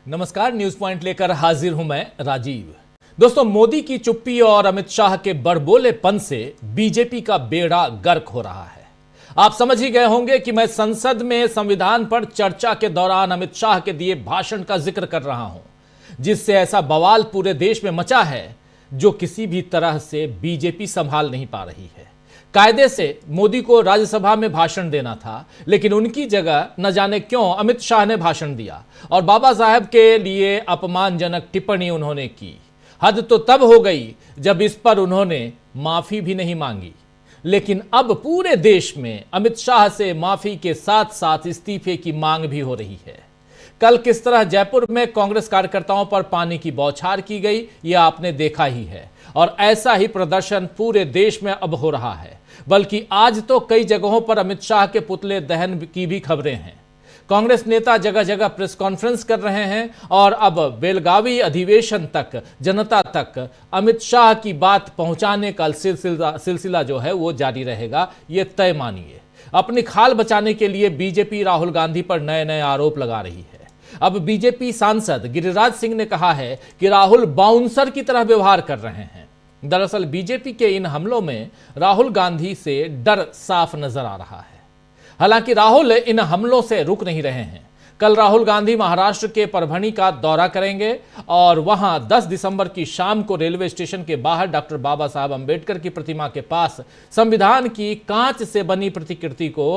नमस्कार, news point लेकर हाजिर हूं मैं राजीव। दोस्तों, मोदी की चुप्पी और अमित शाह के बड़बोलेपन से बीजेपी का बेड़ा गर्क हो रहा है। आप समझ ही गए होंगे कि मैं संसद में संविधान पर चर्चा के दौरान अमित शाह के दिए भाषण का जिक्र कर रहा हूं, जिससे ऐसा बवाल पूरे देश में मचा है जो किसी भी तरह से बीजेपी संभाल नहीं पा रही है। कायदे से मोदी को राज्यसभा में भाषण देना था, लेकिन उनकी जगह न जाने क्यों अमित शाह ने भाषण दिया और बाबा साहब के लिए अपमानजनक टिप्पणी उन्होंने की। हद तो तब हो गई जब इस पर उन्होंने माफी भी नहीं मांगी, लेकिन अब पूरे देश में अमित शाह से माफी के साथ साथ इस्तीफे की मांग भी हो रही है। कल किस तरह जयपुर में कांग्रेस कार्यकर्ताओं पर पानी की बौछार की गई, यह आपने देखा ही है, और ऐसा ही प्रदर्शन पूरे देश में अब हो रहा है। बल्कि आज तो कई जगहों पर अमित शाह के पुतले दहन की भी खबरें हैं। कांग्रेस नेता जगह जगह प्रेस कॉन्फ्रेंस कर रहे हैं और अब बेलगावी अधिवेशन तक, जनता तक अमित शाह की बात पहुंचाने का सिलसिला जो है वो जारी रहेगा, ये तय मानिए। अपनी खाल बचाने के लिए बीजेपी राहुल गांधी पर नए नए आरोप लगा रही है। अब बीजेपी सांसद गिरिराज सिंह ने कहा है कि राहुल बाउंसर की तरह व्यवहार कर रहे हैं। दरअसल बीजेपी के इन हमलों में राहुल गांधी से डर साफ नजर आ रहा है। हालांकि राहुल इन हमलों से रुक नहीं रहे हैं। कल राहुल गांधी महाराष्ट्र के परभणी का दौरा करेंगे और वहां 10 दिसंबर की शाम को रेलवे स्टेशन के बाहर डॉक्टर बाबा साहब अंबेडकर की प्रतिमा के पास संविधान की कांच से बनी प्रतिकृति को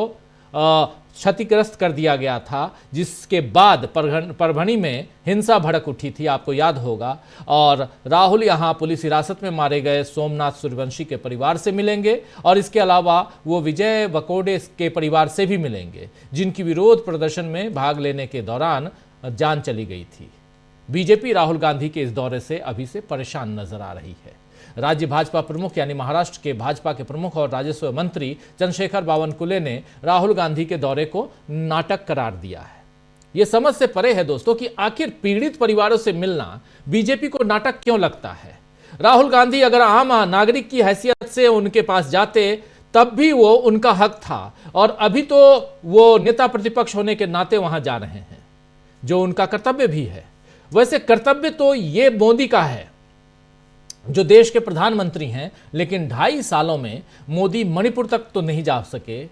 क्षतिग्रस्त कर दिया गया था, जिसके बाद परभणी में हिंसा भड़क उठी थी, आपको याद होगा। और राहुल यहां पुलिस हिरासत में मारे गए सोमनाथ सूर्यवंशी के परिवार से मिलेंगे और इसके अलावा वो विजय वकोडे के परिवार से भी मिलेंगे, जिनकी विरोध प्रदर्शन में भाग लेने के दौरान जान चली गई थी। बीजेपी राहुल गांधी के इस दौरे से अभी से परेशान नजर आ रही है। राज्य भाजपा प्रमुख यानी महाराष्ट्र के भाजपा के प्रमुख और राजस्व मंत्री चंद्रशेखर बावनकुले ने राहुल गांधी के दौरे को नाटक करार दिया है। यह समझ से परे है दोस्तों कि आखिर पीड़ित परिवारों से मिलना बीजेपी को नाटक क्यों लगता है। राहुल गांधी अगर आम नागरिक की हैसियत से उनके पास जाते तब भी वो उनका हक था, और अभी तो वो नेता प्रतिपक्ष होने के नाते वहां जा रहे हैं, जो उनका कर्तव्य भी है। वैसे कर्तव्य तो ये मोदी का है जो देश के प्रधानमंत्री हैं, लेकिन 2.5 सालों में मोदी मणिपुर तक तो नहीं जा सके,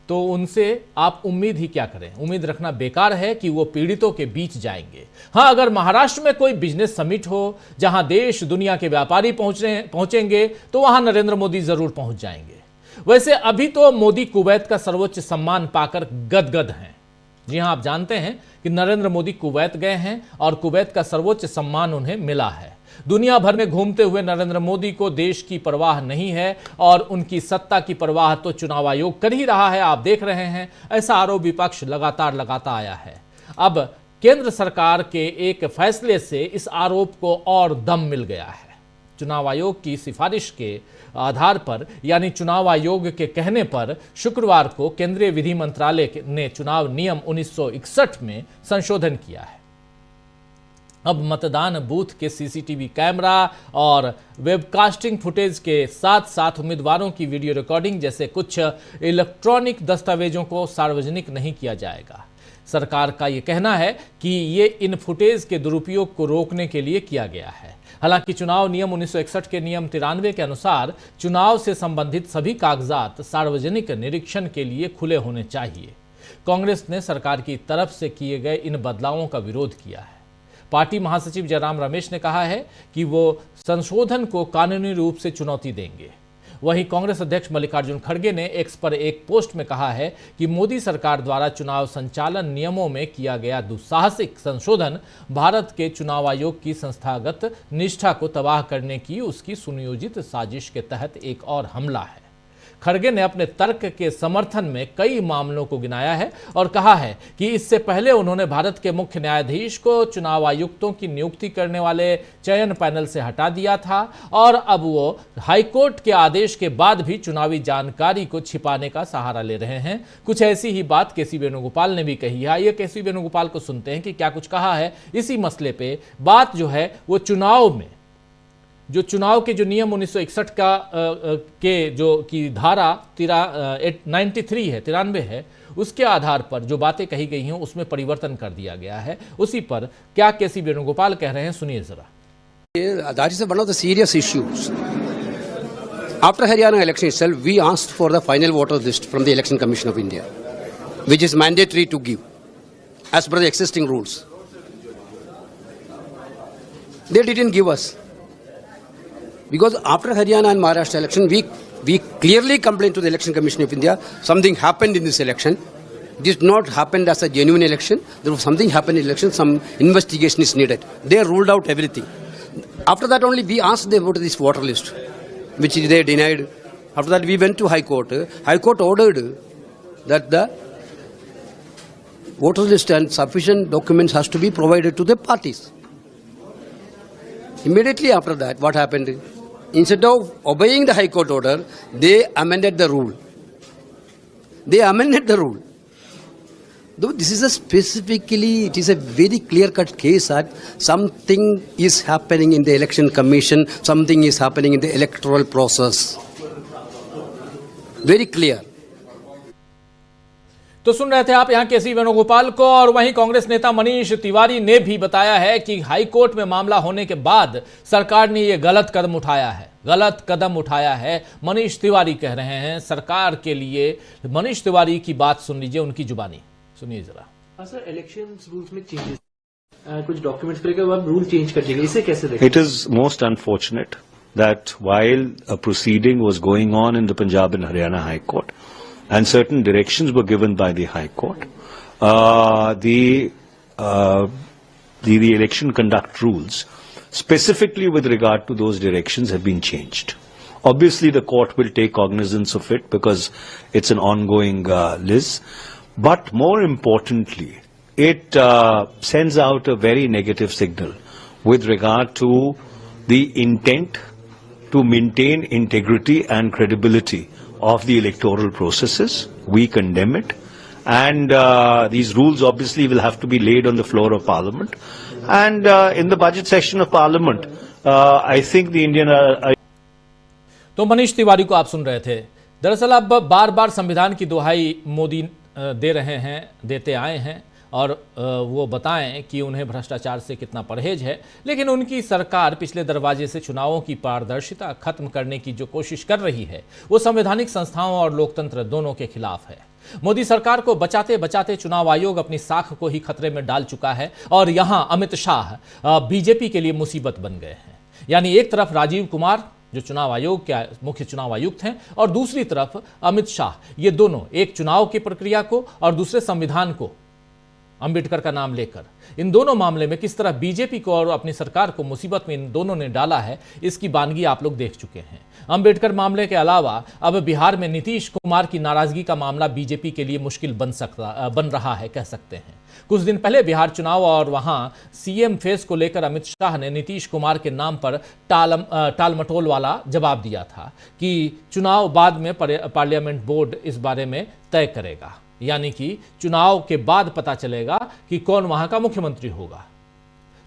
तो उनसे आप उम्मीद ही क्या करें। उम्मीद रखना बेकार है कि वो पीड़ितों के बीच जाएंगे। हां, अगर महाराष्ट्र में कोई बिजनेस समिट हो जहां देश दुनिया के व्यापारी पहुंचेंगे तो वहां नरेंद्र मोदी जरूर पहुंच जाएंगे। वैसे अभी तो मोदी कुवैत का सर्वोच्च सम्मान पाकर गदगद हैं। जी हां, आप जानते हैं कि नरेंद्र मोदी कुवैत गए हैं और कुवैत का सर्वोच्च सम्मान उन्हें मिला है। दुनिया भर में घूमते हुए नरेंद्र मोदी को देश की परवाह नहीं है और उनकी सत्ता की परवाह तो चुनाव आयोग कर ही रहा है, आप देख रहे हैं। ऐसा आरोप विपक्ष लगातार लगाता आया है। अब केंद्र सरकार के एक फैसले से इस आरोप को और दम मिल गया है। चुनाव आयोग की सिफारिश के आधार पर, यानी चुनाव आयोग के कहने पर, शुक्रवार को केंद्रीय विधि मंत्रालय ने चुनाव नियम 1961 में संशोधन किया है। अब मतदान बूथ के सीसीटीवी कैमरा और वेबकास्टिंग फुटेज के साथ साथ उम्मीदवारों की वीडियो रिकॉर्डिंग जैसे कुछ इलेक्ट्रॉनिक दस्तावेजों को सार्वजनिक नहीं किया जाएगा। सरकार का यह कहना है कि ये इन फुटेज के दुरुपयोग को रोकने के लिए किया गया है। हालांकि चुनाव नियम 1961 के नियम 93 के अनुसार चुनाव से संबंधित सभी कागजात सार्वजनिक निरीक्षण के लिए खुले होने चाहिए। कांग्रेस ने सरकार की तरफ से किए गए इन बदलावों का विरोध किया है। पार्टी महासचिव जयराम रमेश ने कहा है कि वो संशोधन को कानूनी रूप से चुनौती देंगे। वहीं कांग्रेस अध्यक्ष मल्लिकार्जुन खड़गे ने एक्स पर एक पोस्ट में कहा है कि मोदी सरकार द्वारा चुनाव संचालन नियमों में किया गया दुस्साहसिक संशोधन भारत के चुनाव आयोग की संस्थागत निष्ठा को तबाह करने की उसकी सुनियोजित साजिश के तहत एक और हमला है। खड़गे ने अपने तर्क के समर्थन में कई मामलों को गिनाया है और कहा है कि इससे पहले उन्होंने भारत के मुख्य न्यायाधीश को चुनाव आयुक्तों की नियुक्ति करने वाले चयन पैनल से हटा दिया था और अब वो हाईकोर्ट के आदेश के बाद भी चुनावी जानकारी को छिपाने का सहारा ले रहे हैं। कुछ ऐसी ही बात केसी वेणुगोपाल ने भी कही है। ये केसी वेणुगोपाल को सुनते हैं कि क्या कुछ कहा है इसी मसले पे। बात जो है वो चुनाव में जो चुनाव के जो नियम 1961 के जो की धारा 93 है उसके आधार पर जो बातें कही गई हैं उसमें परिवर्तन कर दिया गया है। उसी पर क्या केसी वेणुगोपाल कह रहे हैं, सुनिए जरा। That is one of the serious issues. After Haryana election itself, we asked for the final voter list from the Election Commission of India, which is mandatory to give as per the existing rules. They didn't give us. Because after Haryana and Maharashtra election, we clearly complained to the Election Commission of India, something happened in this election. It did not happen as a genuine election. There was something happened in election, some investigation is needed. They ruled out everything. After that only we asked them about this voter list, which they denied. After that we went to High Court. High Court ordered that the voter list and sufficient documents has to be provided to the parties. Immediately after that, what happened? Instead of obeying the High Court order, they amended the rule. Though this is it is a very clear-cut case that something is happening in the election commission, something is happening in the electoral process. Very clear. तो सुन रहे थे आप यहां केसी वेणुगोपाल को, और वहीं कांग्रेस नेता मनीष तिवारी ने भी बताया है कि हाई कोर्ट में मामला होने के बाद सरकार ने यह गलत कदम उठाया है। मनीष तिवारी कह रहे हैं सरकार के लिए। मनीष तिवारी की बात सुन लीजिए, उनकी जुबानी सुनिए जरा। सर, इलेक्शन रूल्स में चेंजेस, कुछ डॉक्यूमेंट्स के बाद रूल चेंज कर दिए, इसे कैसे देखें? It is most unfortunate that while a proceeding was going on in the Punjab and Haryana high court and certain directions were given by the High Court, the election conduct rules, specifically with regard to those directions, have been changed. Obviously, the court will take cognizance of it because it's an ongoing list. But more importantly, it sends out a very negative signal with regard to the intent to maintain integrity and credibility of the electoral processes. We condemn it, and these rules obviously will have to be laid on the floor of Parliament, and in the budget session of Parliament, I think the Indian तो मनीष तिवारी को आप सुन रहे थे। दरअसल अब बार बार संविधान की दुहाई मोदी देते आए हैं और वो बताएं कि उन्हें भ्रष्टाचार से कितना परहेज है, लेकिन उनकी सरकार पिछले दरवाजे से चुनावों की पारदर्शिता खत्म करने की जो कोशिश कर रही है वो संवैधानिक संस्थाओं और लोकतंत्र दोनों के खिलाफ है। मोदी सरकार को बचाते बचाते चुनाव आयोग अपनी साख को ही खतरे में डाल चुका है, और यहां अमित शाह बीजेपी के लिए मुसीबत बन गए हैं। यानी एक तरफ राजीव कुमार जो चुनाव आयोग के मुख्य चुनाव आयुक्त हैं, और दूसरी तरफ अमित शाह, ये दोनों एक चुनाव की प्रक्रिया को और दूसरे संविधान को, अंबेडकर का नाम लेकर, इन दोनों मामले में किस तरह बीजेपी को और अपनी सरकार को मुसीबत में इन दोनों ने डाला है, इसकी बानगी आप लोग देख चुके हैं। अंबेडकर मामले के अलावा अब बिहार में नीतीश कुमार की नाराजगी का मामला बीजेपी के लिए मुश्किल बन रहा है, कह सकते हैं। कुछ दिन पहले बिहार चुनाव और वहां सीएम फेस को लेकर अमित शाह ने नीतीश कुमार के नाम पर टालमटोल वाला जवाब दिया था कि चुनाव बाद में पार्लियामेंट बोर्ड इस बारे में तय करेगा, यानी कि चुनाव के बाद पता चलेगा कि कौन वहां का मुख्यमंत्री होगा।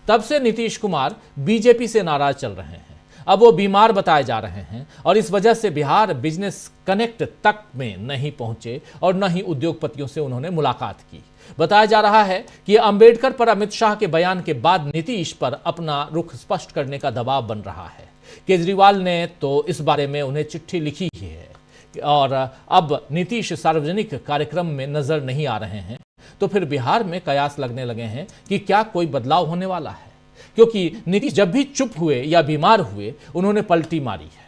तब से नीतीश कुमार बीजेपी से नाराज चल रहे हैं। अब वो बीमार बताए जा रहे हैं और इस वजह से बिहार बिजनेस कनेक्ट तक में नहीं पहुंचे और न ही उद्योगपतियों से उन्होंने मुलाकात की। बताया जा रहा है कि अंबेडकर पर अमित शाह के बयान के बाद नीतीश पर अपना रुख स्पष्ट करने का दबाव बन रहा है। केजरीवाल ने तो इस बारे में उन्हें चिट्ठी लिखी ही है, और अब नीतीश सार्वजनिक कार्यक्रम में नजर नहीं आ रहे हैं, तो फिर बिहार में कयास लगने लगे हैं कि क्या कोई बदलाव होने वाला है, क्योंकि नीतीश जब भी चुप हुए या बीमार हुए उन्होंने पलटी मारी है।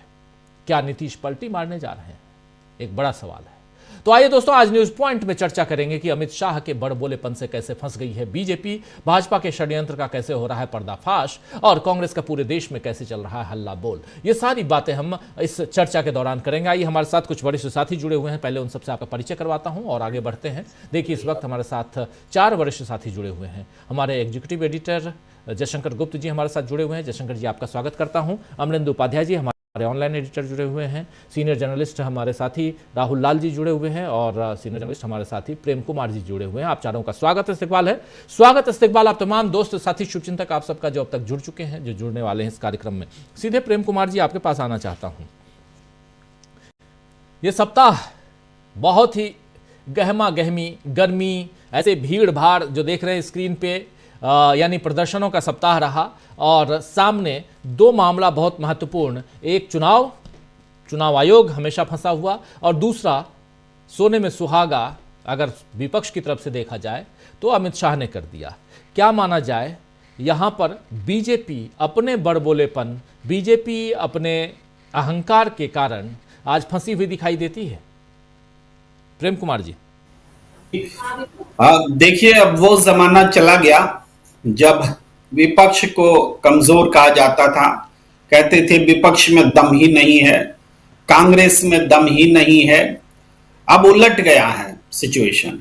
क्या नीतीश पलटी मारने जा रहे हैं, एक बड़ा सवाल है। तो आइए दोस्तों, आज न्यूज पॉइंट में चर्चा करेंगे कि अमित शाह के बड़बोलेपन से कैसे फंस गई है बीजेपी, भाजपा के षड्यंत्र का कैसे हो रहा है पर्दाफाश, और कांग्रेस का पूरे देश में कैसे चल रहा है हल्ला बोल। ये सारी बातें हम इस चर्चा के दौरान करेंगे। आइए, हमारे साथ कुछ वरिष्ठ साथी जुड़े हुए हैं, पहले उन सबसे आपका परिचय करवाता हूं और आगे बढ़ते हैं। देखिए, इस वक्त हमारे साथ 4 वरिष्ठ साथी जुड़े हुए हैं। हमारे एग्जीक्यूटिव एडिटर जयशंकर गुप्त जी हमारे साथ जुड़े हुए हैं। जयशंकर जी, आपका स्वागत करता हूं। अमरेंद्र उपाध्याय जी हमारे ऑनलाइन एडिटर जुड़े हुए हैं, सीनियर जर्नलिस्ट हमारे साथी राहुल लाल जी जुड़े हुए हैं और सीनियर जर्नलिस्ट हमारे साथी प्रेम कुमार जी जुड़े हुए हैं। आप चारों का स्वागत इस्तकबाल है। स्वागत इस्तकबाल आप तमाम दोस्त साथी शुभचिंतक आप सबका जो अब तक जुड़ चुके हैं, जो जुड़ने वाले हैं इस कार्यक्रम में। सीधे प्रेम कुमार जी आपके पास आना चाहता हूं। ये सप्ताह बहुत ही गहमा गहमी, गर्मी, ऐसे भीड़ भाड़ जो देख रहे हैं स्क्रीन पे, यानी प्रदर्शनों का सप्ताह रहा और सामने दो मामला बहुत महत्वपूर्ण, एक चुनाव आयोग हमेशा फंसा हुआ और दूसरा सोने में सुहागा अगर विपक्ष की तरफ से देखा जाए तो अमित शाह ने कर दिया। क्या माना जाए, यहां पर बीजेपी अपने बड़बोलेपन, बीजेपी अपने अहंकार के कारण आज फंसी हुई दिखाई देती है। प्रेम कुमार जी। देखिए, अब वो जमाना चला गया जब विपक्ष को कमजोर कहा जाता था, कहते थे विपक्ष में दम ही नहीं है, कांग्रेस में दम ही नहीं है। अब उलट गया है सिचुएशन,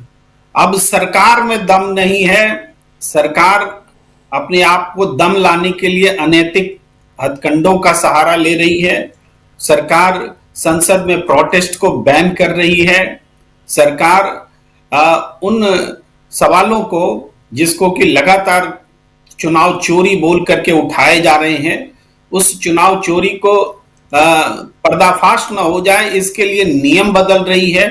अब सरकार में दम नहीं है। सरकार अपने आप को दम लाने के लिए अनैतिक हथकंडों का सहारा ले रही है। सरकार संसद में प्रोटेस्ट को बैन कर रही है। सरकार उन सवालों को जिसको कि लगातार चुनाव चोरी बोल करके उठाए जा रहे हैं, उस चुनाव चोरी को पर्दाफाश न हो जाए इसके लिए नियम बदल रही है।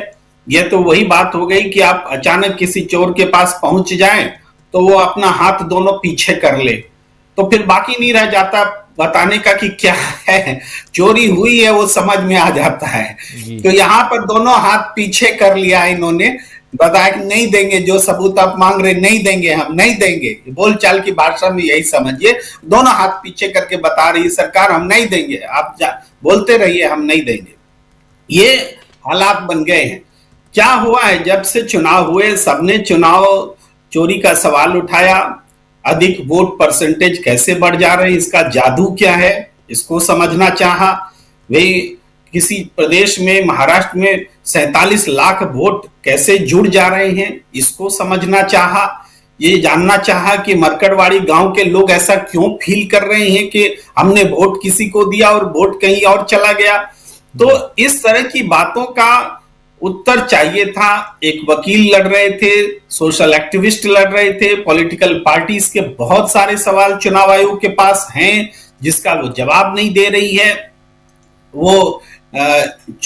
यह तो वही बात हो गई कि आप अचानक किसी चोर के पास पहुंच जाएं तो वो अपना हाथ दोनों पीछे कर ले, तो फिर बाकी नहीं रह जाता बताने का कि क्या है, चोरी हुई है वो समझ में आ जाता है। तो यहाँ पर दोनों हाथ पीछे कर लिया इन्होंने, बताया कि नहीं देंगे, जो सबूत आप मांग रहे नहीं देंगे, हम नहीं देंगे। बोलचाल की भाषा में यही समझिए, दोनों हाथ पीछे करके बता रही है सरकार हम नहीं देंगे, आप बोलते रहिए हम नहीं देंगे। ये हालात बन गए हैं। क्या हुआ है, जब से चुनाव हुए सबने चुनाव चोरी का सवाल उठाया, अधिक वोट परसेंटेज कैसे बढ़ जा रहे हैं, इसका जादू क्या है, इसको समझना चाहा। वे किसी प्रदेश में, महाराष्ट्र में 47 लाख वोट कैसे जुड़ जा रहे हैं, इसको समझना चाहा। ये जानना चाहा कि मरकड़वाड़ी गांव के लोग ऐसा क्यों फील कर रहे हैं कि हमने वोट किसी को दिया और वोट कहीं और चला गया। तो इस तरह की बातों का उत्तर चाहिए था। एक वकील लड़ रहे थे, सोशल एक्टिविस्ट लड़ रहे थे, पॉलिटिकल पार्टीज के बहुत सारे सवाल चुनाव आयोग के पास हैं जिसका वो जवाब नहीं दे रही है। वो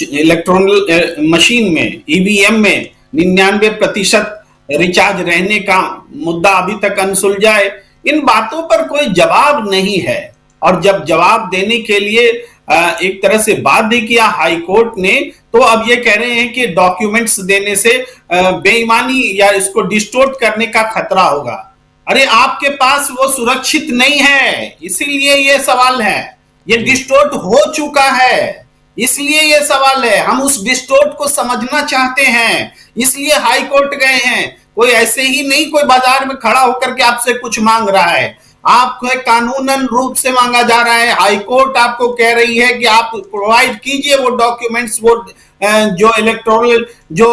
इलेक्ट्रॉनिक मशीन में, ईवीएम में 99% रिचार्ज रहने का मुद्दा अभी तक अनसुलझा है। इन बातों पर कोई जवाब नहीं है और जब जवाब देने के लिए एक तरह से बाध्य किया हाई कोर्ट ने, तो अब ये कह रहे हैं कि डॉक्यूमेंट्स देने से बेईमानी या इसको डिस्टोर्ट करने का खतरा होगा। अरे आपके पास वो सुरक्षित नहीं है, इसीलिए ये सवाल है। ये डिस्टोर्ट हो चुका है, इसलिए ये सवाल है। हम उस डिस्टोर्ट को समझना चाहते हैं, इसलिए हाई कोर्ट गए हैं। कोई ऐसे ही नहीं कोई बाजार में खड़ा होकर के आपसे कुछ मांग रहा है, आपको कानूनन रूप से मांगा जा रहा है। हाई कोर्ट आपको कह रही है कि आप प्रोवाइड कीजिए वो डॉक्यूमेंट्स, वो जो इलेक्ट्रॉनिक, जो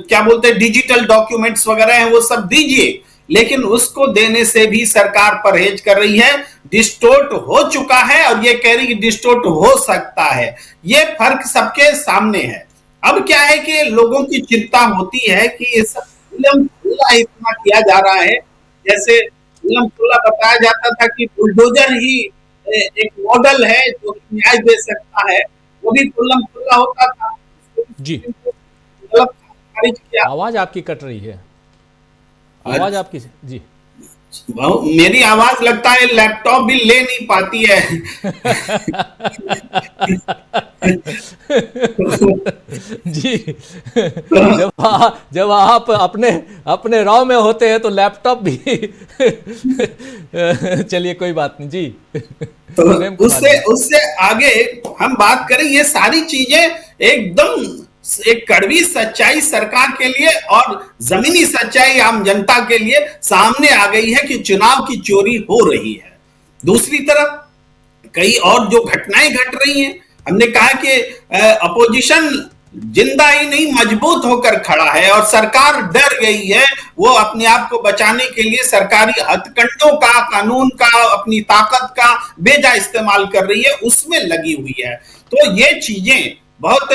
क्या बोलते हैं डिजिटल डॉक्यूमेंट्स वगैरह हैं वो सब दीजिए। लेकिन उसको देने से भी सरकार परहेज कर रही है। डिस्टोर्ट हो चुका है और ये कह रही है कि डिस्टोर्ट हो सकता है। ये फर्क सबके सामने है। अब क्या है कि लोगों की चिंता होती है कि ये सब इतना किया जा रहा है, जैसे बताया जाता था कि बुलडोजर ही एक मॉडल है जो न्याय दे सकता है, वो भी खुल्ला होता था जी। खारिज किया। आवाज आपकी कट रही है, आवाज आपकी जी। मेरी आवाज लगता है लैपटॉप भी ले नहीं पाती है। जी, जब आप अपने राव में होते हैं तो लैपटॉप भी चलिए कोई बात नहीं जी। तो उससे आगे हम बात करें, ये सारी चीजें एकदम एक कड़वी सच्चाई सरकार के लिए और जमीनी सच्चाई आम जनता के लिए सामने आ गई है कि चुनाव की चोरी हो रही है। दूसरी तरफ कई और जो घटनाएं घट रही हैं, हमने कहा कि अपोजिशन जिंदा ही नहीं मजबूत होकर खड़ा है और सरकार डर गई है। वो अपने आप को बचाने के लिए सरकारी हथकंडों का, कानून का, अपनी ताकत का बेजा इस्तेमाल कर रही है, उसमें लगी हुई है। तो ये चीजें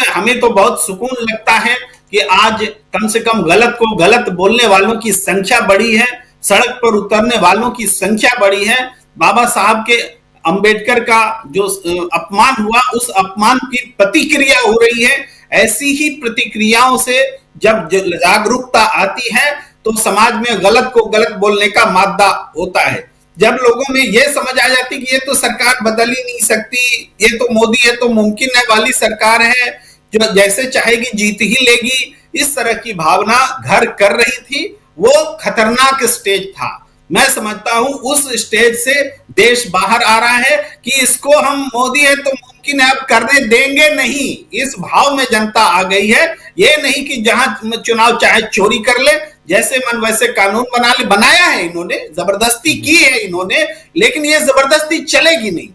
हमें तो बहुत सुकून लगता है कि आज कम से कम गलत को गलत बोलने वालों की संख्या बढ़ी है, सड़क पर उतरने वालों की संख्या बढ़ी है। बाबा साहब के अंबेडकर का जो अपमान हुआ, उस अपमान की प्रतिक्रिया हो रही है। ऐसी ही प्रतिक्रियाओं से जब जागरूकता आती है तो समाज में गलत को गलत बोलने का मादा होता है। जब लोगों में यह समझ आ जाती कि ये तो सरकार बदल ही नहीं सकती, ये तो मोदी है तो मुमकिन है वाली सरकार है, जो जैसे चाहेगी जीत ही लेगी, इस तरह की भावना घर कर रही थी, वो खतरनाक स्टेज था। मैं समझता हूं उस स्टेज से देश बाहर आ रहा है कि इसको हम मोदी है तो मुमकिन है अब करने देंगे नहीं, इस भाव में जनता आ गई है। ये नहीं कि जहां चुनाव चाहे चोरी कर ले, जैसे मन वैसे कानून बना ले, बनाया है इन्होंने, जबरदस्ती की है इन्होंने, लेकिन ये जबरदस्ती चलेगी नहीं।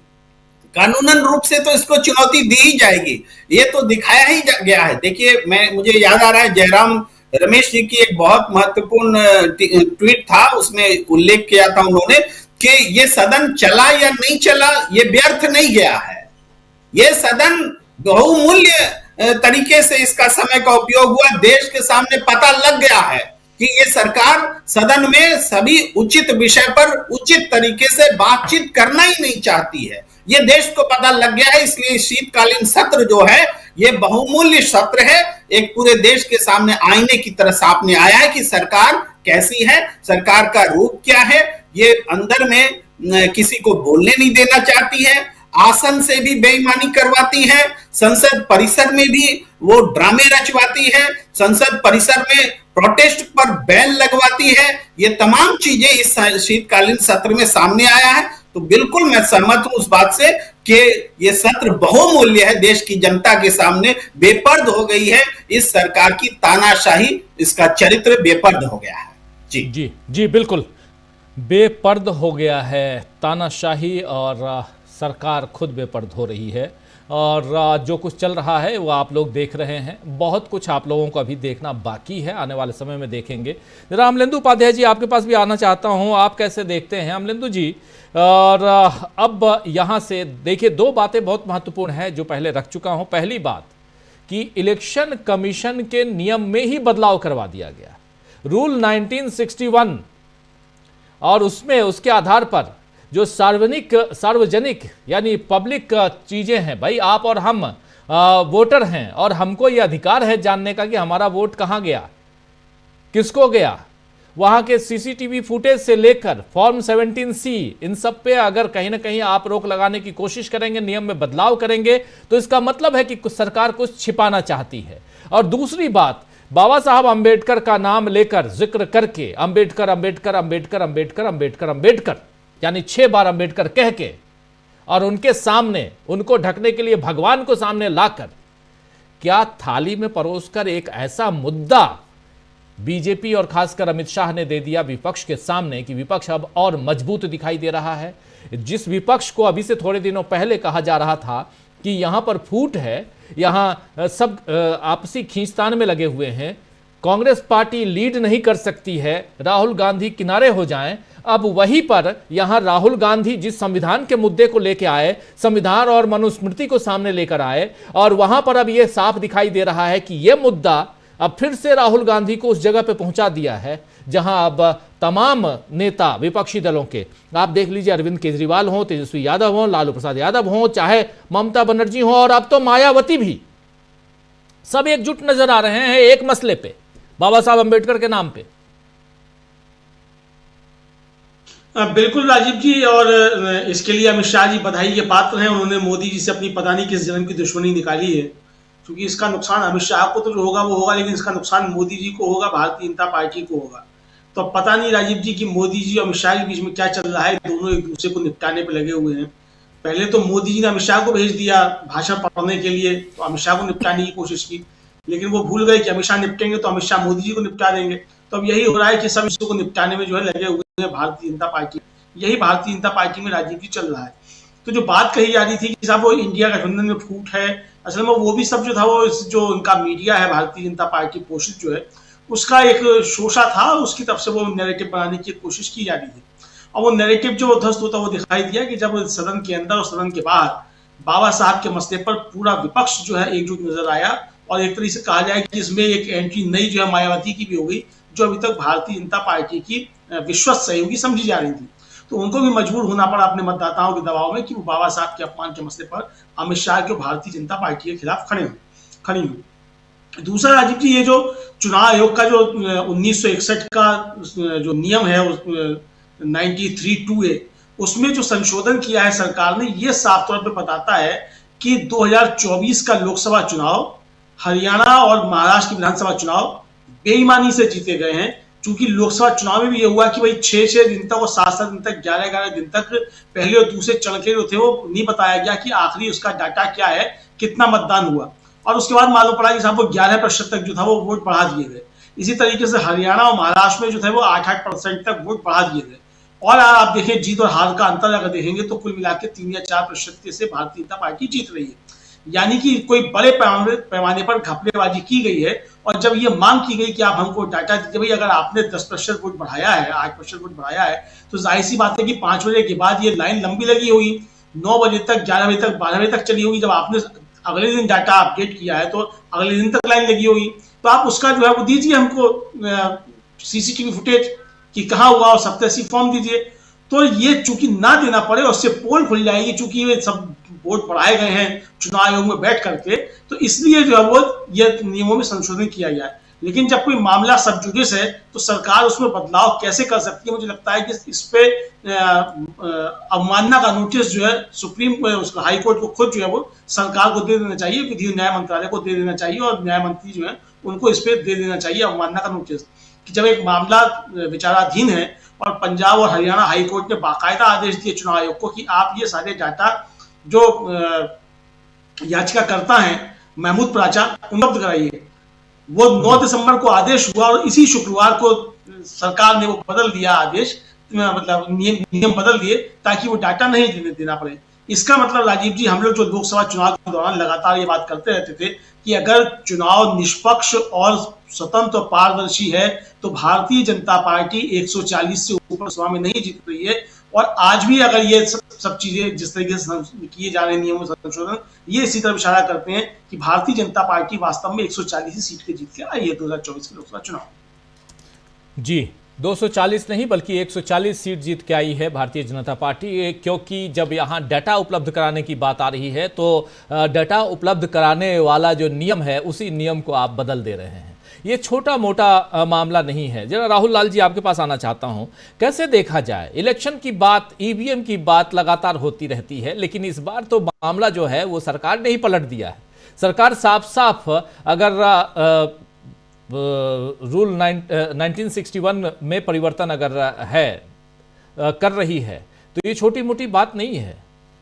कानूनन रूप से तो इसको चुनौती दी ही जाएगी, ये तो दिखाया ही गया है। देखिए, मुझे याद आ रहा है जयराम रमेश जी की एक बहुत महत्वपूर्ण ट्वीट था, उसमें उल्लेख किया था उन्होंने कि ये सदन चला या नहीं चला, ये व्यर्थ नहीं गया है। ये सदन बहुमूल्य तरीके से इसका समय का उपयोग हुआ। देश के सामने पता लग गया है कि ये सरकार सदन में सभी उचित विषय पर उचित तरीके से बातचीत करना ही नहीं चाहती है। ये देश को पता लग गया है, इसलिए शीतकालीन सत्र जो है ये बहुमूल्य सत्र है। एक पूरे देश के सामने आईने की तरह सामने आया है कि सरकार कैसी है, सरकार का रूप क्या है। ये अंदर में किसी को बोलने नहीं देना चाहती है, आसन से भी बेईमानी करवाती है, संसद परिसर में भी वो ड्रामे रचवाती है, संसद परिसर में प्रोटेस्ट पर बैन लगवाती है। ये तमाम चीजें इस शीतकालीन सत्र में सामने आया है। तो बिल्कुल मैं सहमत हूं उस बात से कि ये सत्र बहुमूल्य है, देश की जनता के सामने बेपर्द हो गई है इस सरकार की तानाशाही, इसका चरित्र बेपर्द हो गया है। जी जी जी, बिल्कुल बेपर्द हो गया है तानाशाही, और सरकार खुद बेपर्द हो रही है। और जो कुछ चल रहा है वो आप लोग देख रहे हैं। बहुत कुछ आप लोगों को अभी देखना बाकी है, आने वाले समय में देखेंगे। जरा अमलेंदु उपाध्याय जी, आपके पास भी आना चाहता हूं, आप कैसे देखते हैं अमलेंदु जी? और अब यहाँ से देखिए, दो बातें बहुत महत्वपूर्ण हैं जो पहले रख चुका हूं। पहली बात कि इलेक्शन कमीशन के नियम में ही बदलाव करवा दिया गया, रूल 1961, और उसमें उसके आधार पर जो सार्वजनिक यानी पब्लिक चीजें हैं, भाई आप और हम वोटर हैं, और हमको ये अधिकार है जानने का कि हमारा वोट कहां गया, किसको गया। वहां के सीसीटीवी फुटेज से लेकर फॉर्म 17C, इन सब पे अगर कहीं ना कहीं आप रोक लगाने की कोशिश करेंगे, नियम में बदलाव करेंगे, तो इसका मतलब है कि सरकार कुछ छिपाना चाहती है। और दूसरी बात, बाबा साहब अंबेडकर का नाम लेकर जिक्र करके अंबेडकर अंबेडकर अंबेडकर अंबेडकर अंबेडकर अंबेडकर, यानी 6 बार अंबेडकर कह के, और उनके सामने उनको ढकने के लिए भगवान को सामने लाकर, क्या थाली में परोसकर एक ऐसा मुद्दा बीजेपी और खासकर अमित शाह ने दे दिया विपक्ष के सामने कि विपक्ष अब और मजबूत दिखाई दे रहा है। जिस विपक्ष को अभी से थोड़े दिनों पहले कहा जा रहा था कि यहां पर फूट है, यहां सब आपसी खींचतान में लगे हुए हैं, कांग्रेस पार्टी लीड नहीं कर सकती है, राहुल गांधी किनारे हो जाएं, अब वहीं पर यहां राहुल गांधी जिस संविधान के मुद्दे को लेकर आए, संविधान और मनुस्मृति को सामने लेकर आए, और वहां पर अब यह साफ दिखाई दे रहा है कि यह मुद्दा अब फिर से राहुल गांधी को उस जगह पे पहुंचा दिया है जहां अब तमाम नेता विपक्षी दलों के, आप देख लीजिए, अरविंद केजरीवाल हो, तेजस्वी यादव हो, लालू प्रसाद यादव हो, चाहे ममता बनर्जी हो, और अब तो मायावती भी, सब एकजुट नजर आ रहे हैं एक मसले पे, बाबा साहब अंबेडकर के नाम पे। बिल्कुल राजीव जी, और इसके लिए अमित शाह जी बधाई के पात्र हैं। उन्होंने मोदी जी से अपनी पता नहीं किस जन्म की दुश्मनी निकाली है, क्योंकि इसका नुकसान अमित शाह को तो जो होगा वो होगा, लेकिन इसका नुकसान मोदी जी को होगा, भारतीय जनता पार्टी को होगा। तो अब पता नहीं राजीव जी कि मोदी जी और अमित शाह के बीच में क्या चल रहा है, दोनों एक दूसरे को निपटाने पर लगे हुए हैं। पहले तो मोदी जी ने अमित शाह को भेज दिया भाषण पढ़ने के लिए, तो अमित शाह को निपटाने की कोशिश की, लेकिन वो भूल गए कि अमित शाह निपटेंगे तो अमित शाह मोदी जी को निपटा देंगे। तो अब यही हो रहा है कि सब इसको निपटाने में जो है लगे हुए हैं भारतीय जनता पार्टी, यही भारतीय जनता पार्टी में राजनीति चल रहा है। तो जो बात कही जा रही थी कि साहब वो इंडिया गठबंधन में फूट है, असल में वो भी सब जो था वो जो उनका मीडिया है भारतीय जनता पार्टी पोषित जो है उसका एक शोषा था, उसकी तरफ से वो नैरेटिव बनाने की कोशिश की जा रही थी। और वो नैरेटिव जो ध्वस्त होता वो दिखाई दिया कि जब सदन के अंदर और सदन के बाहर बाबा साहब के मसले पर पूरा विपक्ष जो है एकजुट नजर आया, और एक तरीके से कहा जाए कि इसमें एक एंट्री नई जो है मायावती की भी हो गई, जो अभी तक भारतीय जनता पार्टी की विश्वस्त सहयोगी समझी जा रही थी। तो उनको भी मजबूर होना पड़ा अपने मतदाताओं के दबाव में कि वो बाबा साहब के अपमान के मसले पर अमित शाह के भारतीय जनता पार्टी के खिलाफ खड़ी हो। दूसरा राजीव जी, ये जो चुनाव आयोग का जो 1961 का जो नियम है 93(2)(a) उसमें जो संशोधन किया है सरकार ने, ये साफ तौर पे बताता है कि 2024 का लोकसभा चुनाव, हरियाणा और महाराष्ट्र की विधानसभा चुनाव बेईमानी से जीते गए हैं। चूंकि लोकसभा चुनाव में भी ये हुआ कि भाई 6-6 दिन तक और 7-7 दिन तक 11-11 दिन तक पहले और दूसरे चरण के जो थे वो नहीं बताया गया कि आखिरी उसका डाटा क्या है, कितना मतदान हुआ, और उसके बाद मालूम पड़ा कि साहब वो 11% तक जो था वो वोट बढ़ा दिए गए। इसी तरीके से हरियाणा और महाराष्ट्र में जो थे वो 8-8% तक वोट बढ़ा दिए गए। और आप देखें जीत और हार का अंतर अगर देखेंगे तो कुल मिला के 3 या 4% से भारतीय जनता पार्टी जीत रही है। यानी कि कोई बड़े पैमाने पर घपलेबाजी की गई है। और जब ये मांग की गई कि आप हमको डाटा दीजिए, भाई अगर आपने 10% वोट बढ़ाया है, 8% वोट बढ़ाया है, तो जाहिर सी बात है कि 5 बजे के बाद ये लाइन लंबी लगी होगी, 9 बजे तक, 11 बजे तक, 12 बजे तक चली होगी। जब आपने अगले दिन डाटा अपडेट किया है तो अगले दिन तक लाइन लगी होगी। तो आप उसका जो है वो दीजिए हमको सीसीटीवी फुटेज कि कहाँ हुआ, और 87 फॉर्म दीजिए। तो ये चूंकि ना देना पड़े, उससे पोल खुल जाएगी, चूंकि ये सब वोट बढ़ाए गए हैं चुनाव आयोग में बैठ करके, तो इसलिए जो है वो ये नियमों में संशोधन किया गया है। लेकिन जब कोई मामला सब जुडिस है तो सरकार उसमें बदलाव कैसे कर सकती है? मुझे लगता है कि इस पे अवमानना का नोटिस जो है सुप्रीम हाई कोर्ट को खुद जो है वो सरकार को दे देना चाहिए, विधि न्याय मंत्रालय को दे देना चाहिए, और न्याय मंत्री जो है उनको इस पे दे देना चाहिए अवमानना का नोटिस, कि जब एक मामला विचाराधीन है और पंजाब और हरियाणा हाई कोर्ट ने बाकायदा आदेश दिए चुनाव आयोग को कि आप ये सारे डाटा जो याचिकाकर्ता हैं महमूद प्राचा उपलब्ध कराइए। वो 9 दिसंबर को आदेश हुआ और इसी शुक्रवार को सरकार ने वो बदल दिया आदेश, मतलब नियम बदल दिए ताकि वो डाटा नहीं देना पड़े। इसका मतलब राजीव जी, हम लोग जो लोकसभा चुनाव के दौरान लगातार ये बात करते रहते थे कि अगर चुनाव निष्पक्ष और स्वतंत्र और पारदर्शी है तो भारतीय जनता पार्टी 140 से ऊपर सभा में नहीं जीत रही है। और आज भी अगर ये सब चीजें जिस तरीके से किए जा रहे नियमों संशोधन, ये इसी तरफ इशारा करते हैं कि भारतीय जनता पार्टी वास्तव में 140 सीट के जीत के आई है 2024 के लोकसभा चुनाव। जी, 240 नहीं बल्कि 140 सीट जीत के आई है भारतीय जनता पार्टी। क्योंकि जब यहाँ डाटा उपलब्ध कराने की बात आ रही है तो डाटा उपलब्ध कराने वाला जो नियम है उसी नियम को आप बदल दे रहे हैं। ये छोटा मोटा मामला नहीं है। जरा राहुल लाल जी आपके पास आना चाहता हूं, कैसे देखा जाए? इलेक्शन की बात, ईवीएम की बात लगातार होती रहती है, लेकिन इस बार तो मामला जो है वो सरकार ने ही पलट दिया है। सरकार साफ साफ अगर रूल 1961 में परिवर्तन अगर है कर रही है तो ये छोटी मोटी बात नहीं है,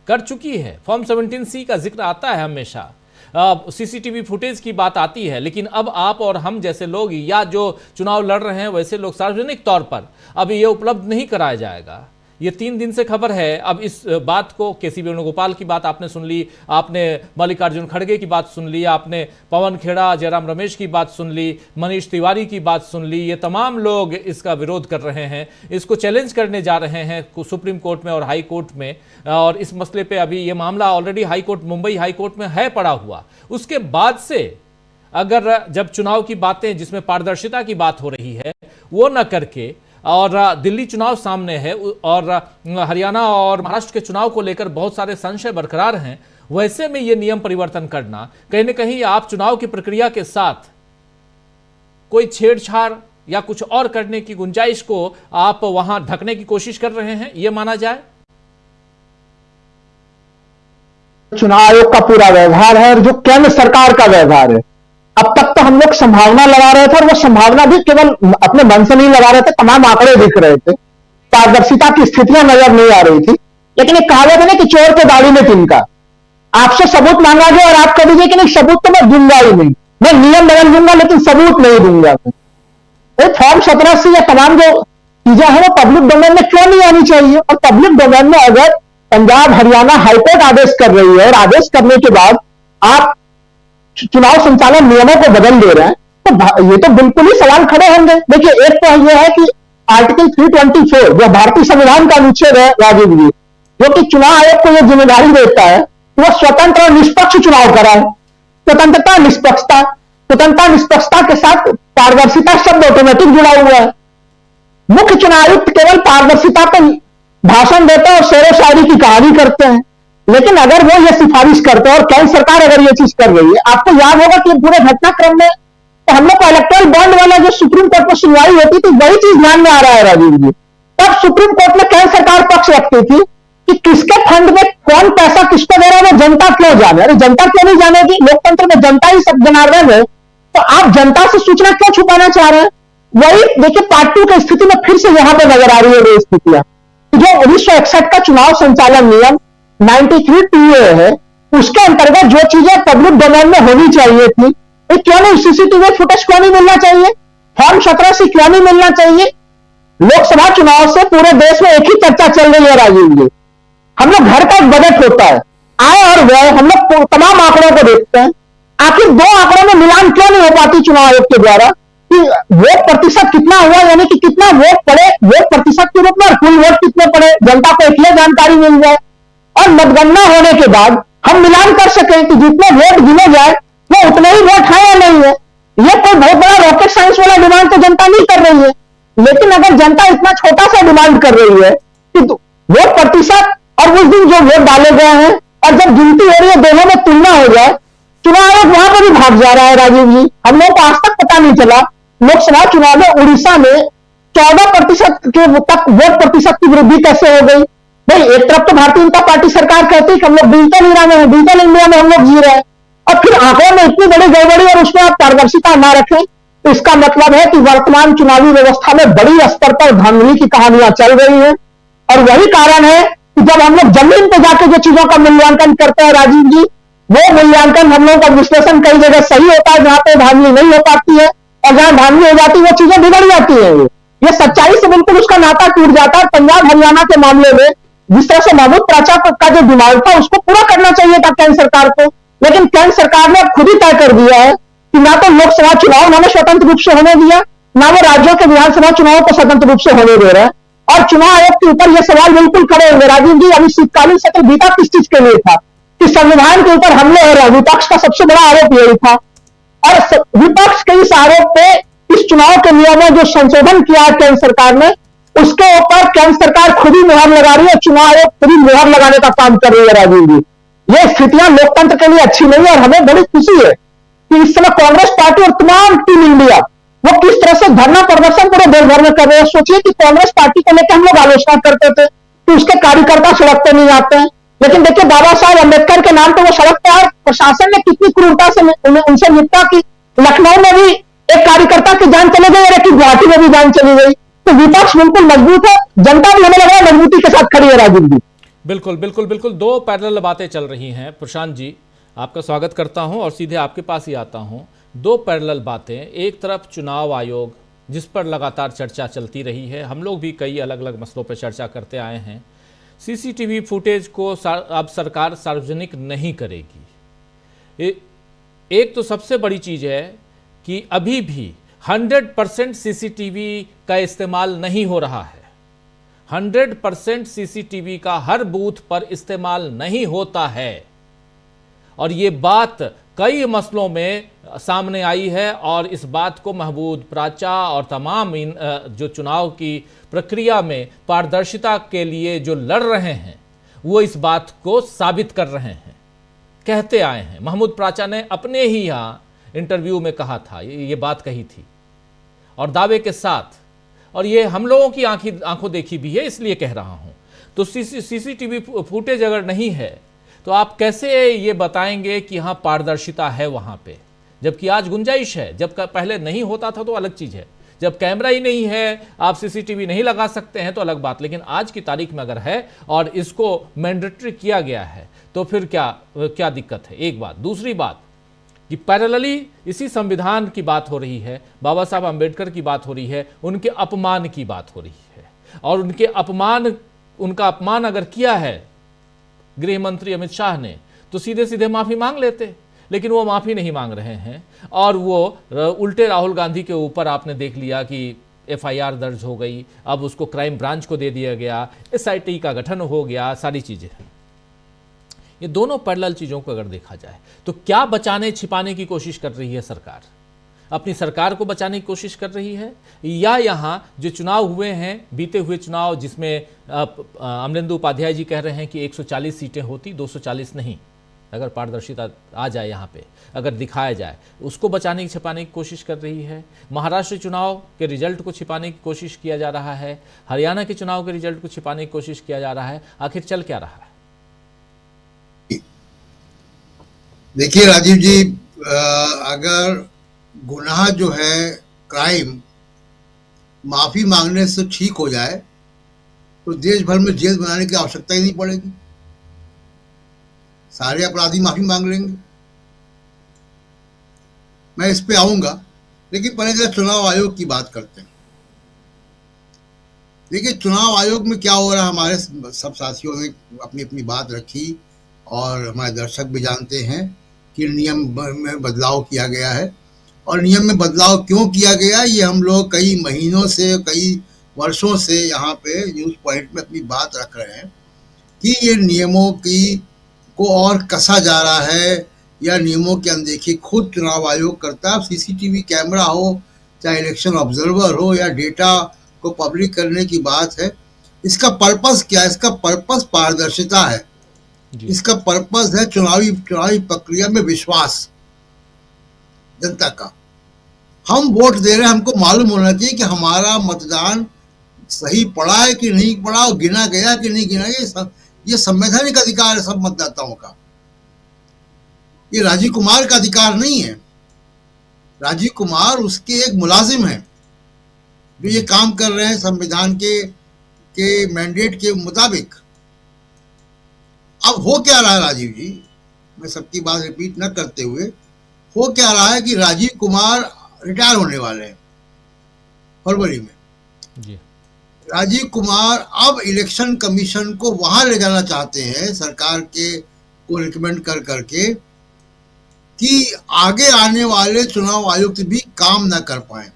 कर चुकी है। फॉर्म 17C का जिक्र आता है हमेशा, सीसीटीवी फुटेज की बात आती है, लेकिन अब आप और हम जैसे लोग या जो चुनाव लड़ रहे हैं वैसे लोग सार्वजनिक तौर पर अब ये उपलब्ध नहीं कराया जाएगा। ये 3 दिन से खबर है। अब इस बात को केसी वेणुगोपाल की बात आपने सुन ली, आपने मल्लिकार्जुन खड़गे की बात सुन ली, आपने पवन खेड़ा, जयराम रमेश की बात सुन ली, मनीष तिवारी की बात सुन ली। ये तमाम लोग इसका विरोध कर रहे हैं, इसको चैलेंज करने जा रहे हैं सुप्रीम कोर्ट में और हाई कोर्ट में। और इस मसले पे अभी ये मामला already high court, Mumbai high court में है पड़ा हुआ। उसके बाद से अगर जब चुनाव की बातें जिसमें पारदर्शिता की बात हो रही है वो न करके, और दिल्ली चुनाव सामने है और हरियाणा और महाराष्ट्र के चुनाव को लेकर बहुत सारे संशय बरकरार हैं, वैसे में ये नियम परिवर्तन करना कहीं न कहीं आप चुनाव की प्रक्रिया के साथ कोई छेड़छाड़ या कुछ और करने की गुंजाइश को आप वहां ढकने की कोशिश कर रहे हैं, ये माना जाए? चुनाव आयोग का पूरा व्यवहार है और जो केंद्र सरकार का व्यवहार है। अब तक तो हम लोग संभावना लगा रहे थे और वो संभावना भी केवल अपने मन से नहीं लगा रहे थे, तमाम आंकड़े दिख रहे थे, पारदर्शिता की स्थितियां नजर नहीं आ रही थी। लेकिन एक कहावत है ना कि चोर के दाढ़ी में तिनका। आपसे सबूत मांगा गया और आप कह दीजिए कि नहीं, सबूत तो मैं दूंगा ही नहीं, मैं नियम बदल दूंगा लेकिन सबूत नहीं दूंगा। फॉर्म 17 से या तमाम जो चीजें हैं वो पब्लिक डोमेन में क्यों नहीं आनी चाहिए? और पब्लिक डोमेन में अगर पंजाब हरियाणा हाईकोर्ट आदेश कर रही है और आदेश करने के बाद आप चुनाव संचालन नियमों को बदल दे रहे हैं, तो ये तो बिल्कुल ही सवाल खड़े होंगे। देखिए, एक तो यह है कि आर्टिकल 324 जो भारतीय संविधान का अनुच्छेद है राजीव जी, जो कि चुनाव आयोग को यह जिम्मेदारी देता है कि वह स्वतंत्र और निष्पक्ष चुनाव कराए। स्वतंत्रता निष्पक्षता के साथ पारदर्शिता शब्द ऑटोमेटिक जुड़ा हुआ है। मुख्य चुनाव आयुक्त केवल पारदर्शिता पर भाषण देते हैं और शेरो शायरी की कहानी करते हैं, लेकिन अगर वो ये सिफारिश करते हैं और केंद्र सरकार अगर ये चीज कर रही है, आपको याद होगा कि पूरे घटनाक्रम में तो हम लोग को इलेक्टोरल बॉन्ड वाला जो सुप्रीम कोर्ट में सुनवाई होती थी, वही चीज ध्यान में आ रहा है राजीव जी। तब सुप्रीम कोर्ट में केंद्र सरकार पक्ष रखती थी कि किसके फंड में कौन पैसा किसको दे रहा है, वो जनता क्यों जाने। अरे जनता क्यों नहीं जानेगी? लोकतंत्र में जनता ही सब जनार्दन है, तो आप जनता से सूचना क्यों छुपाना चाह रहे हैं? वही देखिए, पार्ट 2 की स्थिति में फिर से यहां पर नजर आ रही है वो स्थितियां। जो 1961 का चुनाव संचालन नियम 93 TA है, उसके अंतर्गत जो चीजें पब्लिक डोमेन में होनी चाहिए थी, क्यों नहीं? सीसीटीवी फुटेज क्यों नहीं मिलना चाहिए? फॉर्म 17 से क्यों नहीं मिलना चाहिए? लोकसभा चुनाव से पूरे देश में एक ही चर्चा चल रही है राजीव जी। हम लोग घर का एक बजट होता है, आय और व्यय, हम लोग तमाम आंकड़ों को देखते हैं। आखिर दो आंकड़ों में मिलान क्यों नहीं हो पाती चुनाव आयोग के द्वारा कि वोट प्रतिशत कितना हुआ, यानी कि कितना वोट पड़े वोट प्रतिशत के रूप में, और कुल वोट कितने पड़े, जनता को एक जानकारी मिल जाए, और मतगणना होने के बाद हम मिलान कर सकें कि जितने वोट गिने जाए वो उतने ही वोट है या नहीं है। ये कोई बहुत बड़ा रॉकेट साइंस वाला डिमांड तो जनता नहीं कर रही है, लेकिन अगर जनता इतना छोटा सा डिमांड कर रही है कि वोट प्रतिशत और उस दिन जो वोट डाले गए हैं और जब गिनती हो रही है, दोनों में तुलना हो जाए, चुनाव आयोग वहां पर भी भाग जा रहा है राजीव जी। हम लोगों को आज तक पता नहीं चला लोकसभा चुनाव में उड़ीसा में 14% के तक वोट प्रतिशत की वृद्धि कैसे हो गई। भाई, एक तरफ तो भारतीय जनता पार्टी सरकार कहती है कि हम लोग डिजिटल इंडिया में, डिजिटल इंडिया में हम लोग जी रहे हैं, और फिर आंकड़ों में इतनी बड़ी गड़बड़ी और उसमें आप पारदर्शिता ना रखें, तो इसका मतलब है कि वर्तमान चुनावी व्यवस्था में बड़ी स्तर पर धांधली की कहानियां चल रही हैं। और वही कारण है कि जब हम लोग जमीन पर जाकर जो चीजों का मूल्यांकन करते हैं राजीव जी, वो मूल्यांकन हम लोगों का विश्लेषण कई जगह सही होता है, जहां पे धांधली नहीं हो पाती है, और जहां धांधली हो जाती है वो चीजें बिगड़ जाती है। ये सच्चाई से बिल्कुल उसका नाता टूट जाता है। पंजाब हरियाणा के मामले में जिस तरह से महमूद प्राचा का जो डिमांड था, उसको पूरा करना चाहिए था केंद्र सरकार को, लेकिन केंद्र सरकार ने खुद ही तय कर दिया है कि ना तो लोकसभा चुनाव उन्होंने स्वतंत्र रूप से होने दिया, ना वो राज्यों के विधानसभा चुनाव को स्वतंत्र रूप से होने दे रहे हैं। और चुनाव आयोग के ऊपर ये सवाल बिल्कुल खड़े होंगे राजीव जी। अभी शीतकालीन सत्र बीता किस चीज के लिए था? कि संविधान के ऊपर हमले हो रहे हैं। विपक्ष का सबसे बड़ा आरोप यही था, और विपक्ष के इस आरोप पे इस चुनाव के नियम में जो संशोधन किया है केंद्र सरकार ने, उसके ऊपर केंद्र सरकार खुद ही मुहर लगा रही है, चुनाव आयोग खुद ही मुहर लगाने का काम कर रही है राजीव जी। ये स्थितियां लोकतंत्र के लिए अच्छी नहीं है, और हमें बड़ी खुशी है कि इस समय कांग्रेस पार्टी और तमाम टीम इंडिया वो किस तरह से धरना प्रदर्शन पूरे देश भर में कर रहे हैं। सोचिए कि कांग्रेस पार्टी को लेकर हम लोग आलोचना करते थे कि उसके कार्यकर्ता सड़क पर नहीं आते हैं, लेकिन देखिए बाबा साहब अम्बेडकर के नाम पर वो सड़क पर आए। प्रशासन ने कितनी क्रूरता से उनसे निपटा कि लखनऊ में भी एक कार्यकर्ता की जान चली गई और एक गुवाहाटी में भी जान चली गई। तो विपक्ष बिल्कुल मजबूत है, जनता भी हमें लग रहा है मजबूती के साथ खड़ी है राजीव जी। बिल्कुल बिल्कुल बिल्कुल, दो पैरेलल बातें चल रही हैं। प्रशांत जी, आपका स्वागत करता हूं और सीधे आपके पास ही आता हूं। दो पैरेलल बातें, एक तरफ चुनाव आयोग जिस पर लगातार चर्चा चलती रही है, हम लोग भी कई अलग अलग मसलों पर चर्चा करते आए हैं। सीसीटीवी फुटेज को अब सरकार सार्वजनिक नहीं करेगी। एक तो सबसे बड़ी चीज़ है कि अभी भी 100% सीसीटीवी का इस्तेमाल नहीं हो रहा है। 100% सीसीटीवी का हर बूथ पर इस्तेमाल नहीं होता है, और ये बात कई मसलों में सामने आई है। और इस बात को महमूद प्राचा और तमाम इन जो चुनाव की प्रक्रिया में पारदर्शिता के लिए जो लड़ रहे हैं, वो इस बात को साबित कर रहे हैं, कहते आए हैं। महमूद प्राचा ने अपने ही यहाँ इंटरव्यू में कहा था, ये बात कही थी, और दावे के साथ, और ये हम लोगों की आंखों देखी भी है, इसलिए कह रहा हूं। तो सीसीटीवी फुटेज अगर नहीं है तो आप कैसे ये बताएंगे कि हाँ पारदर्शिता है वहां पे, जबकि आज गुंजाइश है। जब पहले नहीं होता था तो अलग चीज है, जब कैमरा ही नहीं है, आप सीसीटीवी नहीं लगा सकते हैं तो अलग बात। लेकिन आज की तारीख में अगर है और इसको मैंडेटरी किया गया है तो फिर क्या दिक्कत है? एक बात। दूसरी बात कि पैरेलली इसी संविधान की बात हो रही है, बाबा साहब अम्बेडकर की बात हो रही है, उनके अपमान की बात हो रही है, और उनका अपमान अगर किया है गृह मंत्री अमित शाह ने, तो सीधे सीधे माफी मांग लेते, लेकिन वो माफी नहीं मांग रहे हैं। और वो उल्टे राहुल गांधी के ऊपर आपने देख लिया कि एफआईआर दर्ज हो गई, अब उसको क्राइम ब्रांच को दे दिया गया, एसआईटी का गठन हो गया, सारी चीजें। ये दोनों पैरेलल चीजों को अगर देखा जाए तो क्या बचाने छिपाने की कोशिश कर रही है सरकार? अपनी सरकार को बचाने की कोशिश कर रही है, या यहां जो चुनाव हुए हैं, बीते हुए चुनाव जिसमें अमरेंदु उपाध्याय जी कह रहे हैं कि 140 सीटें होती, 240 नहीं, अगर पारदर्शिता आ जाए यहाँ पे, अगर दिखाया जाए, उसको बचाने की छिपाने की कोशिश कर रही है। महाराष्ट्र चुनाव के रिजल्ट को छिपाने की कोशिश किया जा रहा है, हरियाणा के चुनाव के रिजल्ट को छिपाने की कोशिश किया जा रहा है। आखिर चल क्या रहा है? देखिए राजीव जी, अगर गुनाह जो है, क्राइम, माफी मांगने से ठीक हो जाए तो देश भर में जेल बनाने की आवश्यकता ही नहीं पड़ेगी, सारे अपराधी माफी मांग लेंगे। मैं इस पे आऊंगा, लेकिन पहले जरा चुनाव आयोग की बात करते हैं। देखिए चुनाव आयोग में क्या हो रहा है, हमारे सब साथियों ने अपनी अपनी बात रखी और हमारे दर्शक भी जानते हैं कि नियम में बदलाव किया गया है। और नियम में बदलाव क्यों किया गया, ये हम लोग कई महीनों से, कई वर्षों से यहाँ पे न्यूज पॉइंट में अपनी बात रख रहे हैं कि ये नियमों की को और कसा जा रहा है या नियमों की अनदेखी खुद चुनाव आयोग करता है। सीसीटीवी कैमरा हो, चाहे इलेक्शन ऑब्जर्वर हो, या डेटा को पब्लिक करने की बात है, इसका पर्पस क्या है? इसका पर्पस पारदर्शिता है, इसका पर्पस है चुनावी प्रक्रिया में विश्वास जनता का। हम वोट दे रहे हैं, हमको मालूम होना चाहिए कि हमारा मतदान सही पड़ा है कि नहीं पड़ा, और गिना गया कि नहीं गिना गया। ये संवैधानिक अधिकार है सब मतदाताओं का, ये राजीव कुमार का अधिकार नहीं है। राजीव कुमार उसके एक मुलाजिम हैं जो ये काम कर रहे हैं संविधान के मैंडेट के मुताबिक। अब हो क्या रहा है राजीव जी, मैं सबकी बात रिपीट न करते हुए, हो क्या रहा है कि राजीव कुमार रिटायर होने वाले हैं फरवरी में जी। राजीव कुमार अब इलेक्शन कमीशन को वहां ले जाना चाहते हैं, सरकार के को रिकमेंड कर करके, कि आगे आने वाले चुनाव आयुक्त भी काम न कर पाए।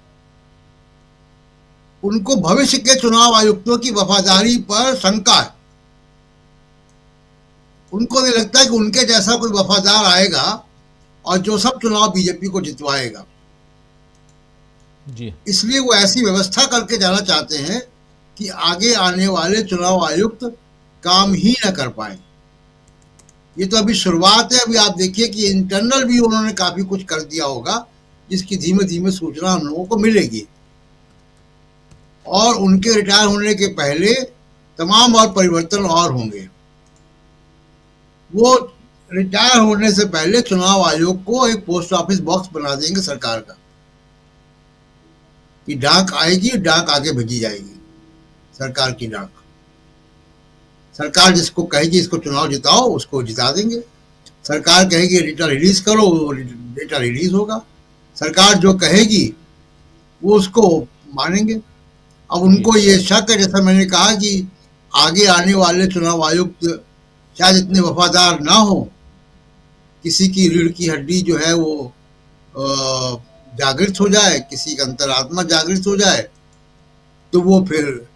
उनको भविष्य के चुनाव आयुक्तों की वफादारी पर शंका है। उनको नहीं लगता कि उनके जैसा कोई वफादार आएगा और जो सब चुनाव बीजेपी को जितवाएगा जी। इसलिए वो ऐसी व्यवस्था करके जाना चाहते हैं कि आगे आने वाले चुनाव आयुक्त काम ही न कर पाए। ये तो अभी शुरुआत है, अभी आप देखिए कि इंटरनल भी उन्होंने काफी कुछ कर दिया होगा, जिसकी धीमे धीमे सूचना हम लोगों को मिलेगी। और उनके रिटायर होने के पहले तमाम और परिवर्तन और होंगे। वो रिटायर होने से पहले चुनाव आयोग को एक पोस्ट ऑफिस बॉक्स बना देंगे सरकार का, कि डाक आएगी, डाक आगे भेजी जाएगी, सरकार की डाक। सरकार जिसको कहेगी इसको चुनाव जिताओ, उसको जिता देंगे। सरकार कहेगी डेटा रिलीज करो, वो डेटा रिलीज होगा। सरकार जो कहेगी वो उसको मानेंगे। अब उनको ये शक है, जैसा मैंने कहा, कि आगे आने वाले चुनाव आयुक्त शायद इतने वफादार ना हो, किसी की रीढ़ की हड्डी जो है वो जागृत हो जाए, किसी का अंतरात्मा जागृत हो जाए, तो वो फिर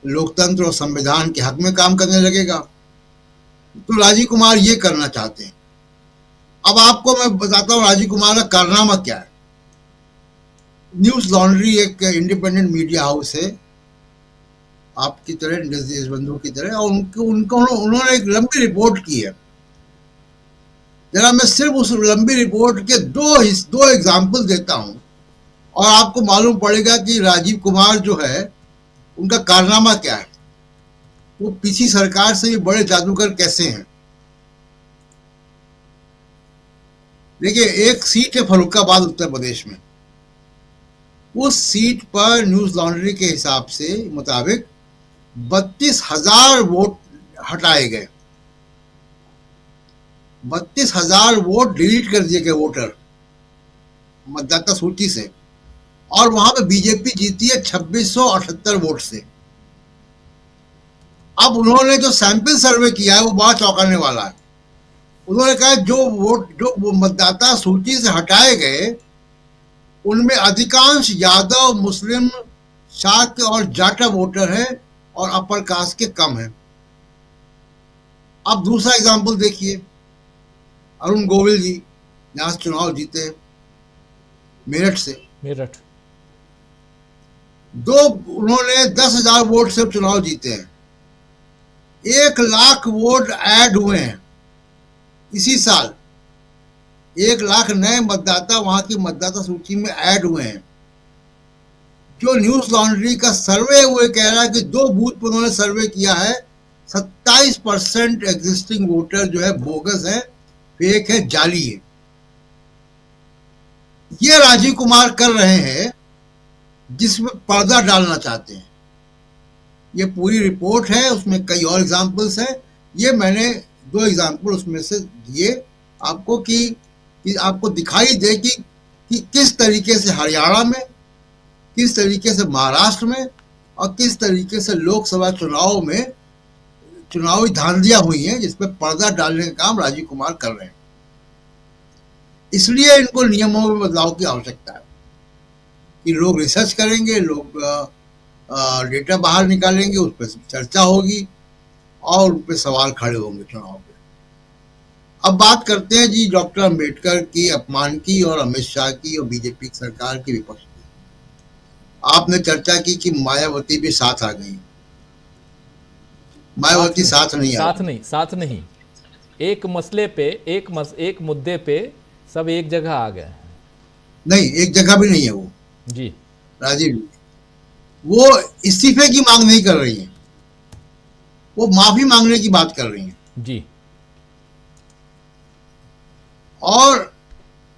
लोकतंत्र और संविधान के हक में काम करने लगेगा। तो राजीव कुमार ये करना चाहते हैं। अब आपको मैं बताता हूँ राजीव कुमार का कारनामा क्या है। न्यूज लॉन्ड्री एक इंडिपेंडेंट मीडिया हाउस है, आपकी तरह, देशबंधु की तरह, और उन्होंने एक लंबी रिपोर्ट की है। जरा मैं सिर्फ उस लंबी रिपोर्ट के दो एग्जाम्पल देता हूं और आपको मालूम पड़ेगा कि राजीव कुमार जो है उनका कारनामा क्या है, वो पिछली सरकार से भी बड़े जादूगर कैसे हैं। देखिए, एक सीट है फर्रुखाबाद उत्तर प्रदेश में। उस सीट पर न्यूज लॉन्ड्री के हिसाब से मुताबिक 32,000 वोट हटाए गए, 32,000 वोट डिलीट कर दिए गए वोटर मतदाता सूची से, और वहां पे बीजेपी जीती है 2678 वोट से। अब उन्होंने जो सैंपल सर्वे किया है वो बड़ा चौंकाने वाला है। उन्होंने कहा जो मतदाता सूची से हटाए गए उनमें अधिकांश यादव, मुस्लिम, शाक्त और जाटा वोटर हैं और अपर कास्ट के कम हैं। अब दूसरा एग्जाम्पल देखिए, अरुण गोविल जी यहाँ से चुनाव जीते मेरठ से, उन्होंने 10,000 वोट से चुनाव जीते हैं। 1 लाख वोट ऐड हुए हैं इसी साल। 1 लाख नए मतदाता वहां की मतदाता सूची में ऐड हुए हैं। जो न्यूज लॉन्ड्री का सर्वे हुए कह रहा है कि 2 बूथ पर उन्होंने सर्वे किया है, 27% एग्जिस्टिंग वोटर जो है बोगस है, फेक है, जाली है। ये राजीव कुमार कर रहे हैं जिसमें पर्दा डालना चाहते हैं। ये पूरी रिपोर्ट है, उसमें कई और एग्जाम्पल्स हैं। ये मैंने 2 एग्जाम्पल उसमें से दिए आपको कि आपको दिखाई दे कि किस तरीके से हरियाणा में, किस तरीके से महाराष्ट्र में और किस तरीके से लोकसभा चुनाव में चुनावी धांधलियां हुई हैं, जिसमें पर्दा डालने का काम राजीव कुमार कर रहे हैं। इसलिए इनको नियमों में बदलाव की आवश्यकता है कि लोग रिसर्च करेंगे, लोग डेटा बाहर निकालेंगे, उस पर चर्चा होगी और उन पर सवाल खड़े होंगे चुनाव पे। अब बात करते हैं जी डॉक्टर अंबेडकर की अपमान की और अमित शाह की और बीजेपी सरकार की विपक्ष की। आपने चर्चा की कि मायावती भी साथ आ गई। मायावती साथ नहीं। एक मसले पे, एक मुद्दे पे सब एक जगह आ गए। नहीं, एक जगह भी नहीं है वो जी राजीव। वो इस्तीफे की मांग नहीं कर रही है, वो माफी मांगने की बात कर रही है जी। और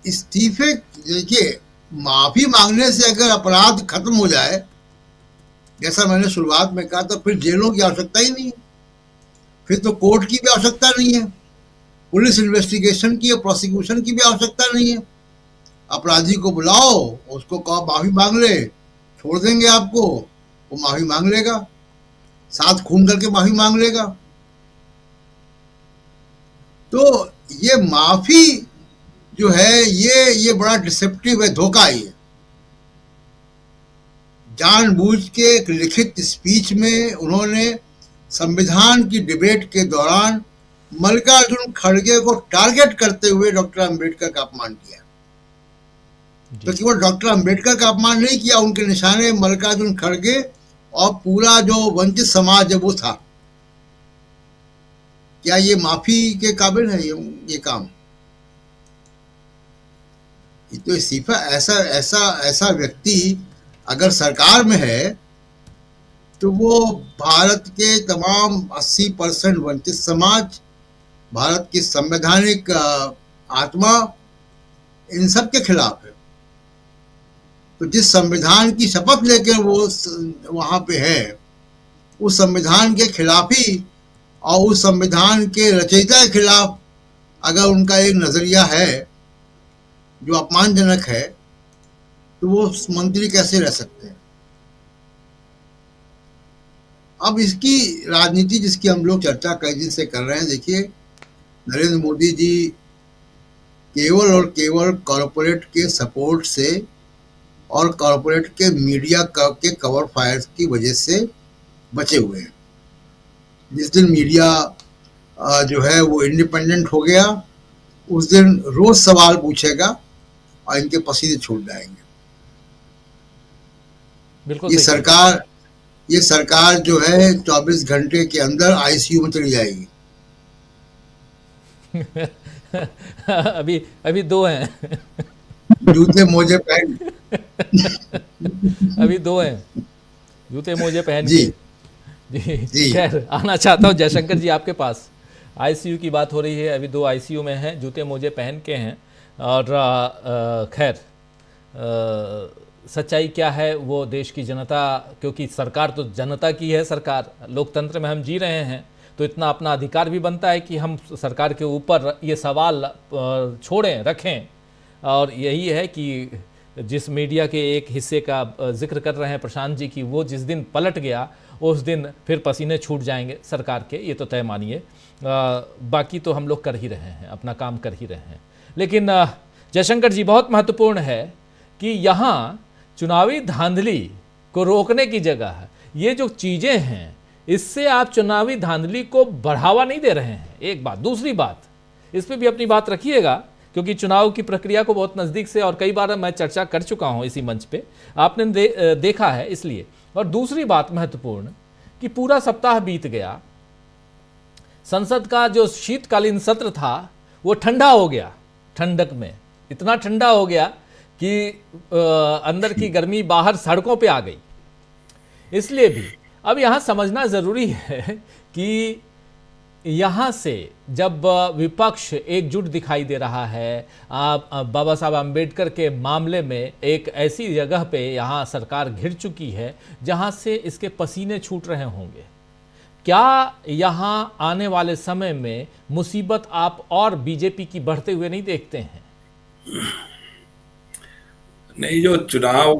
इस्तीफे, देखिए, माफी मांगने से अगर अपराध खत्म हो जाए, जैसा मैंने शुरुआत में कहा, तो फिर जेलों की आवश्यकता ही नहीं है, फिर तो कोर्ट की भी आवश्यकता नहीं है, पुलिस इन्वेस्टिगेशन की और प्रोसिक्यूशन की भी आवश्यकता नहीं है। अपराधी को बुलाओ, उसको कहो माफी मांग ले, छोड़ देंगे आपको, वो माफी मांग लेगा, साथ खून करके माफी मांग लेगा। तो ये माफी जो है ये बड़ा डिसेप्टिव है, धोखा ही है। जानबूझ के एक लिखित स्पीच में उन्होंने संविधान की डिबेट के दौरान मल्लिकार्जुन खड़गे को टारगेट करते हुए डॉक्टर अंबेडकर का अपमान किया। तो केवल डॉक्टर अंबेडकर का अपमान नहीं किया, उनके निशाने मल्लिकार्जुन खड़गे और पूरा जो वंचित समाज है वो था। क्या ये माफी के काबिल है ये काम? ये तो इस्तीफा, ऐसा व्यक्ति अगर सरकार में है तो वो भारत के तमाम 80% वंचित समाज, भारत की संवैधानिक आत्मा, इन सब के खिलाफ है। तो जिस संविधान की शपथ लेकर वो वहां पे है, उस संविधान के खिलाफ ही और उस संविधान के रचयिता के खिलाफ अगर उनका एक नजरिया है जो अपमानजनक है, तो वो मंत्री कैसे रह सकते हैं? अब इसकी राजनीति जिसकी हम लोग चर्चा कई दिन से कर रहे हैं, देखिए, नरेंद्र मोदी जी केवल और केवल कॉरपोरेट के सपोर्ट से और कॉरपोरेट के मीडिया के कवर फायर की वजह से बचे हुए हैं। जिस दिन मीडिया जो है वो इंडिपेंडेंट हो गया, उस दिन रोज सवाल पूछेगा और इनके पसीने छूट जाएंगे। बिल्कुल। ये सरकार जो है 24 घंटे के अंदर आईसीयू में चली जाएगी। अभी 2 हैं। जूते मोजे पहन अभी 2 हैं जूते मोजे पहन जी जी। खैर, आना चाहता हूँ जयशंकर जी आपके पास। आईसीयू की बात हो रही है, अभी 2 आईसीयू में हैं, जूते मोजे पहन के हैं। और खैर, सच्चाई क्या है वो देश की जनता, क्योंकि सरकार तो जनता की है, सरकार, लोकतंत्र में हम जी रहे हैं, तो इतना अपना अधिकार भी बनता है कि हम सरकार के ऊपर ये सवाल छोड़ें, रखें। और यही है कि जिस मीडिया के एक हिस्से का जिक्र कर रहे हैं प्रशांत जी की, वो जिस दिन पलट गया उस दिन फिर पसीने छूट जाएंगे सरकार के, ये तो तय मानिए। बाकी तो हम लोग कर ही रहे हैं, अपना काम कर ही रहे हैं। लेकिन जयशंकर जी, बहुत महत्वपूर्ण है कि यहाँ चुनावी धांधली को रोकने की जगह ये जो चीज़ें हैं, इससे आप चुनावी धांधली को बढ़ावा नहीं दे रहे हैं, एक बात। दूसरी बात, इस पर भी अपनी बात रखिएगा, क्योंकि चुनाव की प्रक्रिया को बहुत नज़दीक से और कई बार मैं चर्चा कर चुका हूं इसी मंच पे, आपने देखा है इसलिए। और दूसरी बात महत्वपूर्ण कि पूरा सप्ताह बीत गया, संसद का जो शीतकालीन सत्र था वो ठंडा हो गया, ठंडक में इतना ठंडा हो गया कि अंदर की गर्मी बाहर सड़कों पे आ गई। इसलिए भी अब यहाँ समझना ज़रूरी है कि यहाँ से जब विपक्ष एकजुट दिखाई दे रहा है, बाबा साहब आम्बेडकर के मामले में एक ऐसी जगह पे यहाँ सरकार घिर चुकी है जहाँ से इसके पसीने छूट रहे होंगे, क्या यहाँ आने वाले समय में मुसीबत आप और बीजेपी की बढ़ते हुए नहीं देखते हैं? नहीं, जो चुनाव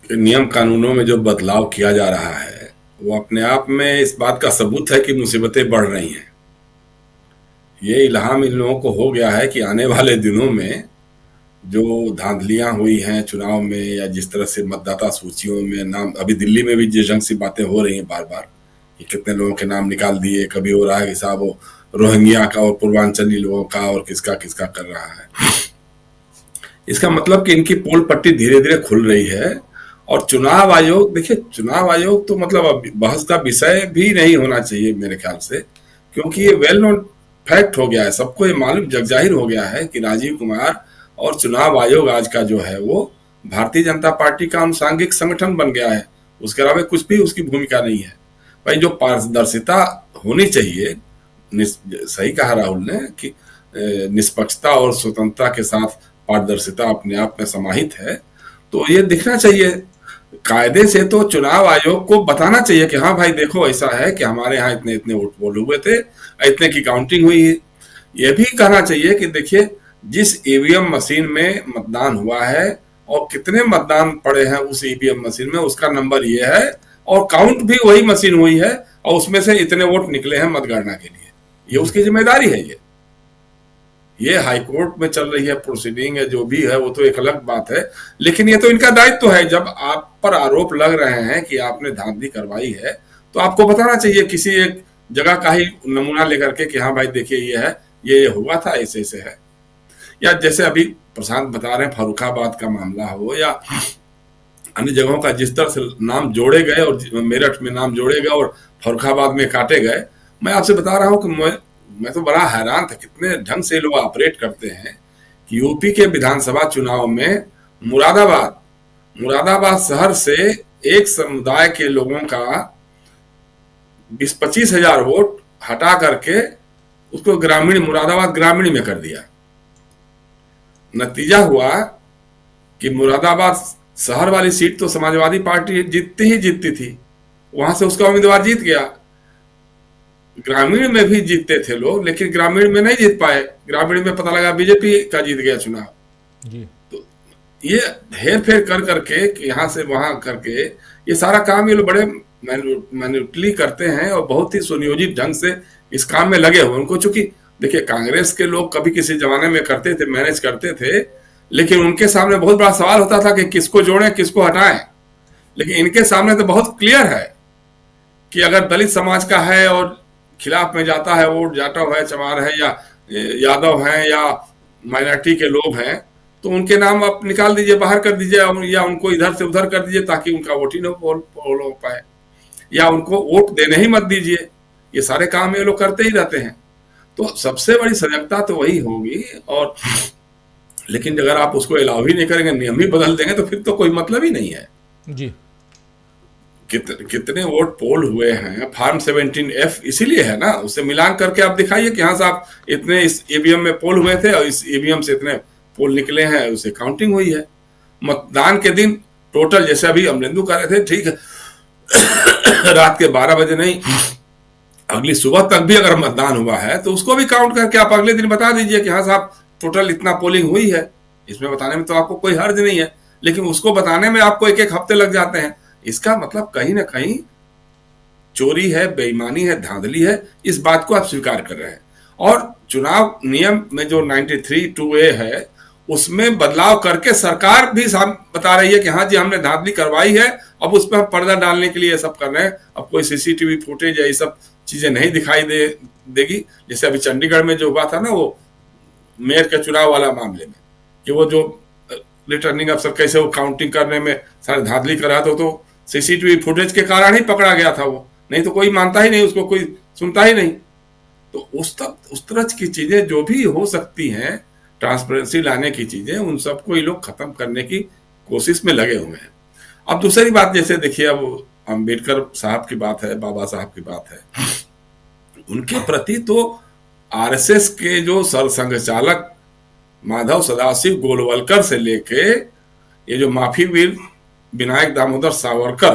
के नियम कानूनों में जो बदलाव किया जा रहा है वो अपने आप में इस बात का सबूत है कि मुसीबतें बढ़ रही हैं। ये इल्हाम इन लोगों को हो गया है कि आने वाले दिनों में जो धांधलियां हुई हैं चुनाव में, या जिस तरह से मतदाता सूचियों में नाम, अभी दिल्ली में भी जिस ढंग से बातें हो रही हैं बार बार कि कितने लोगों के नाम निकाल दिए, कभी हो रहा है कि साहब वो रोहिंग्या का और पूर्वांचली लोगों का और किसका किसका कर रहा है। इसका मतलब कि इनकी पोल पट्टी धीरे धीरे खुल रही है। और चुनाव आयोग, देखिए चुनाव आयोग तो मतलब अब बहस का विषय भी नहीं होना चाहिए मेरे ख्याल से, क्योंकि ये वेल नोन फैक्ट हो गया है, सबको ये मालूम जगजाहिर हो गया है कि राजीव कुमार और चुनाव आयोग आज का जो है वो भारतीय जनता पार्टी का अनुषांगिक संगठन बन गया है। उसके अलावा कुछ भी उसकी भूमिका नहीं है। भाई जो पारदर्शिता होनी चाहिए, सही कहा राहुल ने कि निष्पक्षता और स्वतंत्रता के साथ पारदर्शिता अपने आप में समाहित है, तो ये दिखना चाहिए कायदे से। तो चुनाव आयोग को बताना चाहिए कि हाँ भाई देखो ऐसा है कि हमारे यहाँ इतने इतने वोट पोल हुए थे, इतने की काउंटिंग हुई है। ये भी कहना चाहिए कि देखिए जिस ईवीएम मशीन में मतदान हुआ है और कितने मतदान पड़े हैं उस ईवीएम मशीन में, उसका नंबर ये है, और काउंट भी वही मशीन हुई है और उसमें से इतने वोट निकले हैं मतगणना के लिए। ये उसकी जिम्मेदारी है। ये हाई कोर्ट में चल रही है प्रोसीडिंग है, जो भी है वो तो एक अलग बात है, लेकिन ये तो इनका दायित्व है। जब आप पर आरोप लग रहे हैं कि आपने धांधली करवाई है तो आपको बताना चाहिए किसी एक जगह का ही नमूना लेकर के कि हाँ भाई देखिए ये है, ये हुआ था, ऐसे ऐसे है। या जैसे अभी प्रशांत बता रहे हैं फर्रुखाबाद का मामला हो या अन्य जगहों का, जिस तरह से नाम जोड़े गए और मेरठ में नाम जोड़े गए और फर्रुखाबाद में काटे गए, मैं आपसे बता रहा हूँ कि मैं तो बड़ा हैरान था कितने ढंग से लोग ऑपरेट करते हैं कि यूपी के विधानसभा चुनाव में मुरादाबाद शहर से एक समुदाय के लोगों का 20-25 हजार वोट हटा करके उसको मुरादाबाद ग्रामीण में कर दिया। नतीजा हुआ कि मुरादाबाद शहर वाली सीट तो समाजवादी पार्टी जीतती थी, वहां से उसका उम्मीदवार जीत गया। ग्रामीण में भी जीतते थे लोग, लेकिन ग्रामीण में नहीं जीत पाए। ग्रामीण में पता लगा बीजेपी का जीत गया चुनाव जी। तो ये हेर फेर कर करके यहाँ से वहां करके ये सारा काम ये लोग बड़े मैन्युपुलेटली करते हैं और बहुत ही सुनियोजित ढंग से इस काम में लगे हुए। उनको चूंकि देखिए कांग्रेस के लोग कभी किसी जमाने में करते थे, मैनेज करते थे, लेकिन उनके सामने बहुत बड़ा सवाल होता था कि किसको जोड़ें किसको हटाएं। लेकिन इनके सामने तो बहुत क्लियर है कि अगर दलित समाज का है और खिलाफ में जाता है वोट, जाटव है, चमार है या यादव है या माइनॉरिटी के लोग हैं, तो उनके नाम आप निकाल दीजिए, बाहर कर दीजिए, या उनको इधर से उधर कर दीजिए ताकि उनका वोट ही न पोल हो पाए, या उनको वोट देने ही मत दीजिए। ये सारे काम ये लोग करते ही रहते हैं। तो सबसे बड़ी सजगता तो वही होगी। और लेकिन अगर आप उसको अलाउ ही नहीं करेंगे, नियम ही बदल देंगे, तो फिर तो कोई मतलब ही नहीं है जी। कितने वोट पोल हुए हैं, फॉर्म 17F इसीलिए है ना, उससे मिलान करके आप दिखाइए कि हाँ साहब इतने इस ईवीएम में पोल हुए थे और इस ईवीएम से इतने पोल निकले हैं, उसे काउंटिंग हुई है। मतदान के दिन टोटल, जैसे अभी अमरेंदु कर रहे थे, ठीक है रात के 12 बजे नहीं, अगली सुबह तक भी अगर मतदान हुआ है तो उसको भी काउंट करके आप अगले दिन बता दीजिए कि हाँ साहब टोटल इतना पोलिंग हुई है। इसमें बताने में तो आपको कोई हर्ज नहीं है। लेकिन उसको बताने में आपको एक एक हफ्ते लग जाते हैं। इसका मतलब कहीं ना कहीं चोरी है, बेईमानी है, धांधली है, इस बात को आप स्वीकार कर रहे हैं। और चुनाव नियम में जो 93(2)(a) है उसमें बदलाव करके सरकार भी बता रही है कि हाँ जी हमने धांधली करवाई है, अब उस पर हम पर्दा डालने के लिए ये सब कर रहे हैं। अब कोई सीसीटीवी फुटेज या ये सब चीजें नहीं दिखाई देगी। जैसे अभी चंडीगढ़ में जो हुआ था ना, वो मेयर के चुनाव वाला मामले में, कि वो जो रिटर्निंग अफसर कैसे वो काउंटिंग करने में सारे धांधली कर रहा था, तो सीसीटीवी फुटेज के कारण ही पकड़ा गया था वो, नहीं तो कोई मानता ही नहीं, उसको कोई सुनता ही नहीं। तो उस तरह की चीजें जो भी हो सकती हैं, ट्रांसपेरेंसी लाने की चीजें, उन सबको ये लोग खत्म करने की कोशिश में लगे हुए हैं। अब दूसरी बात, जैसे देखिए अब अम्बेडकर साहब की बात है, बाबा साहब की बात है, उनके प्रति तो आरएसएस के जो सरसंघचालक माधव सदाशिव गोलवलकर से लेके ये जो माफी वीर विनायक दामोदर सावरकर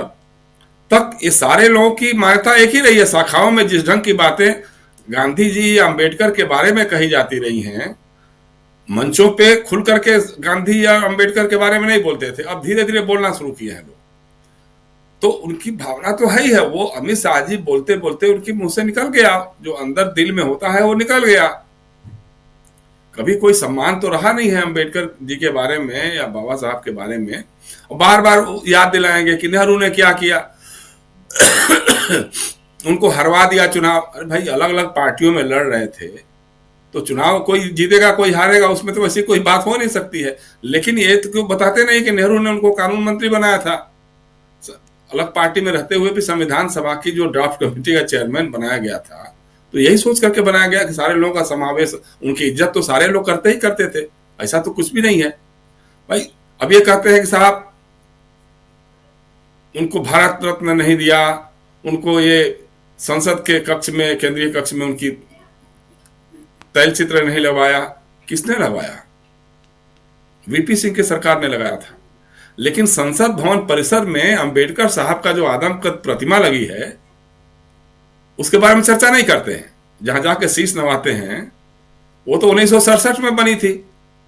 तक, ये सारे लोगों की मान्यता एक ही रही है। शाखाओं में जिस ढंग की बातें गांधी जी या अम्बेडकर के बारे में कही जाती रही हैं, मंचों पे खुल करके गांधी या अम्बेडकर के बारे में नहीं बोलते थे, अब धीरे धीरे बोलना शुरू किए हैं लोग। तो उनकी भावना तो है ही है, वो अमित शाह जी बोलते बोलते उनके मुंह से निकल गया, जो अंदर दिल में होता है वो निकल गया। कभी कोई सम्मान तो रहा नहीं है अम्बेडकर जी के बारे में या बाबा साहब के बारे में। बार बार याद दिलाएंगे कि नेहरू ने क्या किया, उनको हरवा दिया चुनाव। अरे भाई, अलग अलग पार्टियों में लड़ रहे थे, तो चुनाव कोई जीतेगा कोई हारेगा, उसमें तो वैसी कोई बात हो नहीं सकती है। लेकिन ये तो क्यों बताते नहीं कि नेहरू ने उनको कानून मंत्री बनाया था, अलग पार्टी में रहते हुए भी संविधान सभा की जो ड्राफ्ट कमेटी का चेयरमैन बनाया गया था, तो यही सोच करके बनाया गया कि सारे लोगों का समावेश, उनकी इज्जत तो सारे लोग करते ही करते थे, ऐसा तो कुछ भी नहीं है भाई। अब ये कहते हैं कि साहब उनको भारत रत्न नहीं दिया, उनको ये संसद के कक्ष में, केंद्रीय कक्ष में उनकी तैल चित्र नहीं लगवाया। किसने लगवाया? वीपी सिंह की सरकार ने लगाया था। लेकिन संसद भवन परिसर में अंबेडकर साहब का जो आदमकद प्रतिमा लगी है, उसके बारे में चर्चा नहीं करते हैं। जहां जाके शीश नवाते हैं, वो तो 1967 में बनी थी,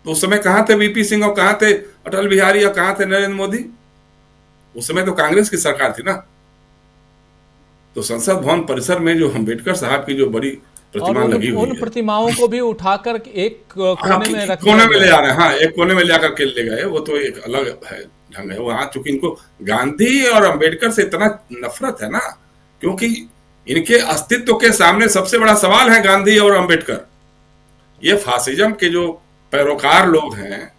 तो उस समय कहां थे वीपी सिंह और कहां थे अटल बिहारी और कहां थे नरेंद्र मोदी? उस समय तो कांग्रेस की सरकार थी ना। तो संसद भवन परिसर में जो अंबेडकर साहब की जो बड़ी प्रतिमा लगी हुई है, उन प्रतिमाओं को भी उठाकर एक कोने में रख कोने में ले जा रहे हैं। हाँ, एक कोने में ले जाकर के ले गए, वो तो एक अलग है ढंग है वहां। चूंकि इनको गांधी और अंबेडकर से इतना नफरत है ना, क्योंकि इनके अस्तित्व के सामने सबसे बड़ा सवाल है गांधी और अंबेडकर। ये फासिज्म के जो पैरोकार लोग हैं,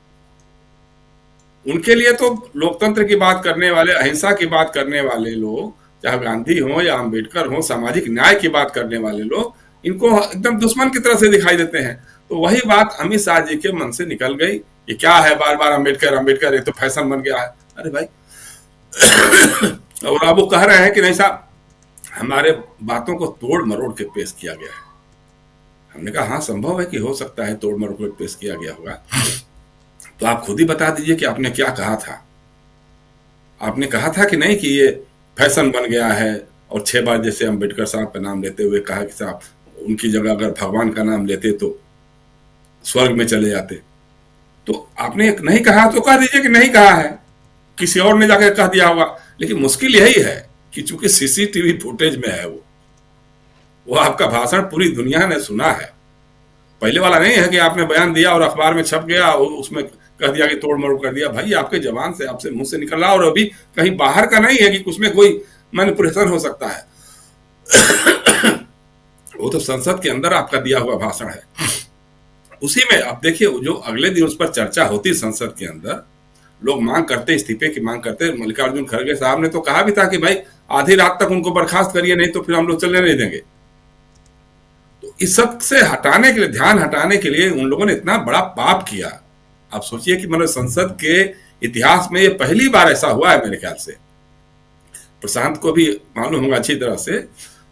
उनके लिए तो लोकतंत्र की बात करने वाले, अहिंसा की बात करने वाले लोग, चाहे गांधी हो या अंबेडकर हो, सामाजिक न्याय की बात करने वाले लोग, इनको एकदम दुश्मन की तरह से दिखाई देते हैं। तो वही बात अमित शाह जी के मन से निकल गई। ये क्या है बार बार अम्बेडकर अम्बेडकर, ये तो फैशन बन गया है। अरे भाई और अब वो कह रहे हैं कि नहीं साहब, हमारे बातों को तोड़ मरोड़ के पेश किया गया है। हमने कहा हाँ, संभव है कि हो सकता है तोड़ मरोड़ के पेश किया गया होगा, तो आप खुद ही बता दीजिए कि आपने क्या कहा था। आपने कहा था कि नहीं कि ये फैशन बन गया है, और 6 बार जैसे अम्बेडकर साहब का नाम लेते हुए कहा कि साहब उनकी जगह अगर भगवान का नाम लेते तो स्वर्ग में चले जाते। तो आपने नहीं कहा तो कह दीजिए कि नहीं कहा है, किसी और ने जाकर कह दिया होगा। लेकिन मुश्किल यही है कि चूंकि सीसीटीवी फुटेज में है वो आपका भाषण पूरी दुनिया ने सुना है। पहले वाला नहीं है कि आपने बयान दिया और अखबार में छप गया और उसमें कह दिया कि तोड़ मरोड़ कर दिया। भाई आपके जबान से, आपसे मुंह से निकल रहा, और अभी कहीं बाहर का नहीं है कि उसमें कोई मैनिपुलेशन हो सकता है। वो तो संसद के अंदर आपका दिया हुआ भाषण है। उसी में आप देखिए, जो अगले दिन उस पर चर्चा होती संसद के अंदर, लोग मांग करते, इस्तीफे की मांग करते। मल्लिकार्जुन खड़गे साहब ने तो कहा भी था कि भाई आधी रात तक उनको बर्खास्त करिए, नहीं तो फिर हम लोग चलने नहीं देंगे। तो इस सब से हटाने के लिए, ध्यान हटाने के लिए उन लोगों ने इतना बड़ा पाप किया। आप सोचिए कि मतलब संसद के इतिहास में ये पहली बार ऐसा हुआ है मेरे ख्याल से। प्रशांत को भी मालूम होगा अच्छी तरह से,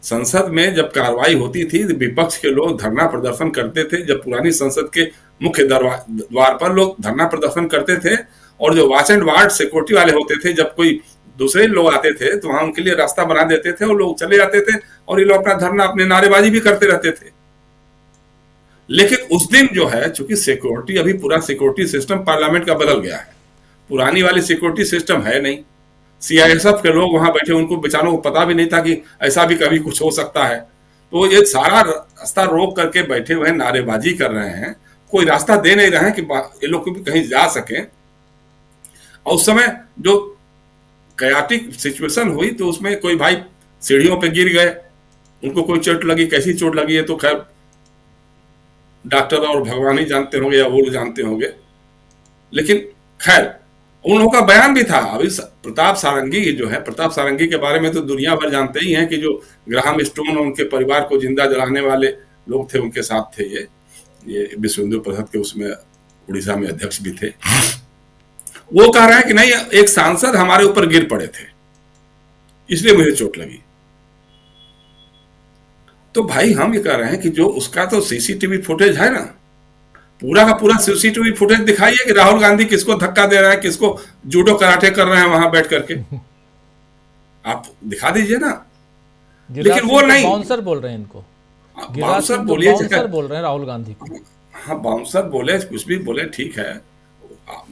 संसद में जब कार्रवाई होती थी, विपक्ष के लोग धरना प्रदर्शन करते थे। जब पुरानी संसद के मुख्य द्वार पर लोग धरना प्रदर्शन करते थे, और जो वॉच एंड वार्ड सिक्योरिटी वाले होते थे, जब कोई दूसरे लोग आते थे तो वहां उनके लिए रास्ता बना देते थे और लोग चले जाते थे, और ये लोग अपना धरना, अपने नारेबाजी भी करते रहते थे। लेकिन उस दिन जो है, चूंकि सिक्योरिटी, अभी पूरा सिक्योरिटी सिस्टम पार्लियामेंट का बदल गया है, पुरानी वाली सिक्योरिटी सिस्टम है नहीं। सीआईएसएफ के लोग वहां बैठे, उनको बेचारों को पता भी नहीं था कि ऐसा भी कभी कुछ हो सकता है। तो ये सारा रास्ता रोक करके बैठे हुए हैं, नारेबाजी कर रहे हैं, कोई रास्ता दे नहीं रहे हैं कि ये लोग भी कहीं जा सकें। और उस समय जो कैटिक सिचुएशन हुई तो उसमें कोई भाई सीढ़ियों पे गिर गए, उनको कोई चोट लगी, कैसी चोट लगी है तो खैर डॉक्टर और भगवान ही जानते होंगे या वो जानते होंगे। लेकिन खैर उन लोगों का बयान भी था। अभी प्रताप सारंगी जो है, प्रताप सारंगी के बारे में तो दुनिया भर जानते ही हैं कि जो ग्राहम स्टोन और उनके परिवार को जिंदा जलाने वाले लोग थे, उनके साथ थे ये विश्व हिंदू परिषद के उसमें उड़ीसा में अध्यक्ष भी थे। वो कह रहे हैं कि नहीं, एक सांसद हमारे ऊपर गिर पड़े थे इसलिए मुझे चोट लगी। तो भाई हम ये कह रहे हैं कि जो उसका तो सीसीटीवी फुटेज है ना, पूरा का पूरा सीसीटीवी फुटेज दिखाइए कि राहुल गांधी किसको धक्का दे रहा है, किसको जूडो कराटे कर रहे हैं वहां बैठ करके, आप दिखा दीजिए ना। लेकिन वो नहीं, बाउंसर बोल रहे हैं इनको, बाउंसर बोलिए, बाउंसर बोल रहे हैं राहुल गांधी को। हाँ बाउंसर बोले, कुछ भी बोले, ठीक है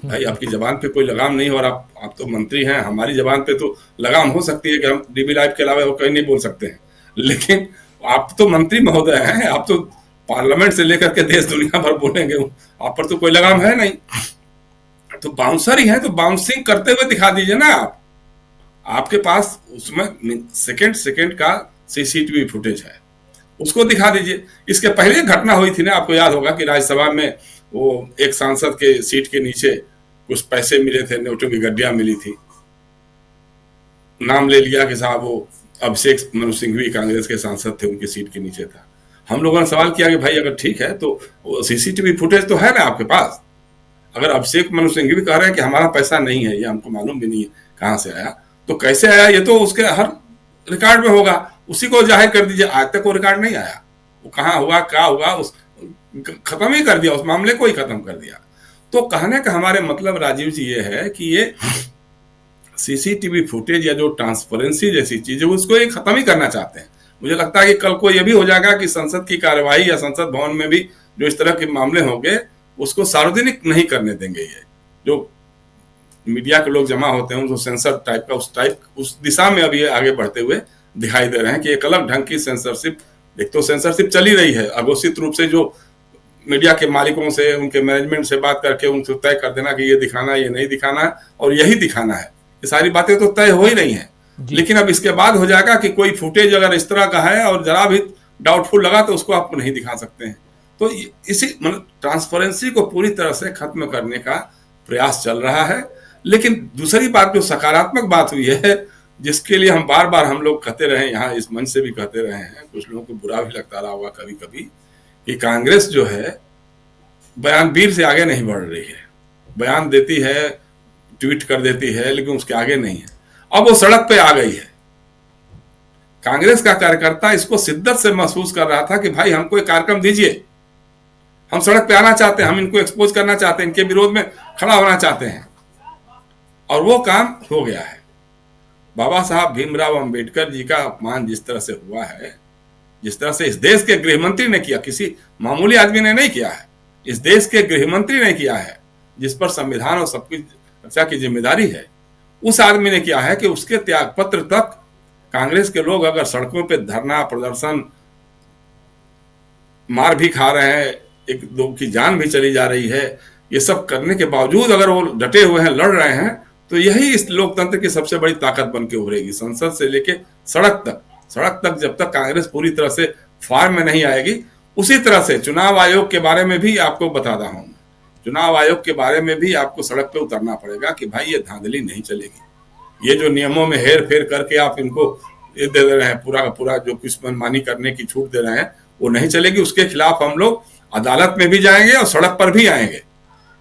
भाई, आपकी जबान पे कोई लगाम नहीं, और आप तो मंत्री हैं, हमारी जबान पे तो लगाम हो सकती है कि हम डीबी लाइव के अलावा वो कहीं नहीं बोल सकते हैं। लेकिन आप तो मंत्री महोदय हैं, आप तो पार्लियामेंट से लेकर के देश दुनिया भर बोलेंगे, आप पर तो कोई लगाम है नहीं। तो बाउंसर ही है तो बाउंसिंग करते हुए दिखा दीजिए ना आप। आपके पास उसमें सेकंड का सीसीटीवी फुटेज है, उसको दिखा दीजिए। इसके पहले घटना हुई थी ना, आपको याद होगा कि राज्यसभा में वो एक सांसद के सीट के नीचे कुछ पैसे मिले थे, नोटों की गड्डियां मिली थी, नाम ले लिया कि साहब वो अभिषेक मनु सिंघवी कांग्रेस के सांसद थे, उनकी सीट के नीचे था। हम लोगों ने सवाल किया कि भाई अगर ठीक है तो सीसीटीवी फुटेज तो है ना आपके पास। अगर अभिषेक मनु सिंघवी कह रहे हैं कि हमारा पैसा नहीं है, ये हमको मालूम भी नहीं है कहां से आया, तो कैसे आया ये तो उसके हर रिकॉर्ड में होगा, उसी को जाहिर कर दीजिए। आज तक वो रिकॉर्ड नहीं आया, वो कहाँ हुआ क्या हुआ, उस खत्म ही कर दिया, उस मामले को ही खत्म कर दिया। तो कहने का हमारे मतलब राजीव जी ये है कि ये सीसीटीवी फुटेज या जो ट्रांसपेरेंसी जैसी चीज है उसको ये खत्म ही करना चाहते हैं। मुझे लगता है कि कल को ये भी हो जाएगा कि संसद की कार्यवाही या संसद भवन में भी जो इस तरह के मामले होंगे उसको सार्वजनिक नहीं करने देंगे। ये जो मीडिया के लोग जमा होते हैं उनको सेंसर टाइप का उस दिशा में अभी आगे बढ़ते हुए दिखाई दे रहे हैं कि एक अलग ढंग की सेंसरशिप, एक तो सेंसरशिप चली रही है अघोषित रूप से, जो मीडिया के मालिकों से, उनके मैनेजमेंट से बात करके उनको तय कर देना कि ये दिखाना है, ये नहीं दिखाना है और यही दिखाना है, ये सारी बातें तो तय हो ही रही हैं। लेकिन अब इसके बाद हो जाएगा कि कोई फुटेज अगर इस तरह का है और जरा भी डाउटफुल लगा तो उसको आप नहीं दिखा सकते हैं। तो इसी मतलब ट्रांसपेरेंसी को पूरी तरह से खत्म करने का प्रयास चल रहा है। लेकिन दूसरी बात जो सकारात्मक बात हुई है, जिसके लिए हम बार बार हम लोग कहते रहे, यहाँ इस मंच से भी कहते रहे हैं, कुछ लोगों को बुरा भी लगता रहा होगा कभी कभी, कि कांग्रेस जो है बयानबीर से आगे नहीं बढ़ रही है। बयान देती है, ट्वीट कर देती है, लेकिन उसके आगे नहीं है। अब वो सड़क पे आ गई है। कांग्रेस का कार्यकर्ता इसको शिद्दत से महसूस कर रहा था कि भाई हमको एक कार्यक्रम दीजिए, हम सड़क पे आना चाहते हैं, हम इनको एक्सपोज करना चाहते हैं, इनके विरोध में खड़ा होना चाहते हैं, और वो काम हो गया है। बाबा साहब भीमराव अंबेडकर जी का अपमान जिस तरह से हुआ है, जिस तरह से इस देश के गृहमंत्री ने किया, किसी मामूली आदमी ने नहीं किया है, इस देश के गृहमंत्री ने किया है, जिस पर संविधान और सबकी रक्षा की जिम्मेदारी है, उस आदमी ने किया है कि उसके त्याग पत्र तक कांग्रेस के लोग अगर सड़कों पे धरना प्रदर्शन, मार भी खा रहे हैं, एक दो की जान भी चली जा रही है, ये सब करने के बावजूद अगर वो डटे हुए हैं, लड़ रहे हैं, तो यही इस लोकतंत्र की सबसे बड़ी ताकत बन के उभरेगी। संसद से लेके सड़क तक जब तक कांग्रेस पूरी तरह से फार्म में नहीं आएगी, उसी तरह से चुनाव आयोग के बारे में भी आपको बता रहा हूं, चुनाव आयोग के बारे में भी आपको सड़क पे उतरना पड़ेगा कि भाई ये धांधली नहीं चलेगी। ये जो नियमों में हेर फेर करके आप इनको ये दे रहे हैं, पूरा का पूरा जो कुछ मनमानी करने की छूट दे रहे हैं, वो नहीं चलेगी। उसके खिलाफ हम लोग अदालत में भी जाएंगे और सड़क पर भी आएंगे।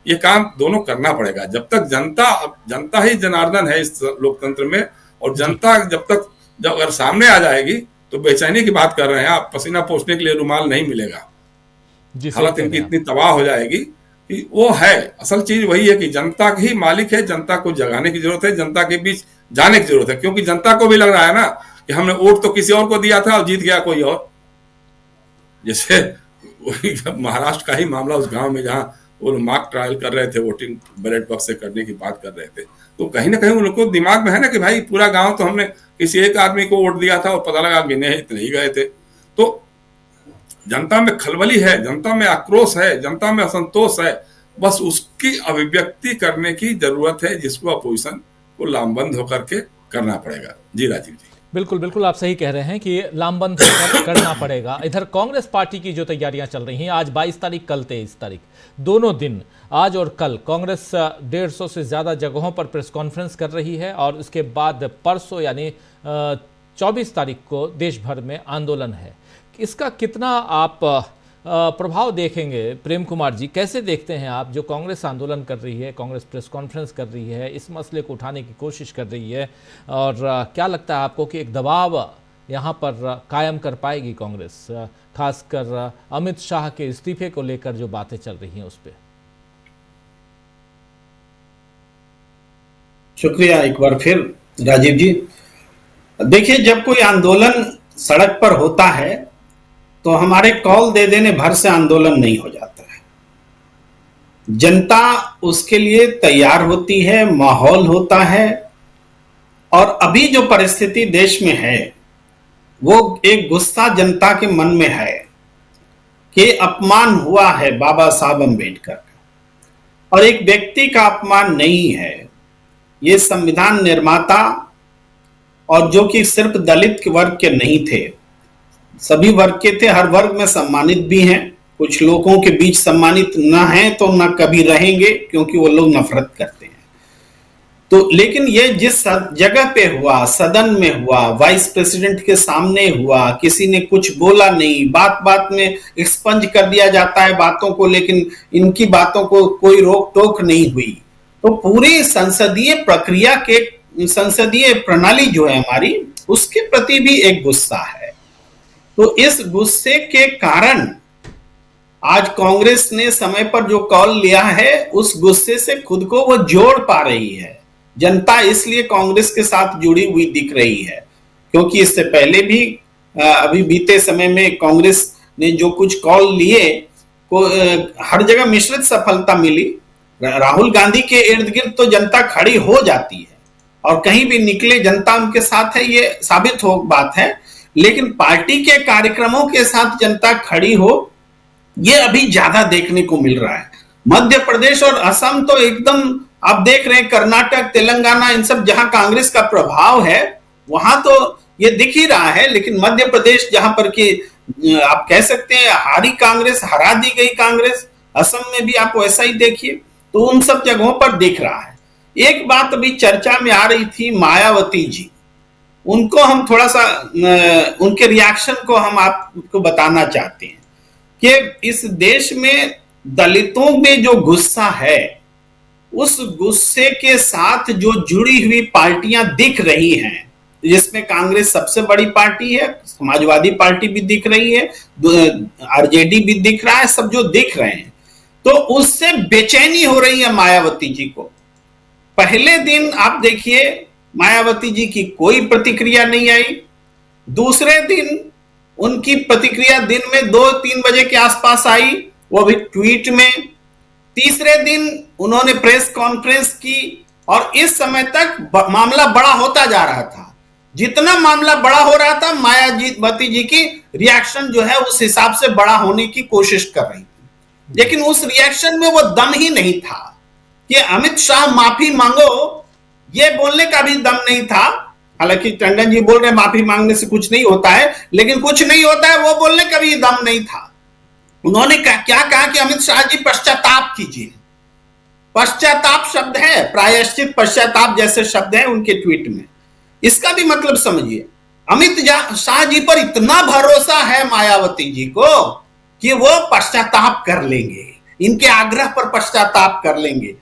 ये काम दोनों करना पड़ेगा। जब तक जनता ही जनार्दन है इस लोकतंत्र में, और जनता जब अगर सामने आ जाएगी तो बेचैनी की बात कर रहे हैं आप, पसीना पोंछने के लिए रुमाल नहीं मिलेगा। हालत इनकी इतनी तबाह हो जाएगी कि वो है, असल चीज वही है कि जनता ही मालिक है, जनता को जगाने की जरूरत है, जनता के बीच जाने की जरूरत है। क्योंकि जनता को भी लग रहा है ना कि हमने वोट तो किसी और को दिया था और जीत गया कोई और। जैसे वही महाराष्ट्र का ही मामला, उस गांव में जहां वो लोग मॉक ट्रायल कर रहे थे, वोटिंग बैलेट बॉक्स से करने की बात कर रहे थे। तो कहीं ना कहीं उन लोगों को दिमाग में है ना कि भाई पूरा गांव तो हमने किसी एक आदमी को वोट दिया था और पता लगा गिने इतने ही गए थे। तो जनता में खलबली है, जनता में आक्रोश है, जनता में असंतोष है, बस उसकी अभिव्यक्ति करने की जरूरत है, जिसको अपोजिशन को लामबंद होकर के करना पड़ेगा। जी राजीव जी, बिल्कुल बिल्कुल आप सही कह रहे हैं कि लामबंद करना पड़ेगा। इधर कांग्रेस पार्टी की जो तैयारियां चल रही हैं, आज 22 तारीख, कल 23 तारीख, दोनों दिन आज और कल कांग्रेस 150 से ज़्यादा जगहों पर प्रेस कॉन्फ्रेंस कर रही है और उसके बाद परसों यानी 24 तारीख को देश भर में आंदोलन है। इसका कितना आप प्रभाव देखेंगे प्रेम कुमार जी, कैसे देखते हैं आप जो कांग्रेस आंदोलन कर रही है, कांग्रेस प्रेस कॉन्फ्रेंस कर रही है, इस मसले को उठाने की कोशिश कर रही है, और क्या लगता है आपको कि एक दबाव यहाँ पर कायम कर पाएगी कांग्रेस, खासकर अमित शाह के इस्तीफे को लेकर जो बातें चल रही हैं उस पर? शुक्रिया एक बार फिर राजीव जी। देखिए, जब कोई आंदोलन सड़क पर होता है तो हमारे कॉल दे देने भर से आंदोलन नहीं हो जाता है। जनता उसके लिए तैयार होती है, माहौल होता है। और अभी जो परिस्थिति देश में है वो एक गुस्सा जनता के मन में है कि अपमान हुआ है बाबा साहब अम्बेडकर का, और एक व्यक्ति का अपमान नहीं है, ये संविधान निर्माता, और जो कि सिर्फ दलित वर्ग के नहीं थे, सभी वर्ग के थे, हर वर्ग में सम्मानित भी हैं। कुछ लोगों के बीच सम्मानित ना हैं तो ना कभी रहेंगे, क्योंकि वो लोग नफरत करते हैं। तो लेकिन ये जिस जगह पे हुआ, सदन में हुआ, वाइस प्रेसिडेंट के सामने हुआ, किसी ने कुछ बोला नहीं, बात बात में एक्सपंज कर दिया जाता है बातों को, लेकिन इनकी बातों को कोई रोक टोक नहीं हुई। तो पूरी संसदीय प्रक्रिया के, संसदीय प्रणाली जो है हमारी, उसके प्रति भी एक गुस्सा है। तो इस गुस्से के कारण आज कांग्रेस ने समय पर जो कॉल लिया है, उस गुस्से से खुद को वो जोड़ पा रही है। जनता इसलिए कांग्रेस के साथ जुड़ी हुई दिख रही है, क्योंकि इससे पहले भी अभी बीते समय में कांग्रेस ने जो कुछ कॉल लिए को हर जगह मिश्रित सफलता मिली। राहुल गांधी के इर्द गिर्द तो जनता खड़ी हो जाती है, और कहीं भी निकले जनता उनके साथ है, ये साबित हो बात है। लेकिन पार्टी के कार्यक्रमों के साथ जनता खड़ी हो, ये अभी ज्यादा देखने को मिल रहा है। मध्य प्रदेश और असम तो एकदम आप देख रहे हैं, कर्नाटक, तेलंगाना, इन सब जहां कांग्रेस का प्रभाव है वहां तो ये दिख ही रहा है। लेकिन मध्य प्रदेश जहां पर कि आप कह सकते हैं हारी कांग्रेस, हरा दी गई कांग्रेस, असम में भी आप वैसा ही देखिए, तो उन सब जगहों पर दिख रहा है। एक बात अभी चर्चा में आ रही थी, मायावती जी, उनको हम थोड़ा सा उनके रिएक्शन को हम आपको बताना चाहते हैं कि इस देश में दलितों में जो गुस्सा है, उस गुस्से के साथ जो जुड़ी हुई पार्टियां दिख रही हैं, जिसमें कांग्रेस सबसे बड़ी पार्टी है, समाजवादी पार्टी भी दिख रही है, आरजेडी भी दिख रहा है, सब जो दिख रहे हैं, तो उससे बेचैनी हो रही है मायावती जी को। पहले दिन आप देखिए मायावती जी की कोई प्रतिक्रिया नहीं आई। दूसरे दिन उनकी प्रतिक्रिया दिन में 2-3 बजे के आसपास आई, वो भी ट्वीट में। तीसरे दिन उन्होंने प्रेस कॉन्फ्रेंस की, और इस समय तक मामला बड़ा होता जा रहा था। जितना मामला बड़ा हो रहा था, मायावती जी की रिएक्शन जो है उस हिसाब से बड़ा होने की कोशिश कर रही थी। लेकिन उस रिएक्शन में वो दम ही नहीं था कि अमित शाह माफी मांगो, ये बोलने का भी दम नहीं था। हालांकि टंडन जी बोल रहे माफी मांगने से कुछ नहीं होता है, लेकिन कुछ नहीं होता है वो बोलने का भी दम नहीं था। उन्होंने क्या कहा कि अमित शाह जी पश्चाताप कीजिए। पश्चाताप शब्द है, प्रायश्चित पश्चाताप जैसे शब्द है उनके ट्वीट में। इसका भी मतलब समझिए, अमित शाह जी पर इतना भरोसा है मायावती जी को कि वो पश्चाताप कर लेंगे, इनके आग्रह पर पश्चाताप कर लेंगे।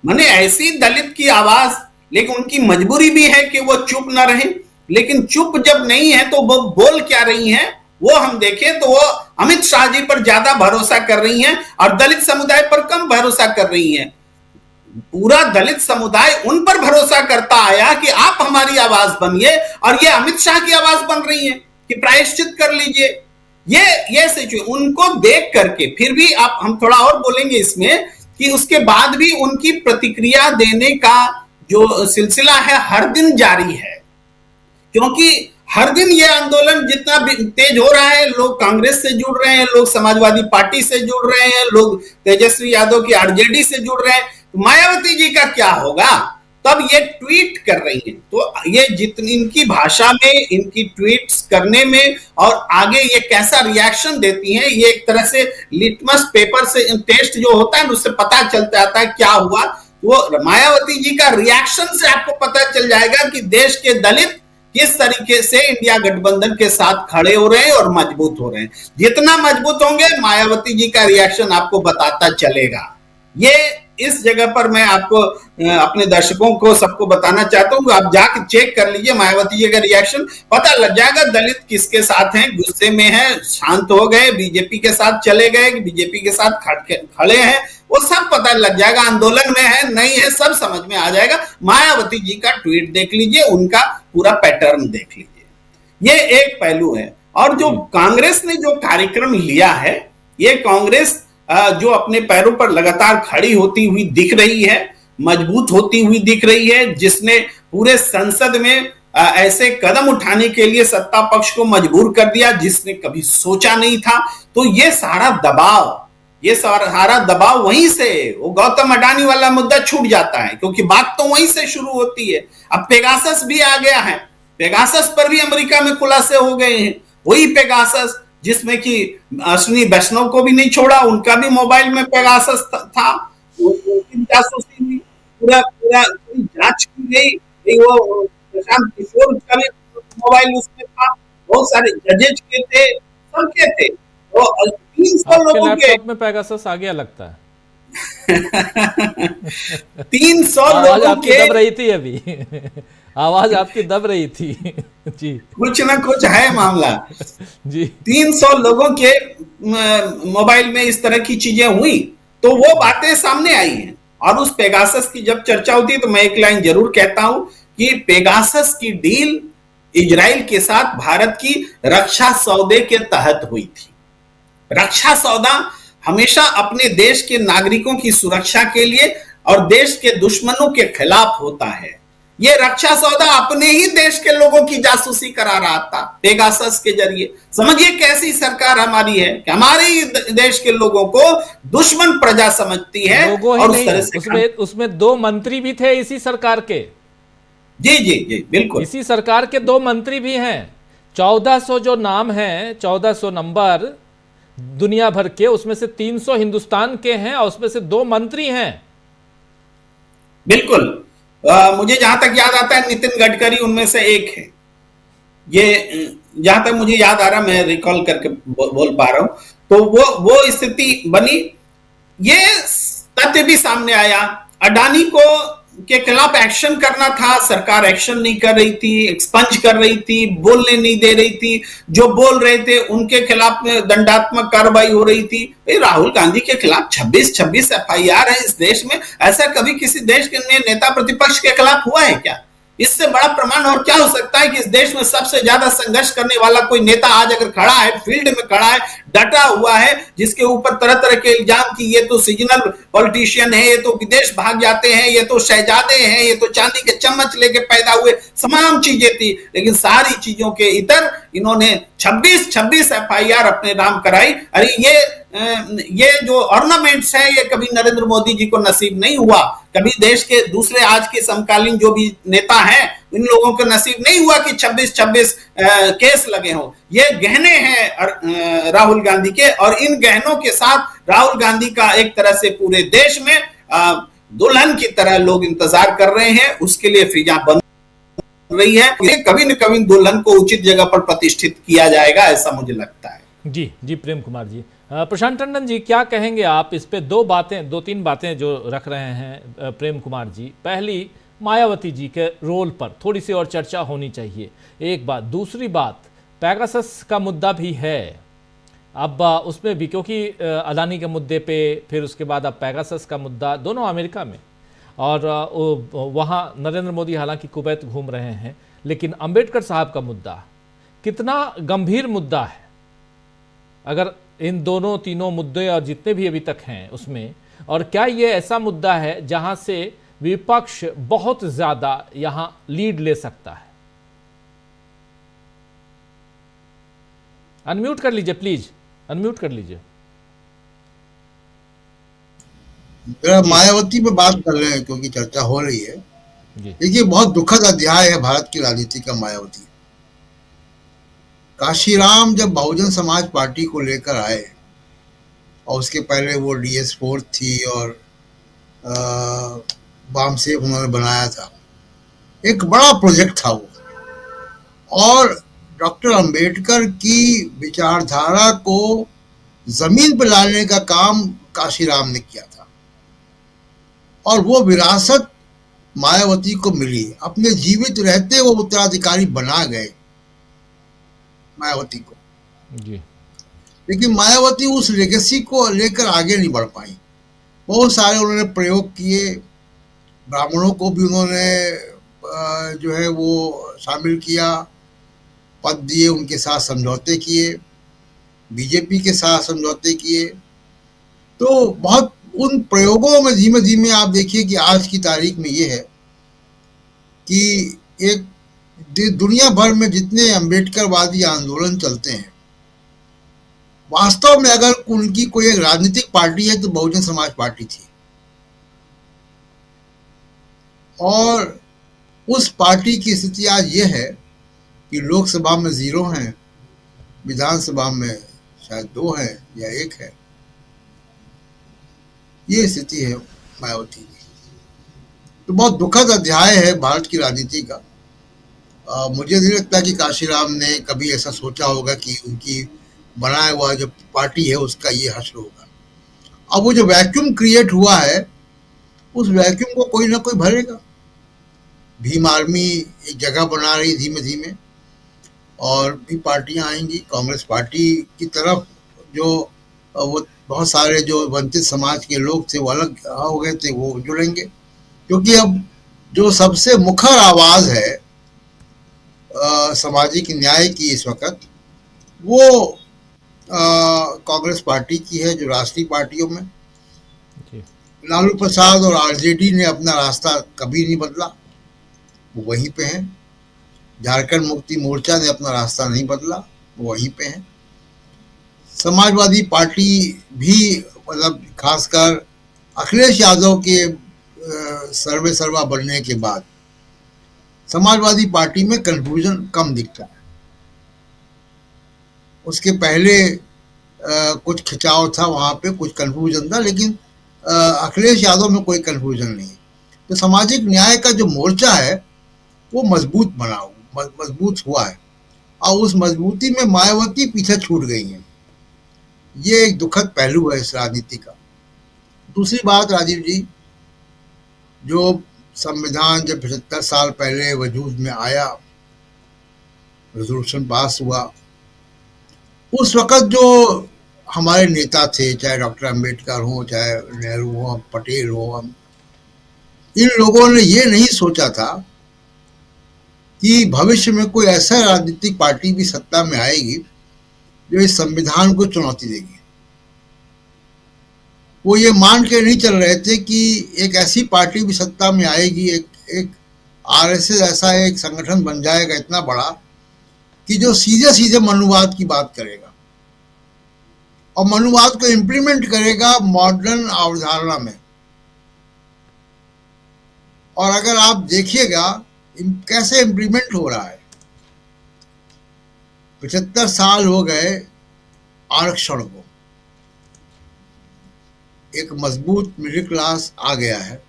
माने ऐसी दलित की आवाज, लेकिन उनकी मजबूरी भी है कि वो चुप ना रहे। लेकिन चुप जब नहीं है तो वो बोल क्या रही हैं, वो हम देखें तो वो अमित शाह जी पर ज्यादा भरोसा कर रही हैं और दलित समुदाय पर कम भरोसा कर रही हैं। पूरा दलित समुदाय उन पर भरोसा करता आया कि आप हमारी आवाज बनिए, और ये अमित शाह की आवाज बन रही है कि प्रायश्चित कर लीजिए। ये सिचुएशन उनको देख करके, फिर भी आप हम थोड़ा और बोलेंगे इसमें कि उसके बाद भी उनकी प्रतिक्रिया देने का जो सिलसिला है हर दिन जारी है, क्योंकि हर दिन ये आंदोलन जितना तेज हो रहा है, लोग कांग्रेस से जुड़ रहे हैं, लोग समाजवादी पार्टी से जुड़ रहे हैं, लोग तेजस्वी यादव की आरजेडी से जुड़ रहे हैं। तो मायावती जी का क्या होगा? तब ये ट्वीट कर रही हैं। तो ये जितनी इनकी भाषा में, इनकी ट्वीट्स करने में और आगे ये कैसा रिएक्शन देती हैं, ये एक तरह से लिटमस पेपर से टेस्ट जो होता है उससे पता चल जाता है क्या हुआ। वो मायावती जी का रिएक्शन से आपको पता चल जाएगा कि देश के दलित किस तरीके से इंडिया गठबंधन के साथ खड़े हो रहे हैं और मजबूत हो रहे हैं। जितना मजबूत होंगे, मायावती जी का रिएक्शन आपको बताता चलेगा। ये इस जगह पर मैं आपको अपने दर्शकों को सबको बताना चाहता हूं, आप जाके चेक कर लीजिए मायावती जी का रिएक्शन, पता लग जाएगा दलित किसके साथ हैं, गुस्से में हैं, शांत हो गए, बीजेपी के साथ चले गए, बीजेपी के साथ खड़े हैं, वो सब पता लग जाएगा। आंदोलन में है नहीं है सब समझ में आ जाएगा। मायावती जी का ट्वीट देख लीजिए, उनका पूरा पैटर्न देख लीजिए। ये एक पहलू है। और जो कांग्रेस ने जो कार्यक्रम लिया है, ये कांग्रेस जो अपने पैरों पर लगातार खड़ी होती हुई दिख रही है, मजबूत होती हुई दिख रही है, जिसने पूरे संसद में ऐसे कदम उठाने के लिए सत्ता पक्ष को मजबूर कर दिया जिसने कभी सोचा नहीं था। तो ये सारा दबाव वहीं से, वो गौतम अडानी वाला मुद्दा छूट जाता है, क्योंकि बात तो वहीं से शुरू होती है। अब पेगासस भी आ गया है, पेगासस पर भी अमेरिका में खुलासे हो गए हैं। वही पेगासस जिसमें कि अश्विनी वैष्णव को भी नहीं छोड़ा, उनका भी मोबाइल में पेगासस था, जासूसी हुई, पूरा जांच की गई। वो प्रशांत किशोर का भी मोबाइल उसमें था, बहुत सारे जजेज के थे, सबके थे। तो 300 लोगों के लैपटॉप में पेगासस आ गया लगता है। 300 आवाज लोगों आपकी के दब रही थी अभी आवाज आपकी दब रही थी जी, कुछ ना कुछ है मामला जी। 300 लोगों के मोबाइल में इस तरह की चीजें हुई, तो वो बातें सामने आई हैं। और उस पेगासस की जब चर्चा होती है तो मैं एक लाइन जरूर कहता हूं कि पेगासस की डील इजराइल के साथ भारत की रक्षा सौदे के तहत हुई थी। रक्षा सौदा हमेशा अपने देश के नागरिकों की सुरक्षा के लिए और देश के दुश्मनों के खिलाफ होता है। ये रक्षा सौदा अपने ही देश के लोगों की जासूसी करा रहा था पेगासस के जरिए। समझिए कैसी सरकार हमारी है कि हमारे ही देश के लोगों को दुश्मन प्रजा समझती है। और उस तरह से उसमें 2 मंत्री भी थे इसी सरकार के। जी जी जी बिल्कुल, इसी सरकार के 2 मंत्री भी हैं। 1400 जो नाम हैं, 1400 नंबर दुनिया भर के, उसमें से 300 हिंदुस्तान के हैं और उसमें से 2 मंत्री हैं। बिल्कुल। मुझे जहां तक याद आता है नितिन गडकरी उनमें से एक है। ये जहां तक मुझे याद आ रहा, मैं रिकॉल करके बोल पा रहा हूं। तो वो स्थिति बनी। ये तथ्य भी सामने आया, अडानी को के खिलाफ एक्शन करना था, सरकार एक्शन नहीं कर रही थी, एक्सपंज कर रही थी, बोलने नहीं दे रही थी। जो बोल रहे थे उनके खिलाफ दंडात्मक कार्रवाई हो रही थी। राहुल गांधी के खिलाफ 26 FIR है इस देश में। ऐसा कभी किसी देश के नेता प्रतिपक्ष के खिलाफ हुआ है क्या? इससे बड़ा प्रमाण और क्या हो सकता है कि इस देश में सबसे ज्यादा संघर्ष करने वाला कोई नेता आज अगर खड़ा है, फील्ड में खड़ा है, डटा हुआ है, जिसके ऊपर तरह तरह के इल्जाम कि ये तो सीजनल पॉलिटिशियन है, ये तो विदेश भाग जाते हैं, ये तो शहजादे हैं, ये तो चांदी के चम्मच लेके पैदा हुए, तमाम चीजें थी। लेकिन सारी चीजों के इतर इन्होंने 26 FIR अपने नाम कराई। अरे ये जो ऑर्नामेंट्स है, ये कभी नरेंद्र मोदी जी को नसीब नहीं हुआ, कभी देश के दूसरे आज के समकालीन जो भी नेता हैं इन लोगों को नसीब नहीं हुआ कि 26 केस लगे हों। ये गहने हैं राहुल गांधी के, और इन गहनों के साथ राहुल गांधी का एक तरह से पूरे देश में दुल्हन की तरह लोग इंतजार कर रहे हैं। उसके लिए फिजा बन रही है। कभी न कभी दुल्हन को उचित जगह पर प्रतिष्ठित किया जाएगा, ऐसा मुझे लगता है। जी प्रेम कुमार जी। प्रशांत टंडन जी, क्या कहेंगे आप इस पे? 2-3 बातें जो रख रहे हैं प्रेम कुमार जी। पहली, मायावती जी के रोल पर थोड़ी सी और चर्चा होनी चाहिए, एक बात। दूसरी बात, पेगासस का मुद्दा भी है अब उसमें भी, क्योंकि अदानी के मुद्दे पे, फिर उसके बाद अब पेगासस का मुद्दा, दोनों अमेरिका में, और वहाँ नरेंद्र मोदी हालांकि कुवैत घूम रहे हैं। लेकिन अंबेडकर साहब का मुद्दा कितना गंभीर मुद्दा है। अगर इन दोनों तीनों मुद्दे और जितने भी अभी तक हैं उसमें, और क्या ये ऐसा मुद्दा है जहां से विपक्ष बहुत ज्यादा यहां लीड ले सकता है? अनम्यूट कर लीजिए प्लीज, अनम्यूट कर लीजिए। मायावती पे बात कर रहे हैं क्योंकि चर्चा हो रही है। जी देखिए, बहुत दुखद अध्याय है भारत की राजनीति का मायावती। काशीराम जब बहुजन समाज पार्टी को लेकर आए, और उसके पहले वो DS4 थी और वामसेफ उन्होंने बनाया था, एक बड़ा प्रोजेक्ट था वो, और डॉक्टर अंबेडकर की विचारधारा को जमीन पर लाने का काम काशीराम ने किया था, और वो विरासत मायावती को मिली। अपने जीवित रहते वो उत्तराधिकारी बना गए मायावती को, जी लेकिन मायावती उस लेगेसी को लेकर आगे नहीं बढ़ पाई। बहुत सारे उन्होंने प्रयोग किए, ब्राह्मणों को भी उन्होंने जो है वो शामिल किया, पद दिए, उनके साथ समझौते किए, बीजेपी के साथ समझौते किए। तो बहुत उन प्रयोगों में धीमे धीमे आप देखिए कि आज की तारीख में ये है कि एक दुनिया भर में जितने अम्बेडकरवादी आंदोलन चलते हैं, वास्तव में अगर उनकी कोई एक राजनीतिक पार्टी है तो बहुजन समाज पार्टी थी, और उस पार्टी की स्थिति आज ये है कि लोकसभा में 0 हैं, विधानसभा में शायद 2 हैं या 1 है। ये स्थिति है मायावती की। तो बहुत दुखद अध्याय है भारत की राजनीति का। मुझे नहीं लगता कि काशीराम ने कभी ऐसा सोचा होगा कि उनकी बनाया हुआ जो पार्टी है उसका ये हश्र होगा। अब वो जो वैक्यूम क्रिएट हुआ है, उस वैक्यूम को कोई ना कोई भरेगा। भीम आर्मी एक जगह बना रही धीमे धीमे, और भी पार्टियां आएंगी। कांग्रेस पार्टी की तरफ जो वो बहुत सारे जो वंचित समाज के लोग थे वो अलग हो गए थे, वो जुड़ेंगे, क्योंकि अब जो सबसे मुखर आवाज है सामाजिक न्याय की इस वक्त, वो कांग्रेस पार्टी की है, जो राष्ट्रीय पार्टियों में। लालू प्रसाद और RJD ने अपना रास्ता कभी नहीं बदला, वो वहीं पे हैं। झारखंड मुक्ति मोर्चा ने अपना रास्ता नहीं बदला, वो वहीं पे हैं। समाजवादी पार्टी भी, मतलब खासकर अखिलेश यादव के सर्वे सर्वा बनने के बाद समाजवादी पार्टी में कंफ्यूजन कम दिखता है। उसके पहले कुछ खिंचाव था, वहाँ पे कुछ कंफ्यूजन था, लेकिन अखिलेश यादव में कोई कंफ्यूजन नहीं। तो सामाजिक न्याय का जो मोर्चा है वो मजबूत हुआ है, और उस मजबूती में मायावती पीछे छूट गई हैं। ये एक दुखद पहलू है इस राजनीति का। दूसरी बात, राजीव जी, जो संविधान जब 75 साल पहले वजूद में आया, रेजोल्यूशन पास हुआ, उस वक्त जो हमारे नेता थे, चाहे डॉक्टर अंबेडकर हो, चाहे नेहरू हो, पटेल हो, इन लोगों ने ये नहीं सोचा था कि भविष्य में कोई ऐसा राजनीतिक पार्टी भी सत्ता में आएगी जो इस संविधान को चुनौती देगी। वो ये मान के नहीं चल रहे थे कि एक ऐसी पार्टी भी सत्ता में आएगी, एक RSS ऐसा एक संगठन बन जाएगा इतना बड़ा कि जो सीधे सीधे मनुवाद की बात करेगा और मनुवाद को इम्प्लीमेंट करेगा मॉडर्न अवधारणा में। और अगर आप देखिएगा कैसे इम्प्लीमेंट हो रहा है, 75 साल हो गए आरक्षण को, एक मजबूत मिडिल क्लास आ गया है,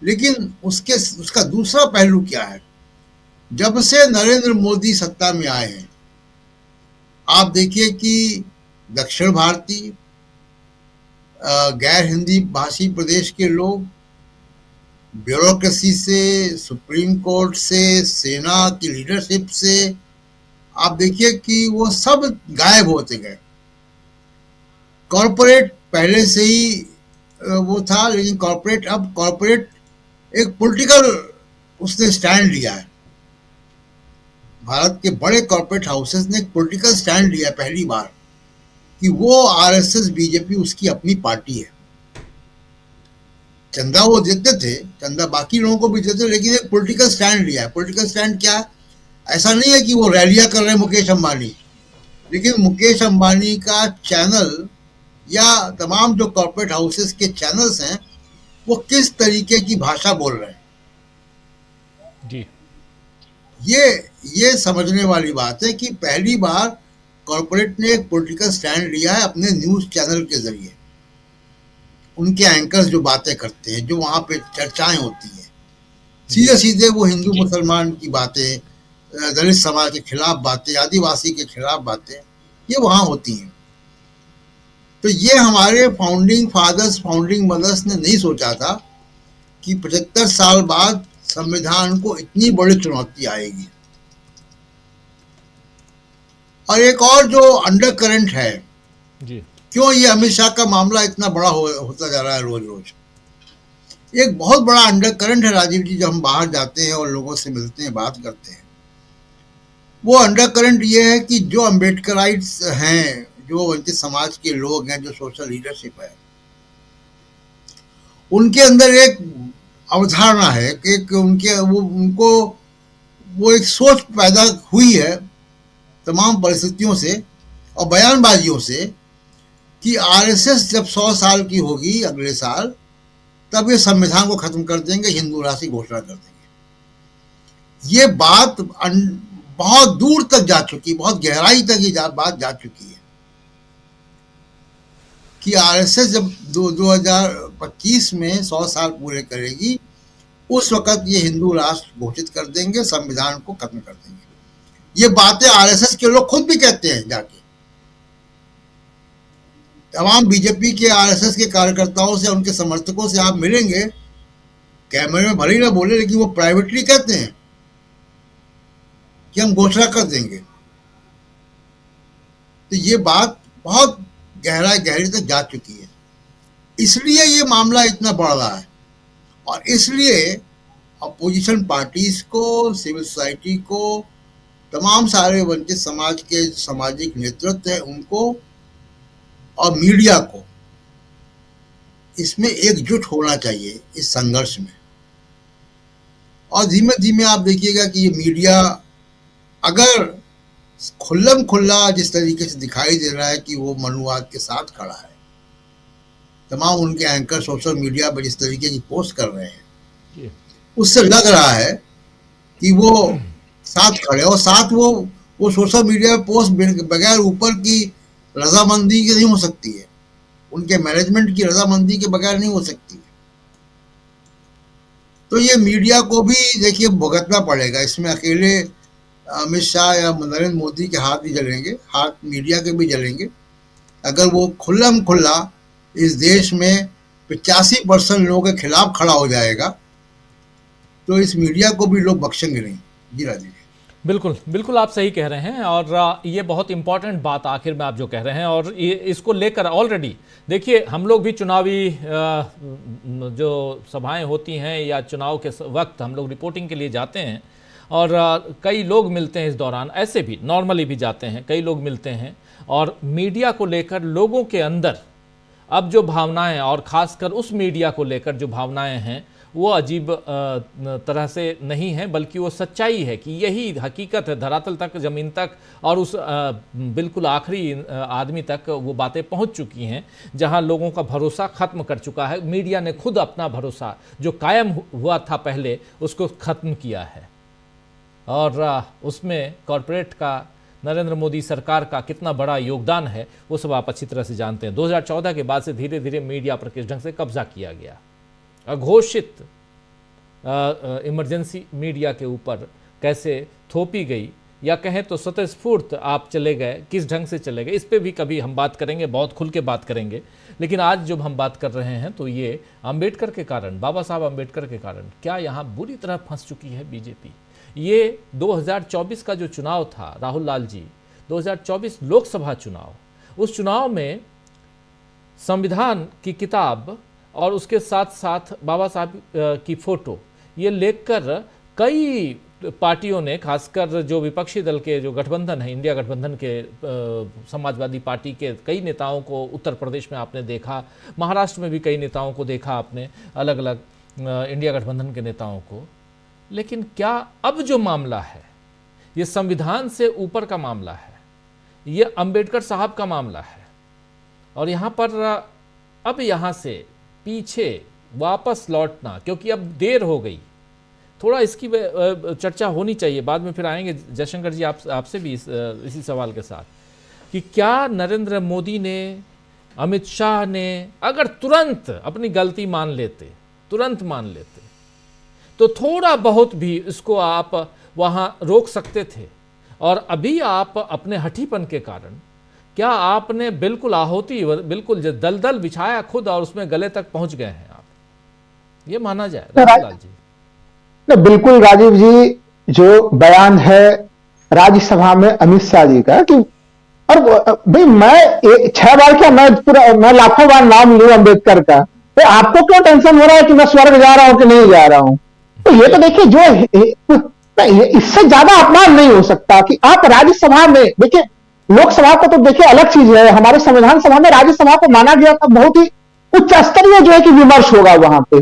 लेकिन उसका दूसरा पहलू क्या है? जब से नरेंद्र मोदी सत्ता में आए हैं, आप देखिए कि दक्षिण भारतीय, गैर हिंदी भाषी प्रदेश के लोग, ब्यूरोक्रेसी से, सुप्रीम कोर्ट से, सेना की लीडरशिप से, आप देखिए कि वो सब गायब होते गए। कॉरपोरेट पहले से ही वो था, लेकिन कॉरपोरेट एक पॉलिटिकल उसने स्टैंड लिया है। भारत के बड़े कॉरपोरेट हाउसेस ने एक पॉलिटिकल स्टैंड लिया पहली बार कि वो RSS BJP उसकी अपनी पार्टी है। चंदा वो देते थे, चंदा बाकी लोगों को भी देते, लेकिन एक पॉलिटिकल स्टैंड लिया है। पॉलिटिकल स्टैंड क्या है? ऐसा नहीं है कि वो रैलियां कर रहे हैं मुकेश अंबानी, लेकिन मुकेश अंबानी का चैनल या तमाम जो कॉर्पोरेट हाउसेस के चैनल्स हैं वो किस तरीके की भाषा बोल रहे हैं, जी ये समझने वाली बात है कि पहली बार कॉर्पोरेट ने एक पॉलिटिकल स्टैंड लिया है अपने न्यूज चैनल के जरिए। उनके एंकर्स जो बातें करते हैं, जो वहां पे चर्चाएं होती हैं, सीधे सीधे वो हिंदू मुसलमान की बातें, दलित समाज के खिलाफ बातें, आदिवासी के खिलाफ बातें, ये वहां होती हैं। तो ये हमारे फाउंडिंग फादर्स, फाउंडिंग मदर्स ने नहीं सोचा था कि 75 साल बाद संविधान को इतनी बड़ी चुनौती आएगी। और एक और जो अंडर करंट है, जी क्यों ये अमित शाह का मामला इतना बड़ा होता जा रहा है रोज रोज, एक बहुत बड़ा अंडर करंट है राजीव जी। जब हम बाहर जाते हैं और लोगों से मिलते हैं, बात करते हैं, वो अंडर करंट ये है कि जो अम्बेडकराइट्स हैं, जो वंचित समाज के लोग हैं, जो सोशल लीडरशिप है, उनके अंदर एक अवधारणा है कि उनको वो एक सोच पैदा हुई है तमाम परिस्थितियों से और बयानबाजियों से कि आरएसएस जब 100 साल की होगी अगले साल, तब ये संविधान को खत्म कर देंगे, हिंदू राष्ट्र की घोषणा कर देंगे। ये बात बहुत दूर तक जा चुकी, बहुत गहराई तक ये बात जा चुकी है कि आरएसएस जब 2025 में 100 साल पूरे करेगी, उस वक्त ये हिंदू राष्ट्र घोषित कर देंगे, संविधान को खत्म कर देंगे। ये बातें आरएसएस के लोग खुद भी कहते हैं। जाके तमाम बीजेपी के, आरएसएस के कार्यकर्ताओं से, उनके समर्थकों से आप मिलेंगे, कैमरे में भले ही ना बोले, लेकिन वो प्राइवेटली कहते हैं कि हम घोषणा कर देंगे। तो ये बात बहुत गहरी तक जा चुकी है। इसलिए ये मामला इतना बढ़ रहा है और इसलिए अपोजिशन पार्टीज को, सिविल सोसाइटी को, तमाम सारे वंचित समाज के सामाजिक नेतृत्व है उनको और मीडिया को इसमें एकजुट होना चाहिए इस संघर्ष में। और धीमे धीमे आप देखिएगा कि ये मीडिया अगर खुल्लम खुल्ला जिस तरीके से दिखाई दे रहा है कि वो मनुवाद के साथ खड़ा है, तमाम उनके एंकर सोशल मीडिया पर जिस तरीके की पोस्ट कर रहे हैं, उससे लग रहा है कि वो साथ खड़े, और साथ वो सोशल मीडिया पोस्ट बगैर ऊपर की रजामंदी की नहीं हो सकती है, उनके मैनेजमेंट की रजामंदी के बगैर नहीं हो सकती है। तो ये मीडिया को भी देखिए भुगतना पड़ेगा इसमें। अकेले अमित शाह या नरेंद्र मोदी के हाथ ही जलेंगे, हाथ मीडिया के भी जलेंगे। अगर वो खुल्लम खुल्ला इस देश में 85% लोगों के खिलाफ खड़ा हो जाएगा तो इस मीडिया को भी लोग बख्शेंगे नहीं। जी राजीव, बिल्कुल बिल्कुल आप सही कह रहे हैं। और ये बहुत इंपॉर्टेंट बात आखिर में आप जो कह रहे हैं, और ये इसको लेकर ऑलरेडी देखिए हम लोग भी चुनावी जो सभाएं होती हैं या चुनाव के वक्त हम लोग रिपोर्टिंग के लिए जाते हैं और कई लोग मिलते हैं इस दौरान, ऐसे भी नॉर्मली भी जाते हैं, कई लोग मिलते हैं और मीडिया को लेकर लोगों के अंदर अब जो भावनाएं, और ख़ासकर उस मीडिया को लेकर जो भावनाएं हैं वो अजीब तरह से नहीं है, बल्कि वो सच्चाई है कि यही हकीकत है, धरातल तक, ज़मीन तक और उस बिल्कुल आखिरी आदमी तक वो बातें पहुंच चुकी हैं जहां लोगों का भरोसा ख़त्म कर चुका है। मीडिया ने खुद अपना भरोसा जो कायम हुआ था पहले उसको ख़त्म किया है और उसमें कॉरपोरेट का, नरेंद्र मोदी सरकार का कितना बड़ा योगदान है वो सब आप अच्छी तरह से जानते हैं। 2014 के बाद से धीरे धीरे मीडिया पर किस ढंग से कब्जा किया गया, अघोषित इमरजेंसी मीडिया के ऊपर कैसे थोपी गई, या कहें तो स्वतःस्फूर्त आप चले गए, किस ढंग से चले गए, इस पे भी कभी हम बात करेंगे, बहुत खुल के बात करेंगे। लेकिन आज जब हम बात कर रहे हैं तो ये अंबेडकर के कारण, बाबा साहब अंबेडकर के कारण क्या यहाँ बुरी तरह फंस चुकी है बीजेपी। ये 2024 का जो चुनाव था राहुल लाल जी, 2024 लोकसभा चुनाव, उस चुनाव में संविधान की किताब और उसके साथ साथ बाबा साहब की फ़ोटो ये लेकर कई पार्टियों ने, खासकर जो विपक्षी दल के जो गठबंधन है, इंडिया गठबंधन के समाजवादी पार्टी के कई नेताओं को उत्तर प्रदेश में आपने देखा, महाराष्ट्र में भी कई नेताओं को देखा आपने, अलग अलग इंडिया गठबंधन के नेताओं को। लेकिन क्या अब जो मामला है ये संविधान से ऊपर का मामला है, ये अंबेडकर साहब का मामला है, और यहाँ पर अब यहाँ से पीछे वापस लौटना, क्योंकि अब देर हो गई, थोड़ा इसकी चर्चा होनी चाहिए, बाद में फिर आएंगे जयशंकर जी आपसे भी इसी सवाल के साथ, कि क्या नरेंद्र मोदी ने, अमित शाह ने अगर तुरंत अपनी गलती मान लेते, तो थोड़ा बहुत भी इसको आप वहां रोक सकते थे। और अभी आप अपने हठीपन के कारण, क्या आपने बिल्कुल आहुति, बिल्कुल दलदल बिछाया खुद, और उसमें गले तक पहुंच गए हैं आप, ये माना जाए राजीव जी? नहीं, बिल्कुल राजीव जी, जो बयान है राज्यसभा में अमित शाह जी का, कि और भाई मैं 6 बार क्या, मैं लाखों बार नाम लूं अम्बेडकर का, तो आपको क्यों टेंशन हो रहा है कि मैं स्वर्ग जा रहा हूं कि नहीं जा रहा हूं? तो ये तो देखिए, जो इससे ज्यादा अपमान नहीं हो सकता कि आप राज्यसभा में, देखिए लोकसभा को तो देखिए अलग चीज है, हमारे संविधान सभा में राज्यसभा को माना गया था बहुत ही उच्च स्तरीय जो है कि विमर्श होगा वहां पे,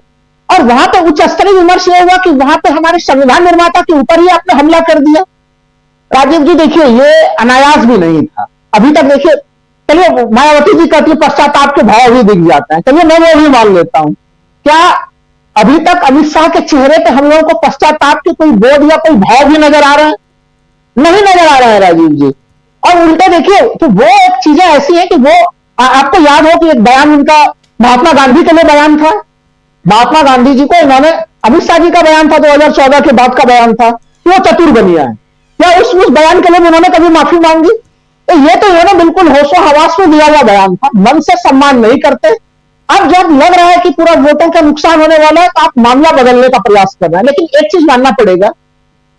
और वहां पे उच्च स्तरीय विमर्श ये होगा कि वहां पे हमारे संविधान निर्माता के ऊपर ही आपने हमला कर दिया। राजीव जी देखिए, ये अनायास भी नहीं था। अभी तक देखिए, चलिए मायावती जी कहती है पश्चाताप के भाव भी दिख जाते हैं, चलिए मैं वो भी मान लेता हूं। क्या अभी तक अमित शाह के चेहरे पे हम लोगों को पश्चाताप के कोई बोध या कोई भाव भी नजर आ रहा है? नहीं नजर आ रहा है राजीव जी। और उल्टे देखिए, तो वो एक चीजें ऐसी हैं कि वो आपको याद हो कि एक बयान उनका महात्मा गांधी के लिए बयान था, महात्मा गांधी जी को इन्होंने, अमित शाह जी का बयान था 2014 के बाद का बयान था कि वो चतुर बनिया है, क्या उस बयान के लिए उन्होंने कभी माफी मांगी? तो ये तो इन्होंने बिल्कुल होशो हवास में दिया हुआ बयान था, मन से सम्मान नहीं करते। अब जब लग रहा है कि पूरा वोटों का नुकसान होने वाला है, तो आप मामला बदलने का प्रयास कर रहे हैं। लेकिन एक चीज मानना पड़ेगा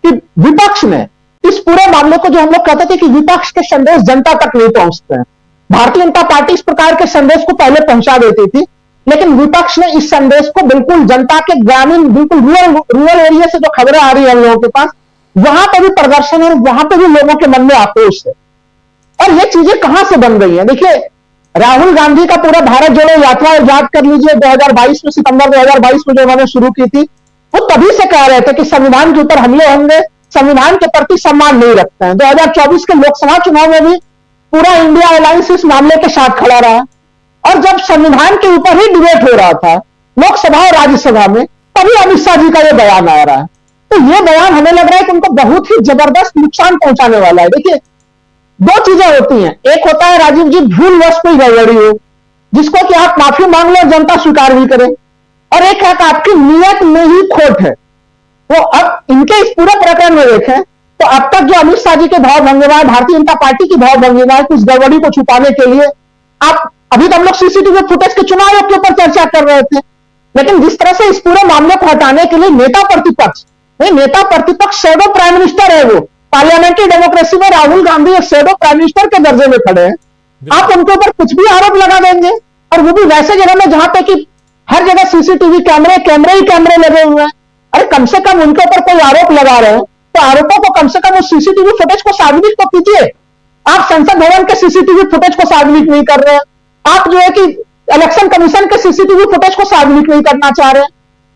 कि विपक्ष ने इस पूरे मामले को, जो हम लोग कहते थे कि विपक्ष के संदेश जनता तक नहीं पहुंचते हैं, भारतीय जनता पार्टी इस प्रकार के संदेश को पहले पहुंचा देती थी, लेकिन विपक्ष ने इस संदेश को बिल्कुल जनता के ग्रामीण, बिल्कुल रूरल एरिया से जो खबरें आ रही है हम लोगों के पास, वहां पर भी प्रदर्शन है, वहां पर भी लोगों के मन में आक्रोश है। और ये चीजें कहां से बन रही हैं? देखिए, राहुल गांधी का पूरा भारत जोड़ो यात्रा याद कर लीजिए, 2022 में, सितंबर 2022 में जो उन्होंने शुरू की थी, वो तभी से कह रहे थे कि संविधान के ऊपर हमले होंगे, संविधान के प्रति सम्मान नहीं रखते हैं। 2024 के लोकसभा चुनाव में भी पूरा इंडिया अलायंस इस मामले के साथ खड़ा रहा, और जब संविधान के ऊपर ही डिबेट हो रहा था लोकसभा और राज्यसभा में, तभी अमित शाह जी का यह बयान आ रहा है। तो यह बयान हमें लग रहा है कि उनको बहुत ही जबरदस्त नुकसान पहुंचाने वाला है। देखिए, दो चीजें होती हैं, एक होता है राजीव जी भूलवश कोई गड़बड़ी हो जिसको कि आप माफी मांग लो और जनता स्वीकार भी करे, और एक है कि आपकी नियत में ही खोट है। वो अब इनके इस पूरे प्रकरण में देखें तो अब तक जो अमित शाह जी के भाव भंगेवा है, भारतीय जनता पार्टी की भाव भंगेवा है, कुछ गड़बड़ी को छुपाने के लिए, आप अभी तो हम लोग सीसीटीवी फुटेज के चुनाव के ऊपर चर्चा कर रहे थे, लेकिन जिस तरह से इस पूरे मामले को हटाने के लिए नेता प्रतिपक्ष शैडो प्राइम मिनिस्टर है, वो पार्लियामेंट्री डेमोक्रेसी में राहुल गांधी एक शैडो प्राइम मिनिस्टर के दर्जे में खड़े हैं, आप उनके ऊपर कुछ भी आरोप लगा देंगे, और वो भी वैसे जगह में जहां पे कि हर जगह सीसीटीवी कैमरे लगे हुए हैं। अरे कम से कम उनके ऊपर कोई आरोप लगा रहे हैं तो आरोपों को कम से कम उस सीसीटीवी फुटेज को सार्वजनिक तो कीजिए। आप संसद भवन के सीसीटीवी फुटेज को सार्वजनिक नहीं कर रहे हैं, आप जो है कि इलेक्शन कमीशन के सीसीटीवी फुटेज को सार्वजनिक नहीं करना चाह रहे हैं।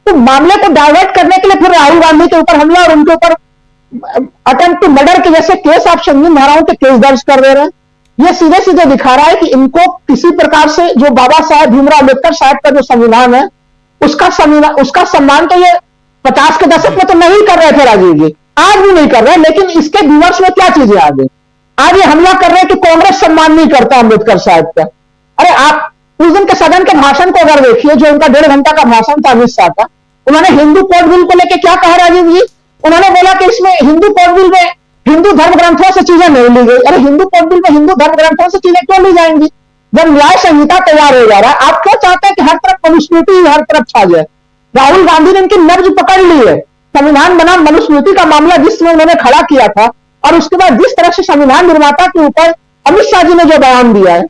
तो मामले को डाइवर्ट करने के लिए फिर राहुल गांधी के ऊपर हमला और उनके ऊपर अटेम्प्ट टू मर्डर के जैसे केस, आप संगीन धाराओं के केस दर्ज कर दे रहे हैं। यह सीधे सीधे दिखा रहा है कि इनको किसी प्रकार से जो बाबा साहेब भीमराव अम्बेडकर साहब का जो संविधान है उसका सम्मान तो ये 50 के दशक में तो नहीं कर रहे थे राजीव जी, आज भी नहीं कर रहे, लेकिन इसके विमर्श में क्या चीजें आ गई, आज ये हमला कर रहे हैं कि कांग्रेस सम्मान नहीं करता अम्बेडकर साहब का। अरे आप उस दिन के सदन के भाषण को अगर देखिए, जो उनका 1.5 घंटा का भाषण था अमित शाह का, उन्होंने हिंदू कोड बिल को लेकर क्या कहा राजीव जी? उन्होंने बोला कि इसमें हिंदू कोड बिल में हिंदू धर्म ग्रंथों से चीजें नहीं ली गई। अरे हिंदू कोड बिल में हिंदू धर्म ग्रंथों से चीजें क्यों ली जाएंगी? जब न्याय संहिता तैयार हो जा रहा है, आप क्यों चाहते हैं कि हर तरफ मनुस्मृति हर तरफ छा जाए? राहुल गांधी ने इनकी नब्ज पकड़ ली है। संविधान बनाम मनुस्मृति का मामला जिस समय उन्होंने खड़ा किया था, और उसके बाद जिस तरह से संविधान निर्माता के ऊपर अमित शाह जी ने जो बयान दिया है,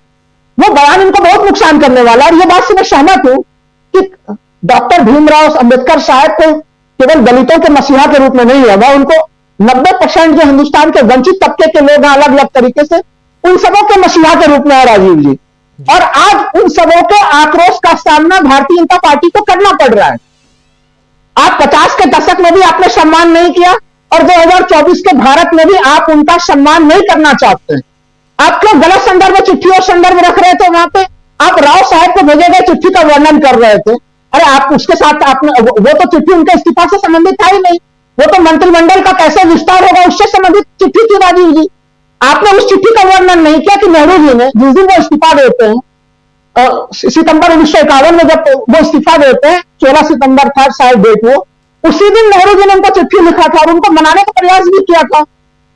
वो बयान इनको बहुत नुकसान करने वाला है। और ये बात से मैं सहमत हूं कि डॉक्टर भीमराव अम्बेडकर साहब को केवल दलितों के मसीहा के रूप में नहीं है, वह उनको 90% जो हिंदुस्तान के वंचित तबके के लोग हैं अलग अलग तरीके से, उन सबों के मसीहा के रूप में है राजीव जी। और आज उन सबों के आक्रोश का सामना भारतीय जनता पार्टी को करना पड़ रहा है। आप 50 के दशक में भी आपने सम्मान नहीं किया और 2024 के भारत में भी आप उनका सम्मान नहीं करना चाहते हैं। आप क्यों गलत संदर्भ में चिट्ठी और संदर्भ रख रहे थे? वहां पे आप राव साहब को भेजे गए चिट्ठी का वर्णन कर रहे थे। अरे आप उसके साथ आपने, वो तो चिट्ठी उनके इस्तीफा से संबंधित था ही नहीं, वो तो मंत्रिमंडल का कैसे विस्तार होगा उससे संबंधित चिट्ठी थी राजीव जी। आपने उस चिट्ठी का वर्णन नहीं किया कि नेहरू जी ने जिस दिन वो इस्तीफा देते हैं, सितंबर 1951 में जब वो इस्तीफा देते हैं, 16 सितंबर था शायद डेट, वो उसी दिन नेहरू जी ने उनको चिट्ठी लिखा था और उनको मनाने का प्रयास भी किया था।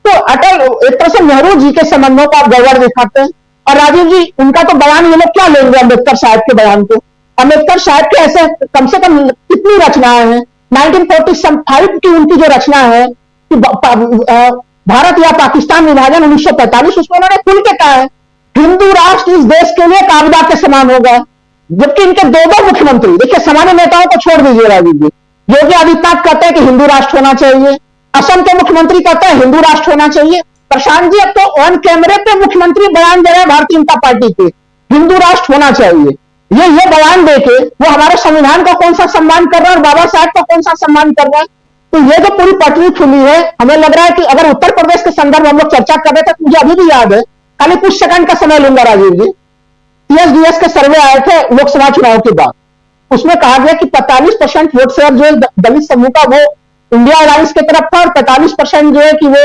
तो अटल एक तरह से नेहरू जी के संबंधों का आप गौरव दिखाते हैं। और राजीव जी उनका तो बयान, ये लोग क्या लेंगे अम्बेडकर साहब के बयान को? अम्बेडकर साहब के ऐसे कम से कम कितनी रचनाएं हैं? 1945 की उनकी जो रचना है कि भारत या पाकिस्तान विभाजन 1945, उसमें उन्होंने खुल के कहा है हिंदू राष्ट्र इस देश के लिए एक आपदा के समान होगा। जबकि इनके दो मुख्यमंत्री, देखिए सामान्य नेताओं को छोड़ दीजिए राजीव जी, योगी आदित्यनाथ कहते हैं कि हिंदू राष्ट्र होना चाहिए, असम के मुख्यमंत्री कहते हैं हिंदू राष्ट्र होना चाहिए, प्रशांत जी अब तो ऑन कैमरे पे मुख्यमंत्री बयान दे रहे हैं भारतीय जनता पार्टी के, हिंदू राष्ट्र होना चाहिए। ये बयान देके वो हमारे संविधान का कौन सा सम्मान कर रहा है और बाबा साहब का कौन सा सम्मान कर रहा है? तो ये जो पूरी पटरी खुली है, हमें लग रहा है कि अगर उत्तर प्रदेश के संदर्भ हम लोग चर्चा कर रहे थे, मुझे अभी भी याद है, खाली कुछ सेकंड का समय लूंगा राजीव जी, TSDS के सर्वे आए थे लोकसभा चुनाव के बाद, उसमें कहा गया कि 45% वोट शेयर जो दलित समूह का वो इंडिया अलायंस की तरफ था और 45% जो है कि वो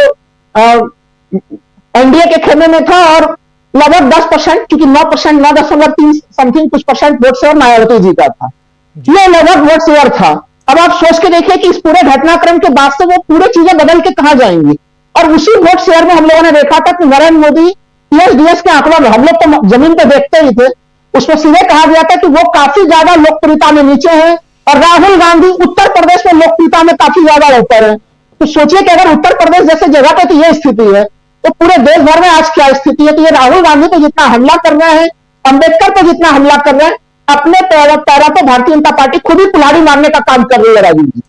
एनडीए के खेमे में था और लगभग 10%, क्योंकि 9%, 9.3 समथिंग कुछ percent vote share Mayawati ji का था, ये लगभग वोट शेयर था। अब आप सोच के देखिए कि इस पूरे घटनाक्रम के बाद से वो पूरी चीजें बदल के कहां जाएंगी। और उसी वोट शेयर में हम लोगों ने देखा था कि नरेंद्र मोदी TSDS के आंकड़ों में, हम लोग तो जमीन पे देखते ही थे, उसमें सीधे कहा गया था कि वो काफी ज्यादा लोकप्रियता में नीचे है और राहुल गांधी उत्तर प्रदेश में लोकप्रियता में काफी ज्यादा ऊपर है। तो सोचिए कि अगर उत्तर प्रदेश जैसे जगह पे तो ये स्थिति है, तो पूरे देश भर में आज क्या स्थिति है? तो ये राहुल गांधी पे जितना हमला कर रहे हैं, अंबेडकर पे जितना हमला कर रहे हैं, अपने पैरों पे भारतीय जनता पार्टी खुद ही कुल्हाड़ी मारने का काम कर रही है राजीव जी।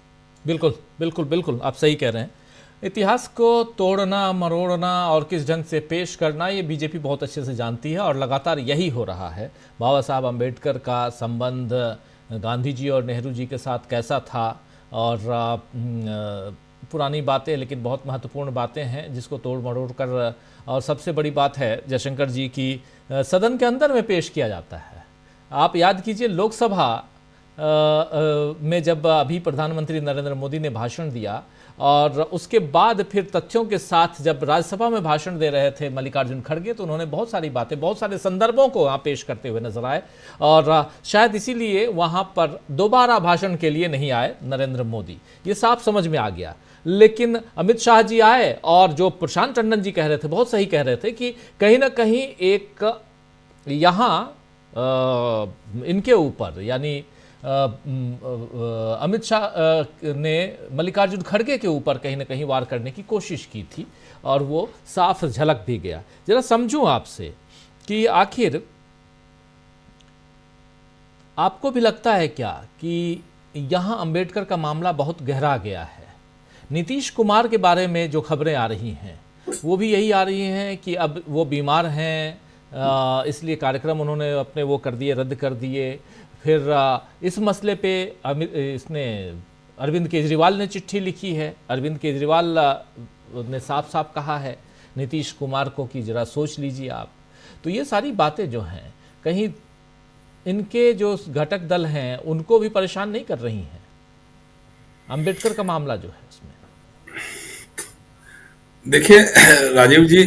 बिल्कुल बिल्कुल बिल्कुल, आप सही कह रहे हैं। इतिहास को तोड़ना मरोड़ना और किस ढंग से पेश करना, ये बीजेपी बहुत अच्छे से जानती है और लगातार यही हो रहा है। बाबा साहब अम्बेडकर का संबंध गांधी जी और नेहरू जी के साथ कैसा था, और पुरानी बातें लेकिन बहुत महत्वपूर्ण बातें हैं जिसको तोड़ मरोड़ कर, और सबसे बड़ी बात है जयशंकर जी की सदन के अंदर में पेश किया जाता है। आप याद कीजिए लोकसभा में जब अभी प्रधानमंत्री नरेंद्र मोदी ने भाषण दिया और उसके बाद फिर तथ्यों के साथ जब राज्यसभा में भाषण दे रहे थे मल्लिकार्जुन खड़गे, तो उन्होंने बहुत सारी बातें, बहुत सारे संदर्भों को वहाँ पेश करते हुए नजर आए और शायद इसीलिए वहाँ पर दोबारा भाषण के लिए नहीं आए नरेंद्र मोदी, ये साफ समझ में आ गया। लेकिन अमित शाह जी आए और जो प्रशांत टंडन जी कह रहे थे, बहुत सही कह रहे थे कि कहीं ना कहीं एक यहाँ इनके ऊपर यानी अमित शाह ने मल्लिकार्जुन खड़गे के ऊपर कहीं ना कहीं वार करने की कोशिश की थी और वो साफ झलक भी गया। जरा समझूं आपसे कि आखिर आपको भी लगता है क्या कि यहाँ अंबेडकर का मामला बहुत गहरा गया है? नीतीश कुमार के बारे में जो खबरें आ रही हैं वो भी यही आ रही हैं कि अब वो बीमार हैं, इसलिए कार्यक्रम उन्होंने अपने वो कर दिए, रद्द कर दिए। फिर इस मसले पे इसने अरविंद केजरीवाल ने चिट्ठी लिखी है। अरविंद केजरीवाल ने साफ साफ कहा है नीतीश कुमार को कि ज़रा सोच लीजिए आप। तो ये सारी बातें जो हैं कहीं इनके जो घटक दल हैं उनको भी परेशान नहीं कर रही हैं? अंबेडकर का मामला जो है उसमें देखिए राजीव जी,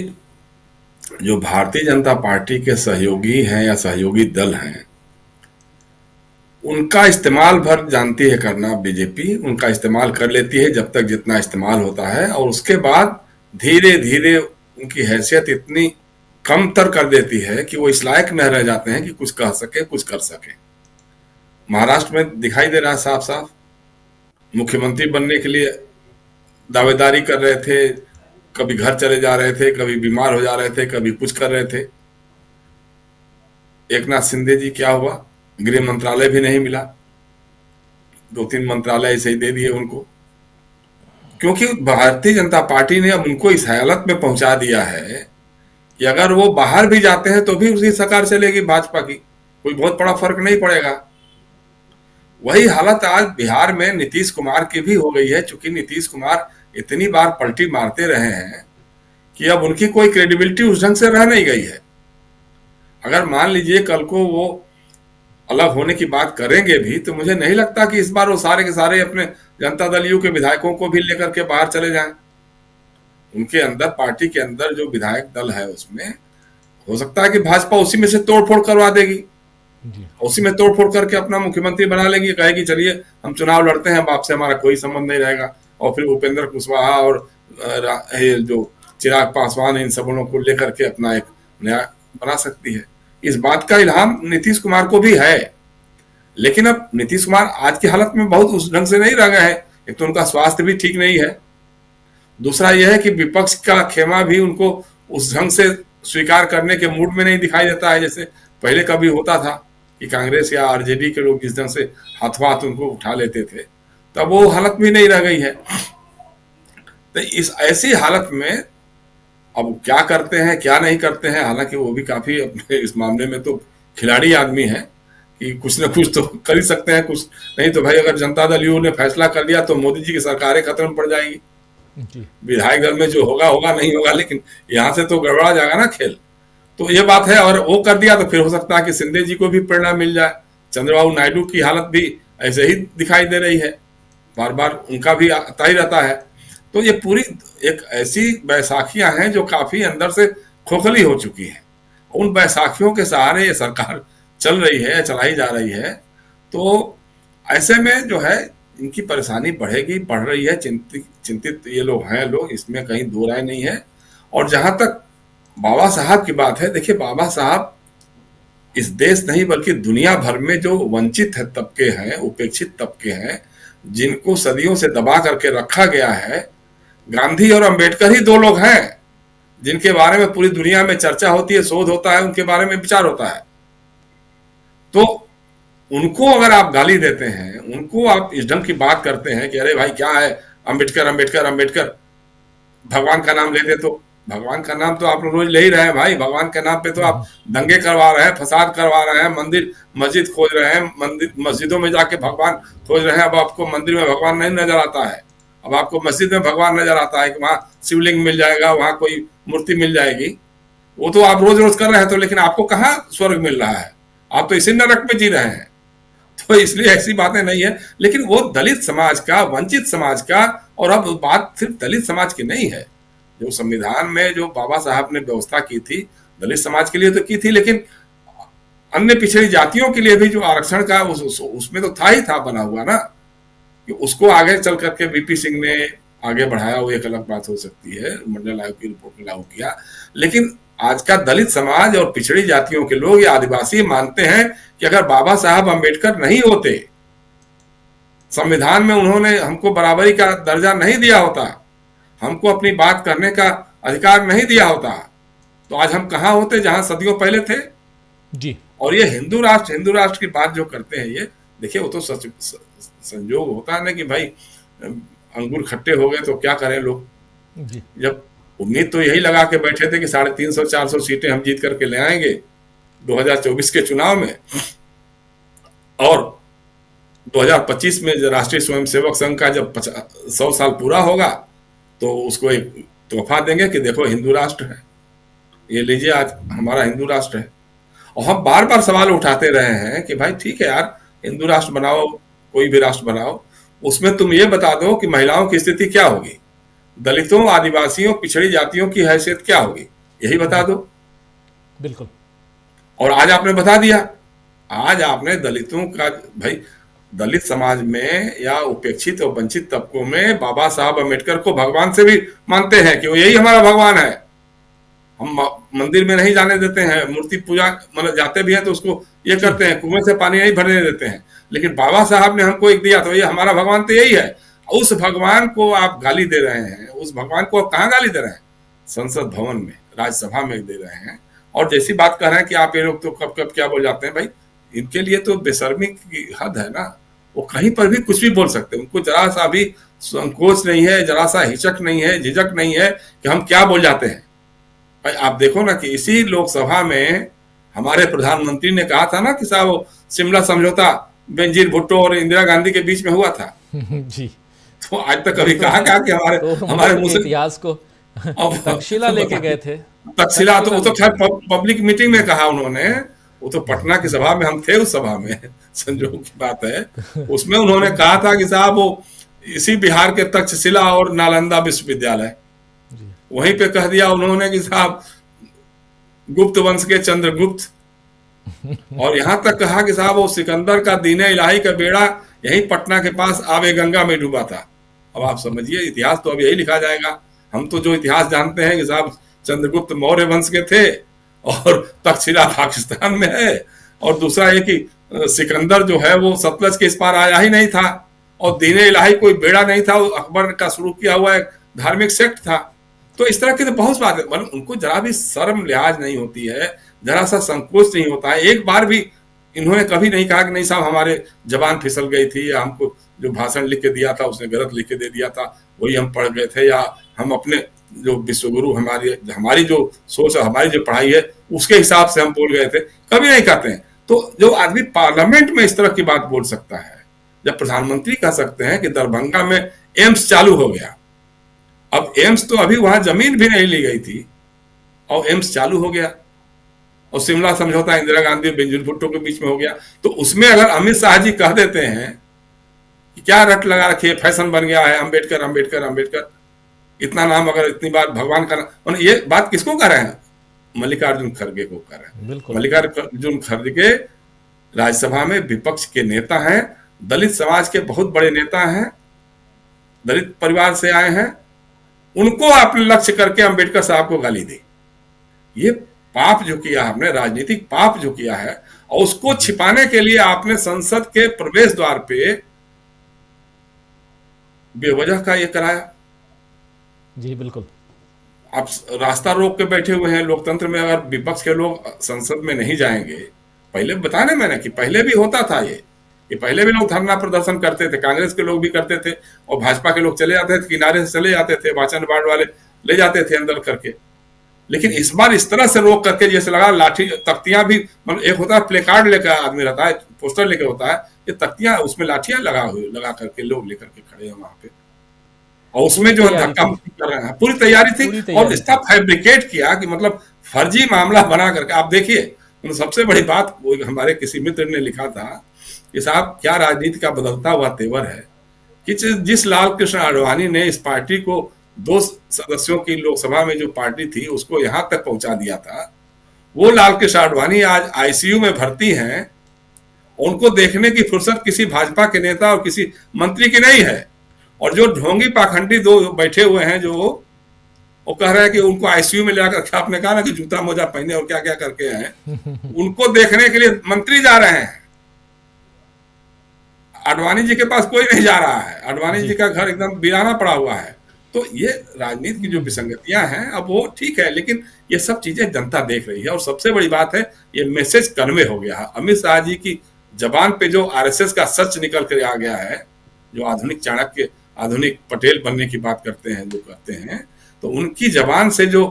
जो भारतीय जनता पार्टी के सहयोगी हैं या सहयोगी दल हैं, उनका इस्तेमाल भर जानती है करना बीजेपी। उनका इस्तेमाल कर लेती है जब तक जितना इस्तेमाल होता है, और उसके बाद धीरे धीरे उनकी हैसियत इतनी कमतर कर देती है कि वो इस लायक में रह जाते हैं कि कुछ कह सके, कुछ कर सके। महाराष्ट्र में दिखाई दे रहा है साफ साफ, मुख्यमंत्री बनने के लिए दावेदारी कर रहे थे, कभी घर चले जा रहे थे, कभी बीमार हो जा रहे थे, कभी कुछ कर रहे थे। एकनाथ शिंदे जी क्या हुआ, गृह मंत्रालय भी नहीं मिला, 2-3 मंत्रालय ऐसे ही दे दिए उनको। क्योंकि भारतीय जनता पार्टी ने अब उनको इस हालत में पहुंचा दिया है कि अगर वो बाहर भी जाते हैं तो भी उसी सरकार चलेगी भाजपा की, कोई बहुत बड़ा फर्क नहीं पड़ेगा। वही हालत आज बिहार में नीतीश कुमार की भी हो गई है, चूंकि नीतीश कुमार इतनी बार पलटी मारते रहे हैं कि अब उनकी कोई क्रेडिबिलिटी उस ढंग से रह नहीं गई है। अगर मान लीजिए कल को वो अलग होने की बात करेंगे भी तो मुझे नहीं लगता कि इस बार वो सारे के सारे अपने जनता दल यू के विधायकों को भी लेकर के बाहर चले जाएं। उनके अंदर, पार्टी के अंदर जो विधायक दल है उसमें हो सकता है कि भाजपा उसी में से तोड़फोड़ करवा देगी, उसी में तोड़फोड़ करके अपना मुख्यमंत्री बना लेगी, कहेगी चलिए हम चुनाव लड़ते हैं, अब आपसे हमारा कोई संबंध नहीं रहेगा। और फिर उपेंद्र कुशवाहा और जो चिराग पासवान, इन सब लोगों को लेकर के अपना एक नया बना सकती है। इस बात का इल्हाम नीतीश कुमार को भी है, लेकिन अब नीतीश कुमार आज की हालत में बहुत उस ढंग से नहीं रह गए हैं। एक तो उनका स्वास्थ्य भी ठीक नहीं है, दूसरा यह है कि विपक्ष का खेमा भी उनको उस ढंग से स्वीकार करने के मूड में नहीं दिखाई देता है जैसे पहले कभी होता था कि कांग्रेस या आरजेडी के लोग जिस ढंग से हाथों हाथ उनको उठा लेते थे, तब वो हालत भी नहीं रह गई है। तो इस ऐसी हालत में अब क्या करते हैं क्या नहीं करते हैं, हालांकि वो भी काफी अपने इस मामले में तो खिलाड़ी आदमी है कि कुछ ना कुछ तो कर ही सकते हैं, कुछ नहीं तो भाई अगर जनता दल यू ने फैसला कर लिया तो मोदी जी की सरकारें खत्म पड़ जाएगी। विधायक दल में जो होगा होगा, नहीं होगा, लेकिन यहाँ से तो गड़बड़ा जाएगा ना खेल। तो ये बात है, और वो कर दिया तो फिर हो सकता है कि शिंदे जी को भी प्रेरणा मिल जाए। चंद्रबाबू नायडू की हालत भी ऐसे ही दिखाई दे रही है, बार बार उनका भी आता ही रहता है। तो ये पूरी एक ऐसी बैसाखियां हैं जो काफी अंदर से खोखली हो चुकी हैं। उन बैसाखियों के सहारे ये सरकार चल रही है, चलाई जा रही है। तो ऐसे में जो है इनकी परेशानी बढ़ेगी, बढ़ रही है। चिंतित ये लोग हैं, लोग, इसमें कहीं दो राय नहीं है। और जहां तक बाबा साहब की बात है, देखिए बाबा साहब इस देश नहीं बल्कि दुनिया भर में जो वंचित है तबके हैं, उपेक्षित तबके हैं, जिनको सदियों से दबा करके रखा गया है, गांधी और अंबेडकर ही दो लोग हैं जिनके बारे में पूरी दुनिया में चर्चा होती है, शोध होता है, उनके बारे में विचार होता है। तो उनको अगर आप गाली देते हैं, उनको आप इस ढंग की बात करते हैं कि अरे भाई क्या है अंबेडकर अंबेडकर अंबेडकर, भगवान का नाम लेते, तो भगवान का नाम तो आप रोज ले ही रहे हैं भाई। भगवान के नाम पे तो आप दंगे करवा रहे हैं, फसाद करवा रहे हैं, मंदिर मस्जिद खोज रहे हैं, मंदिर मस्जिदों में जाके भगवान खोज रहे हैं। अब आपको मंदिर में भगवान नहीं नजर आता है, अब आपको मस्जिद में भगवान नजर आता है कि वहां शिवलिंग मिल जाएगा, वहां कोई मूर्ति मिल जाएगी। वो तो आप रोज रोज कर रहे हैं, तो लेकिन आपको कहाँ स्वर्ग मिल रहा है, आप तो इसी नरक में जी रहे हैं। तो इसलिए ऐसी बातें नहीं है। लेकिन वो दलित समाज का, वंचित समाज का, और अब बात सिर्फ दलित समाज की नहीं है। जो संविधान में जो बाबा साहब ने व्यवस्था की थी दलित समाज के लिए तो की थी, लेकिन अन्य पिछड़ी जातियों के लिए भी जो आरक्षण का उसमें तो था ही था बना हुआ ना, कि उसको आगे चल करके वीपी सिंह ने आगे बढ़ाया, वो एक अलग बात हो सकती है, मंडल आयोग की रिपोर्ट में लागू किया। लेकिन आज का दलित समाज और पिछड़ी जातियों के लोग या आदिवासी मानते हैं कि अगर बाबा साहब अंबेडकर नहीं होते, संविधान में उन्होंने हमको बराबरी का दर्जा नहीं दिया होता, हमको अपनी बात करने का अधिकार नहीं दिया होता, तो आज हम कहां होते जहां सदियों पहले थे जी। और ये हिंदू राष्ट्र की बात जो करते हैं, ये देखिए वो तो संजोग होता है ना कि भाई अंगूर खट्टे हो गए तो क्या करें लोग जी। जब उम्मीद तो यही लगा के बैठे थे कि 350-400 सीटें हम जीत करके ले आएंगे 2024 के चुनाव में, और 2025 में राष्ट्रीय स्वयंसेवक संघ का जब 100 साल पूरा होगा तो उसको एक तोहफा देंगे कि देखो हिंदू राष्ट्र है, ये लीजिए आज हमारा हिंदू राष्ट्र है। और हम बार बार सवाल उठाते रहे हैं कि भाई ठीक है यार, हिंदू राष्ट्र बनाओ, कोई भी राष्ट्र बनाओ, उसमें तुम ये बता दो कि महिलाओं की स्थिति क्या होगी, दलितों, आदिवासियों, पिछड़ी जातियों की हैसियत क्या होगी, यही बता दो। बिल्कुल। और आज आपने बता दिया, आज आपने दलितों का, भाई दलित समाज में या उपेक्षित और वंचित तबकों में बाबा साहब अम्बेडकर को भगवान से भी मानते हैं कि वो यही हमारा भगवान है। हम मंदिर में नहीं जाने देते हैं, मूर्ति पूजा मतलब जाते भी हैं तो उसको ये करते हैं, कुएं से पानी नहीं भरने देते हैं, लेकिन बाबा साहब ने हमको एक दिया तो ये हमारा भगवान तो यही है। उस भगवान को आप गाली दे रहे हैं, उस भगवान को आप कहाँ गाली दे रहे हैं? संसद भवन में, राज्यसभा में दे रहे हैं। और जैसी बात कर रहे हैं कि आप ये लोग तो कब कब क्या बोल जाते हैं, भाई इनके लिए तो बेशर्मी की हद है ना। वो कहीं पर भी कुछ भी बोल सकते हैं, उनको जरा सा भी संकोच नहीं है, जरा सा हिचक नहीं है, झिझक नहीं है कि हम क्या बोल जाते हैं। भाई आप देखो ना कि इसी लोकसभा में हमारे प्रधानमंत्री ने कहा था ना कि साहब वो शिमला समझौता बेनजीर भुट्टो और इंदिरा गांधी के बीच में हुआ था। जी, तो आज तक कभी कहा क्या कि हमारे मुंह से इतिहास को तक्षशिला लेके गए थे। तक्षशिला तो वो तो खैर पब्लिक मीटिंग में कहा उन्होंने, वो तो पटना की सभा में हम थे, उस सभा में संजोग की बात है। उसमें उन्होंने कहा था कि साहब वो इसी बिहार के तक्षशिला और नालंदा विश्वविद्यालय, वहीं पे कह दिया उन्होंने कि साहब गुप्त वंश के चंद्रगुप्त, और यहां तक कहा कि साहब वो सिकंदर का दीने इलाही का बेड़ा यही पटना के पास आवे गंगा में डूबा था। अब आप समझिए, इतिहास तो अब यही लिखा जाएगा। हम तो जो इतिहास जानते हैं कि साहब चंद्रगुप्त मौर्य वंश के थे और तक्षशिला पाकिस्तान में है, और दूसरा ये कि सिकंदर जो है वो सतलज के इस पार आया ही नहीं था, और दीने इलाही कोई बेड़ा नहीं था, वो अकबर का शुरू किया हुआ एक धार्मिक सेक्ट था। तो इस तरह की तो बहुत बातें, मतलब उनको जरा भी शर्म लिहाज नहीं होती है, जरा सा संकोच नहीं होता है। एक बार भी इन्होंने कभी नहीं कहा कि नहीं साहब हमारे जबान फिसल गई थी, या हमको जो भाषण लिख के दिया था उसने गलत लिख के दे दिया था, वही हम पढ़ गए थे, या हम अपने जो विश्वगुरु हमारी जो सोच है, हमारी जो पढ़ाई है उसके हिसाब से हम बोल गए थे, कभी नहीं कहते हैं। तो जो आदमी पार्लियामेंट में इस तरह की बात बोल सकता है, जब प्रधानमंत्री कह सकते हैं कि दरभंगा में एम्स चालू हो गया, अब एम्स तो अभी वहां जमीन भी नहीं ली गई थी और एम्स चालू हो गया, और शिमला समझौता इंदिरा गांधी और बेनजीर भुट्टो के बीच में हो गया, तो उसमें अगर अमित शाह जी कह देते हैं कि क्या रट लगा रखी है, फैशन बन गया है अम्बेडकर अम्बेडकर अम्बेडकर, इतना नाम अगर इतनी बार भगवान का नाम, ये बात किसको कह रहे हैं? मल्लिकार्जुन खड़गे को कह रहे हैं। मल्लिकार्जुन खड़गे राज्यसभा में विपक्ष के नेता हैं, दलित समाज के बहुत बड़े नेता हैं, दलित परिवार से आए हैं, उनको आपने लक्ष्य करके अम्बेडकर साहब को गाली दी। ये पाप जो किया हमने, राजनीतिक पाप जो किया है, और उसको छिपाने के लिए आपने संसद के प्रवेश द्वार पे बेवजह का ये कराया। जी बिल्कुल, आप रास्ता रोक के बैठे हुए हैं। लोकतंत्र में अगर विपक्ष के लोग संसद में नहीं जाएंगे, पहले बताने मैंने कि पहले भी होता था ये पहले भी लोग धरना प्रदर्शन करते थे, कांग्रेस के लोग भी करते थे, और भाजपा के लोग चले जाते थे, किनारे से चले जाते थे, वाचन वार्ड वाले ले जाते थे अंदर करके। लेकिन इस बार इस तरह से रोक करके, जैसे लगा लाठी तख्तियां भी, मतलब एक होता है प्ले कार्ड लेकर आदमी रहता है, पोस्टर लेके होता है, ये तख्तियां उसमें लाठियां लगा करके लोग लेकर के खड़े हैं वहां पे, और उसमें जो धक्का मुक्की कर रहे हैं, पूरी तैयारी थी, और इसका फैब्रिकेट किया कि मतलब फर्जी मामला बना करके। आप देखिए, सबसे बड़ी बात हमारे किसी मित्र ने लिखा था कि साहब क्या राजनीति का बदलता हुआ तेवर है कि जिस लाल कृष्ण आडवाणी ने इस पार्टी को 2 सदस्यों की लोकसभा में जो पार्टी थी उसको यहां तक पहुंचा दिया था, वो लाल कृष्ण आडवाणी आज आईसीयू में भर्ती हैं, उनको देखने की फुर्सत किसी भाजपा के नेता और किसी मंत्री की नहीं है। और जो ढोंगी पाखंडी 2 बैठे हुए हैं, जो वो कह रहे हैं कि उनको आईसीयू में लेकर, आपने कहा ना कि जूता मोजा पहने और क्या क्या करके हैं, उनको देखने के लिए मंत्री जा रहे हैं। आडवाणी जी के पास कोई नहीं जा रहा है, आडवाणी जी का घर एकदम वीराना पड़ा हुआ है। तो ये राजनीति की जो विसंगतियां हैं, अब वो ठीक है, लेकिन ये सब चीजें जनता देख रही है। और सबसे बड़ी बात है, ये मैसेज कन्वे हो गया है। अमित शाह जी की जबान पे जो आरएसएस का सच निकल कर आ गया है, जो आधुनिक चाणक्य, आधुनिक पटेल बनने की बात करते हैं, जो करते हैं, तो उनकी जबान से जो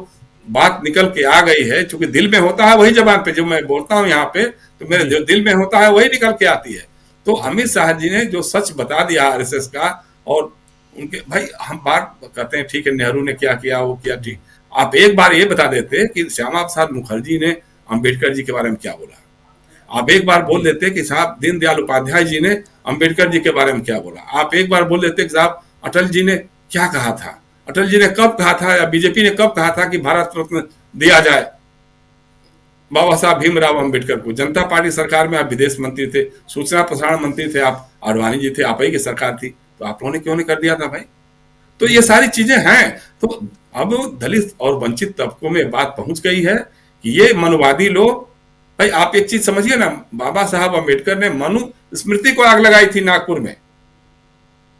बात निकल के आ गई है, चूंकि दिल में होता है वही जबान पे, जो मैं बोलता हूं यहाँ पे, तो मेरे जो दिल में होता है वही निकल के आती है। तो अमित शाह जी ने जो सच बता दिया आरएसएस का, और उनके भाई हम बात कहते हैं ठीक है नेहरू ने क्या किया, वो किया, ठीक, आप एक बार ये बता देते कि श्यामा प्रसाद मुखर्जी ने अंबेडकर जी के बारे में क्या बोला, आप एक बार बोल देते कि साहब दीनदयाल उपाध्याय जी ने अंबेडकर जी के बारे में क्या बोला, आप एक बार बोल देते कि साहब अटल जी ने क्या कहा था, अटल जी ने कब कहा था, या बीजेपी ने कब कहा था कि भारत रत्न दिया जाए बाबा साहब भीमराव अंबेडकर को। जनता पार्टी सरकार में आप विदेश मंत्री थे, सूचना प्रसारण मंत्री थे, आप आडवाणी जी थे, आप ही की सरकार थी, तो आप लोगों ने क्यों नहीं कर दिया था भाई? तो ये सारी चीजें हैं। तो अब दलित और वंचित तबकों में बात पहुंच गई है कि ये मनुवादी लोग, भाई आप एक चीज समझिए ना, बाबा साहब अंबेडकर ने मनु स्मृति को आग लगाई थी नागपुर में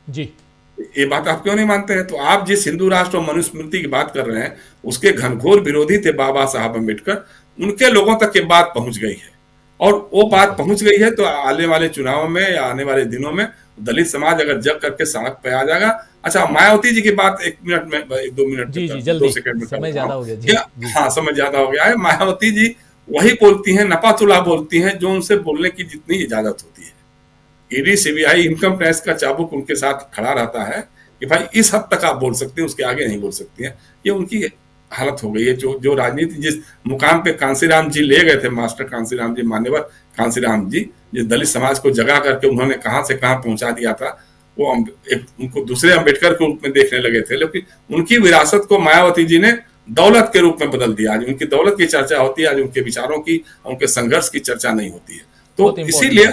जी, ये बात आप क्यों नहीं मानते हैं? तो आप जिस हिंदू राष्ट्र और मनुस्मृति की बात कर रहे हैं, उसके घनघोर विरोधी थे बाबा साहब अंबेडकर, उनके लोगों तक ये बात पहुंच गई है। और वो बात पहुंच गई है तो आने वाले चुनाव में या आने वाले दिनों में दलित समाज अगर जग करके सड़क पे आ जाएगा। अच्छा, मायावती जी की बात 1 मिनट में, 2 मिनट जी में, जल्दी, 2 सेकंड में समय ज्यादा हो गया जी, जी। हाँ, समय ज्यादा हो गया है। मायावती जी वही बोलती हैं, नपातुला बोलती हैं जो उनसे बोलने की जितनी इजाजत होती है। ईडी, सीबीआई, इनकम टैक्स का चाबुक उनके साथ खड़ा रहता है कि भाई इस हद तक आप बोल सकते हैं, उसके आगे नहीं बोल सकती हैं। ये उनकी हालत हो गई है। जो राजनीति जिस मुकाम पे कांसीराम जी ले गए थे, मास्टर कांसीराम जी, मान्यवर कांसीराम जी, जिस दलित समाज को जगा करके उन्होंने कहां से कहां पहुंचा दिया था, वो उनको दूसरे अम्बेडकर के रूप में देखने लगे थे, लेकिन उनकी विरासत को मायावती जी ने दौलत के रूप में बदल दिया। आज उनकी दौलत की चर्चा होती है, आज उनके विचारों की, उनके संघर्ष की चर्चा नहीं होती है। तो इसीलिए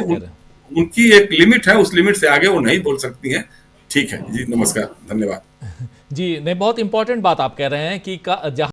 उनकी एक लिमिट है, उस लिमिट से आगे वो नहीं बोल सकती हैं। ठीक है जी, नमस्कार, धन्यवाद। जी नहीं, बहुत इंपॉर्टेंट बात आप कह रहे हैं कि जहां